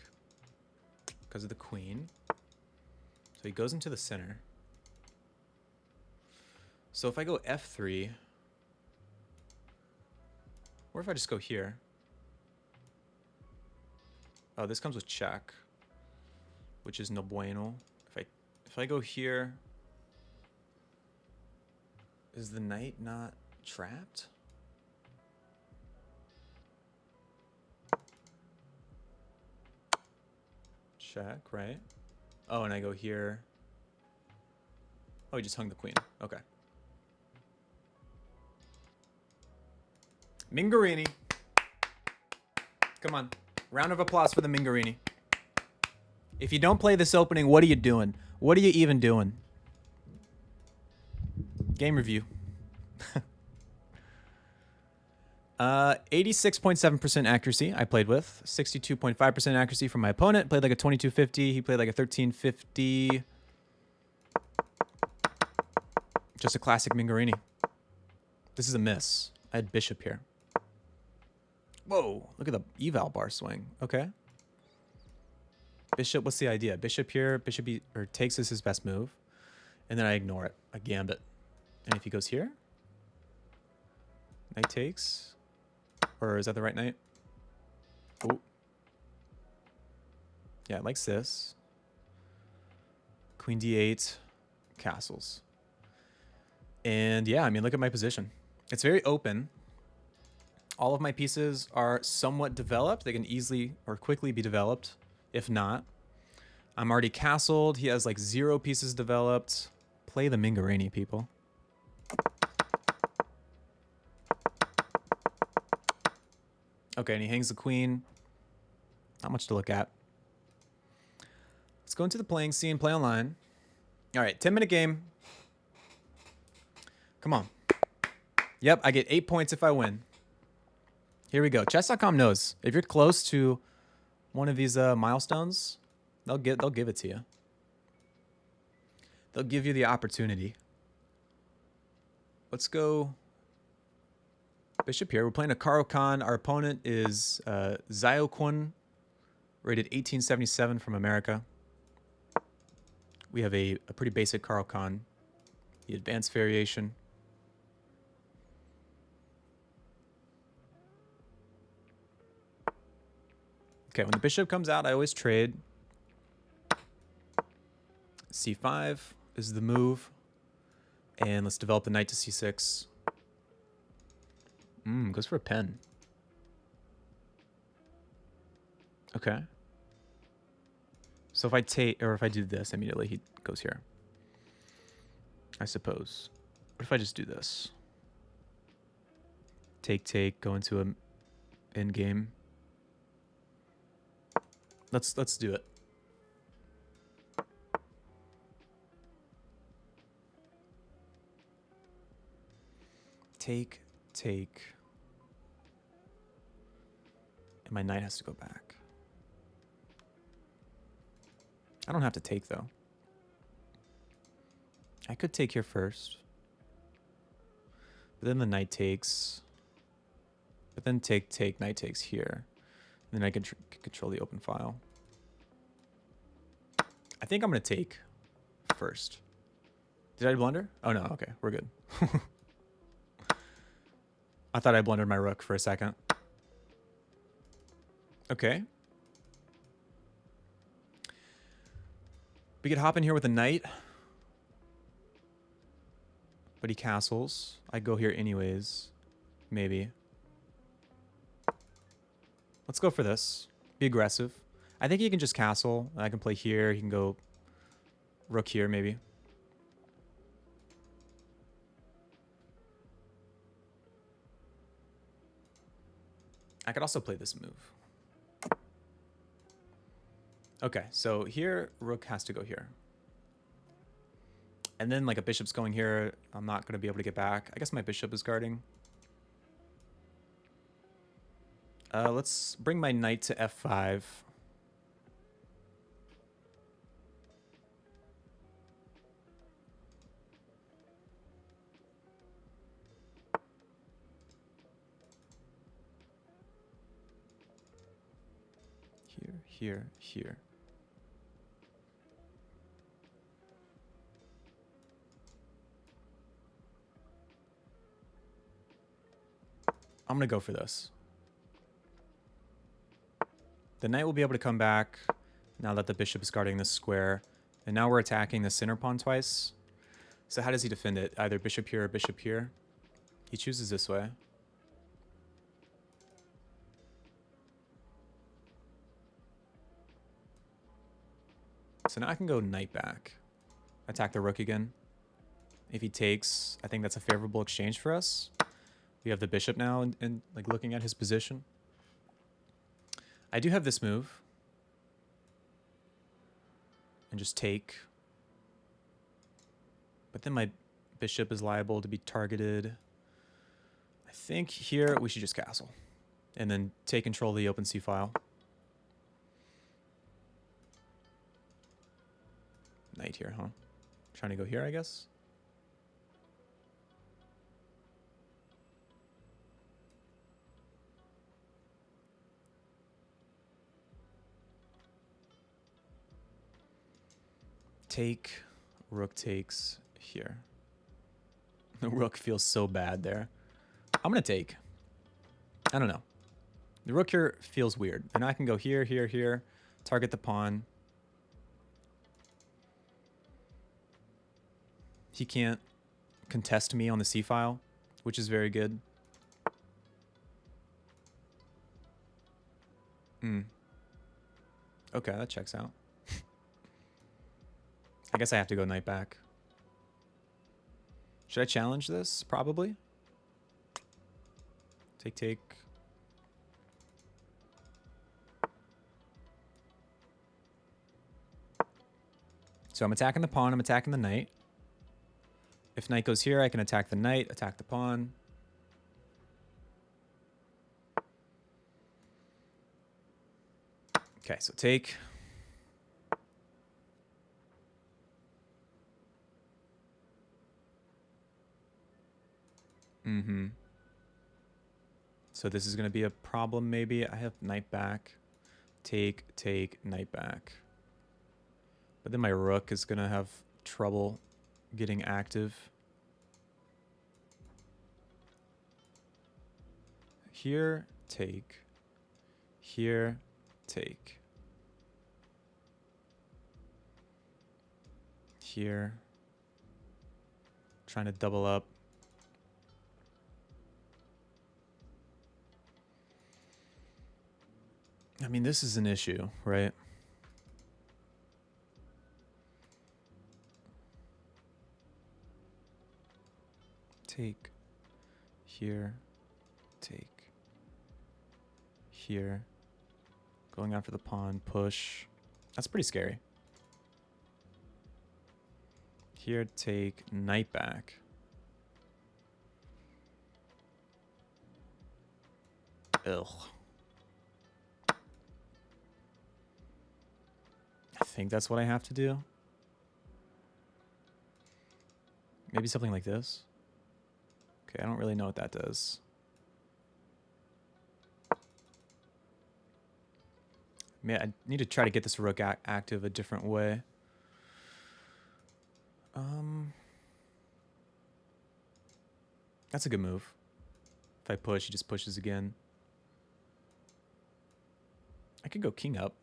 because of the queen. So he goes into the center. So if I go f3, or if I just go here. Oh, this comes with check, which is no bueno. If I go here, is the knight not trapped? Check, right? Oh, and I go here. Oh, he just hung the queen. Okay. Mingarini. Come on. Round of applause for the Mingarini. If you don't play this opening, what are you doing? What are you even doing? Game review. 86.7% accuracy I played with. 62.5% accuracy from my opponent. Played like a 2250. He played like a 1350. Just a classic Mingarini. This is a miss. I had bishop here. Whoa, look at the eval bar swing. Okay. Bishop, what's the idea? Bishop here, bishop or takes is his best move. And then I ignore it. I gambit. And if he goes here, knight takes. Or is that the right knight? Oh. Yeah, it likes this. Queen d8, castles. And yeah, I mean, look at my position. It's very open. All of my pieces are somewhat developed. They can easily or quickly be developed. If not, I'm already castled. He has like 0 pieces developed. Play the Mingarini, people. Okay, and he hangs the queen. Not much to look at. Let's go into the playing scene, play online. All right, 10-minute game. Come on. Yep, I get 8 points if I win. Here we go. Chess.com knows if you're close to one of these milestones, they'll give it to you. They'll give you the opportunity. Let's go bishop here. We're playing a Caro-Kann. Our opponent is Xiaoquan. Rated 1877 from America. We have a pretty basic Carl Khan. The advanced variation. Okay, when the bishop comes out, I always trade. C5 is the move. And let's develop the knight to c6. Goes for a pen. Okay. So if I take, or if I do this, immediately he goes here. I suppose. What if I just do this? Take, go into a end game. Let's do it. Take. And my knight has to go back. I don't have to take, though. I could take here first. But then the knight takes. But then take, knight takes here. And then I can control the open file. I think I'm going to take first. Did I blunder? Oh, no. Okay, we're good. I thought I blundered my rook for a second. Okay. We could hop in here with a knight. But he castles. I go here anyways. Maybe. Let's go for this. Be aggressive. I think he can just castle. I can play here. He can go rook here, maybe. I could also play this move. Okay, so here, rook has to go here. And then, like, a bishop's going here. I'm not going to be able to get back. I guess my bishop is guarding. Let's bring my knight to f5. Here. I'm going to go for this. The knight will be able to come back now that the bishop is guarding this square. And now we're attacking the center pawn twice. So how does he defend it? Either bishop here or bishop here. He chooses this way. So now I can go knight back. Attack the rook again. If he takes, I think that's a favorable exchange for us. We have the bishop now and like looking at his position. I do have this move. And just take. But then my bishop is liable to be targeted. I think here we should just castle. And then take control of the open C file. Knight here, huh? Trying to go here, I guess. Take, rook takes here. The rook feels so bad there. I'm gonna take. I don't know. The rook here feels weird. And I can go here, target the pawn. He can't contest me on the C file, which is very good. Okay, that checks out. I guess I have to go knight back. Should I challenge this? Probably. Take. So I'm attacking the pawn, I'm attacking the knight. If knight goes here, I can attack the knight, attack the pawn. Okay, so take. So this is going to be a problem, maybe. I have knight back. take, knight back. But then my rook is gonna have trouble getting active. Here, take. Here, take. Here. Trying to double up. I mean, this is an issue, right? Take. Here. Take. Here. Going after the pawn. Push. That's pretty scary. Here, take. Knight back. Ugh. I think that's what I have to do. Maybe something like this. Okay, I don't really know what that does. I need to try to get this rook active a different way. That's a good move. If I push, he just pushes again. I could go king up.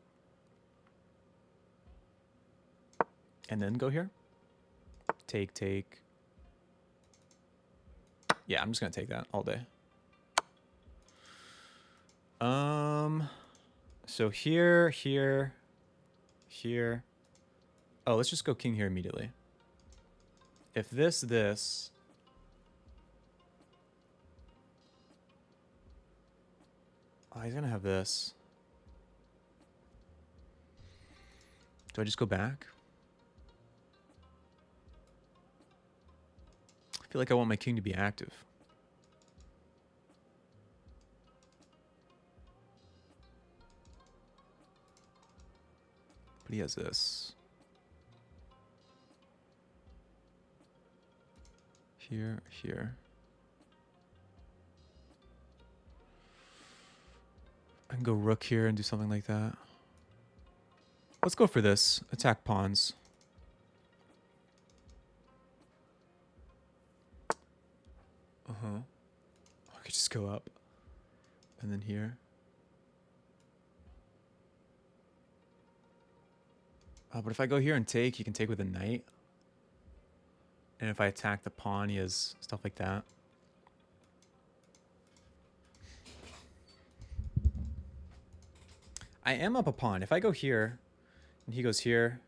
And then go here. Take, take. Yeah, I'm just gonna take that all day. So here, here, here. Oh, let's just go king here immediately. If this. Oh, he's gonna have this. Do I just go back? I feel like I want my king to be active. But he has this. Here, here. I can go rook here and do something like that. Let's go for this. Attack pawns. I could just go up. And then here. But if I go here and take, he can take with a knight. And if I attack the pawn, he has stuff like that. I am up a pawn. If I go here, and he goes here,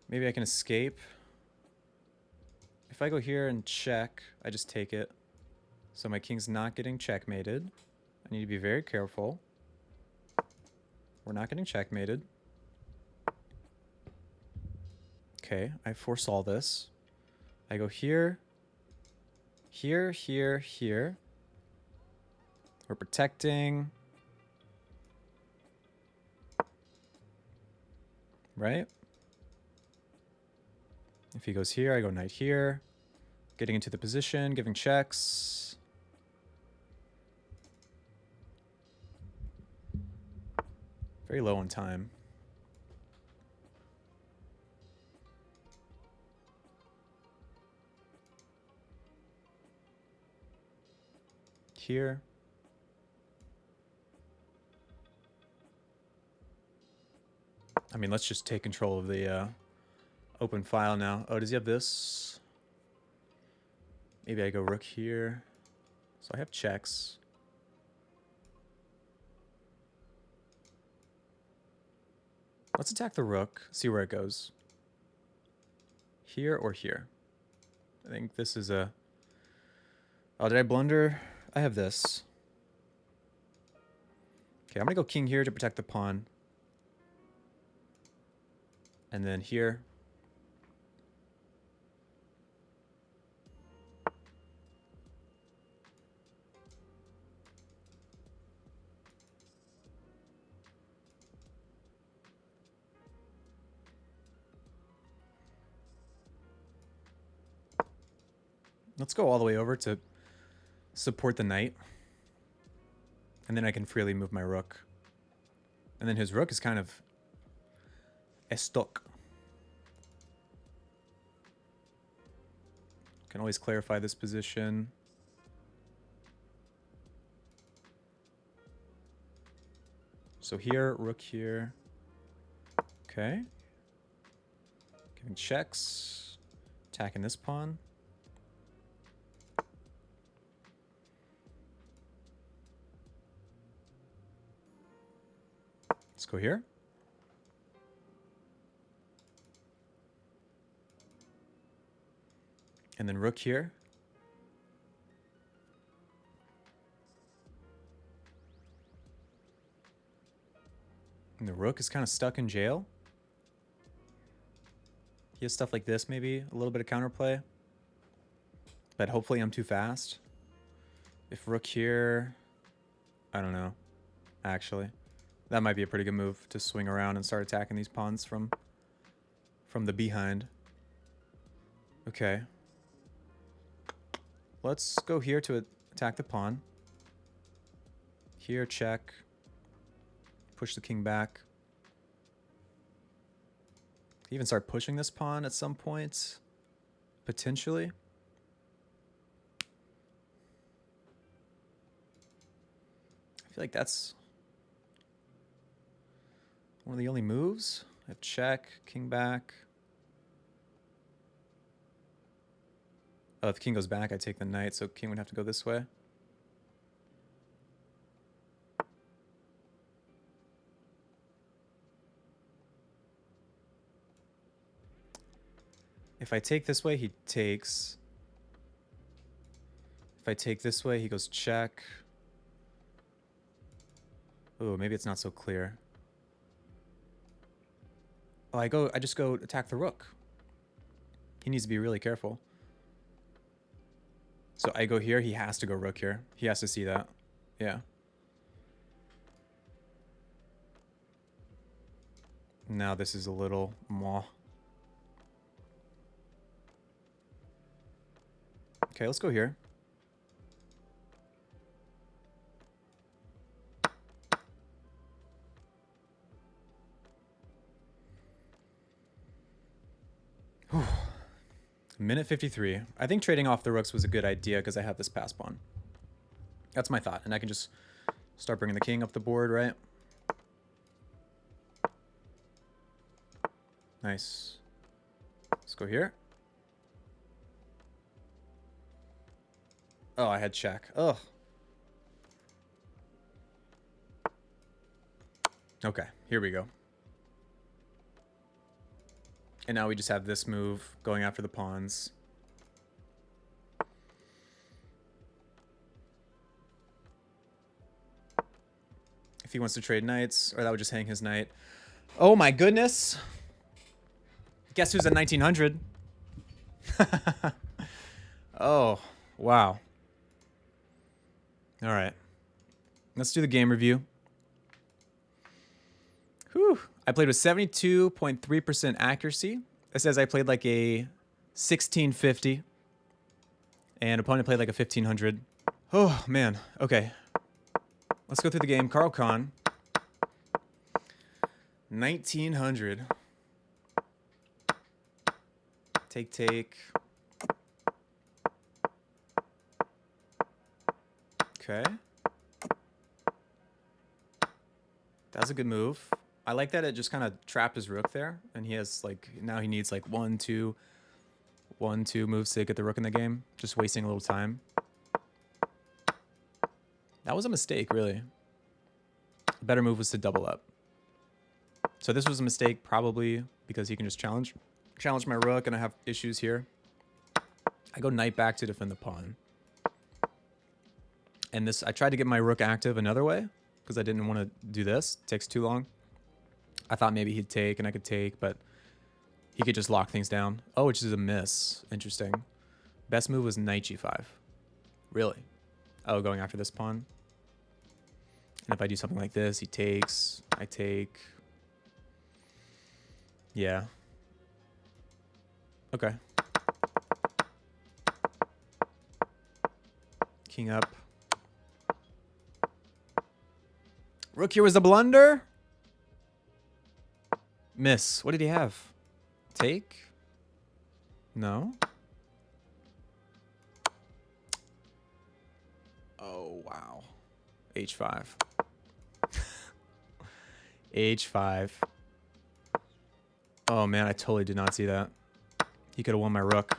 maybe I can escape. If I go here and check, I just take it. So my king's not getting checkmated. I need to be very careful. We're not getting checkmated. Okay, I foresaw this. I go here, here, here, here. We're protecting. Right? If he goes here, I go knight here. Getting into the position, giving checks. Very low on time. Here. I mean, let's just take control of the open file now. Oh, does he have this? Maybe I go rook here. So I have checks. Let's attack the rook, see where it goes. Here or here? I think this is a... Oh, did I blunder? I have this. Okay, I'm gonna go king here to protect the pawn. And then here. Let's go all the way over to support the knight. And then I can freely move my rook. And then his rook is kind of stuck. Can always clarify this position. So here, rook here. Okay. Giving checks. Attacking this pawn. Let's go here. And then rook here. And the rook is kind of stuck in jail. He has stuff like this, maybe a little bit of counterplay. But hopefully I'm too fast. If rook here, I don't know, actually. That might be a pretty good move to swing around and start attacking these pawns from the behind. Okay. Let's go here to attack the pawn. Here, check. Push the king back. Even start pushing this pawn at some point. Potentially. I feel like that's one of the only moves. I have check, king back. Oh, if the king goes back, I take the knight, so king would have to go this way. If I take this way, he takes. If I take this way, he goes check. Oh, maybe it's not so clear. Oh, I just go attack the rook. He needs to be really careful. So I go here, he has to go rook here. He has to see that. Yeah. Now this is a little more. Okay, let's go here. Whew. Minute 53. I think trading off the rooks was a good idea because I have this pass pawn. That's my thought. And I can just start bringing the king up the board, right? Nice. Let's go here. Oh, I had check. Ugh. Okay, here we go. And now we just have this move going after the pawns. If he wants to trade knights, or that would just hang his knight. Oh my goodness. Guess who's at 1900? Oh, wow. All right. Let's do the game review. Whew. I played with 72.3% accuracy. It says I played like a 1650. And opponent played like a 1500. Oh, man. Okay. Let's go through the game. Carl Khan. 1900. Take. Okay. That's a good move. I like that it just kind of trapped his rook there. And he has like, now he needs like 1, 2 moves to get the rook in the game. Just wasting a little time. That was a mistake, really. The better move was to double up. So this was a mistake probably because he can just challenge my rook and I have issues here. I go knight back to defend the pawn. And this, I tried to get my rook active another way because I didn't want to do this. It takes too long. I thought maybe he'd take and I could take, but he could just lock things down. Oh, which is a miss. Interesting. Best move was knight g5. Really? Oh, going after this pawn. And if I do something like this, he takes, I take. Yeah. Okay. King up. Rook here was a blunder. Miss. What did he have? Take? No. Oh, wow. H5. H5. Oh, man, I totally did not see that. He could have won my rook.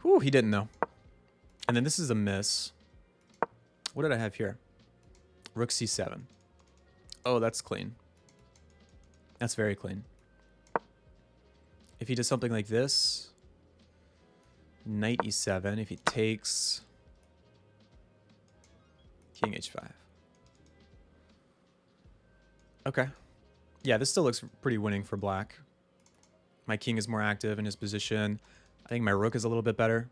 Whew, he didn't, though. And then this is a miss. What did I have here? Rook C7. Oh, that's clean. That's very clean. If he does something like this, knight E7. If he takes king H5. Okay. Yeah, this still looks pretty winning for black. My king is more active in his position. I think my rook is a little bit better.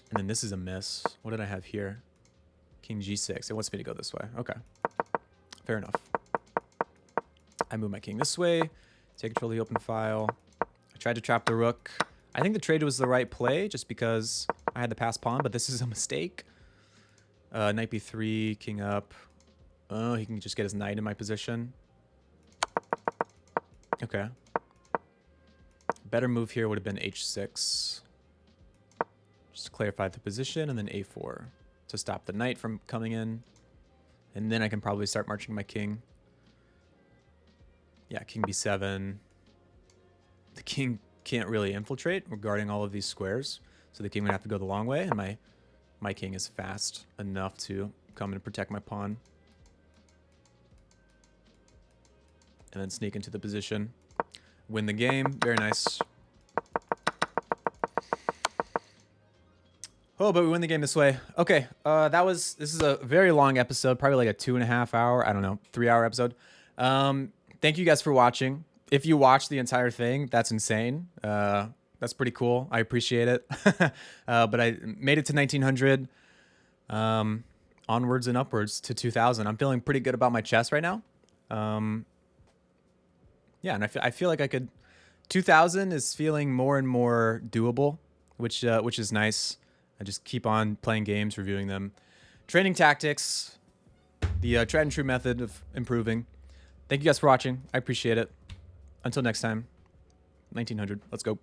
And then this is a miss. What did I have here? King G6. It wants me to go this way. Okay. Fair enough. I move my king this way. Take control of the open file. I tried to trap the rook. I think the trade was the right play just because I had the pass pawn, but this is a mistake. Knight B3, king up. Oh, he can just get his knight in my position. Okay. Better move here would have been H6. Just to clarify the position, and then A4 to stop the knight from coming in. And then I can probably start marching my king. Yeah, king B7. The king can't really infiltrate regarding all of these squares. So the king would have to go the long way, and my king is fast enough to come and protect my pawn. And then sneak into the position. Win the game. Very nice. Oh, but we win the game this way. Okay, this is a very long episode, probably like a 2.5 hour, I don't know, 3 hour episode. Thank you guys for watching. If you watched the entire thing, that's insane. That's pretty cool. I appreciate it. But I made it to 1900, onwards and upwards to 2000. I'm feeling pretty good about my chess right now. Yeah, and I feel like I could. 2000 is feeling more and more doable, which is nice. I just keep on playing games, reviewing them. Training tactics, the tried and true method of improving. Thank you guys for watching. I appreciate it. Until next time, 1900. Let's go.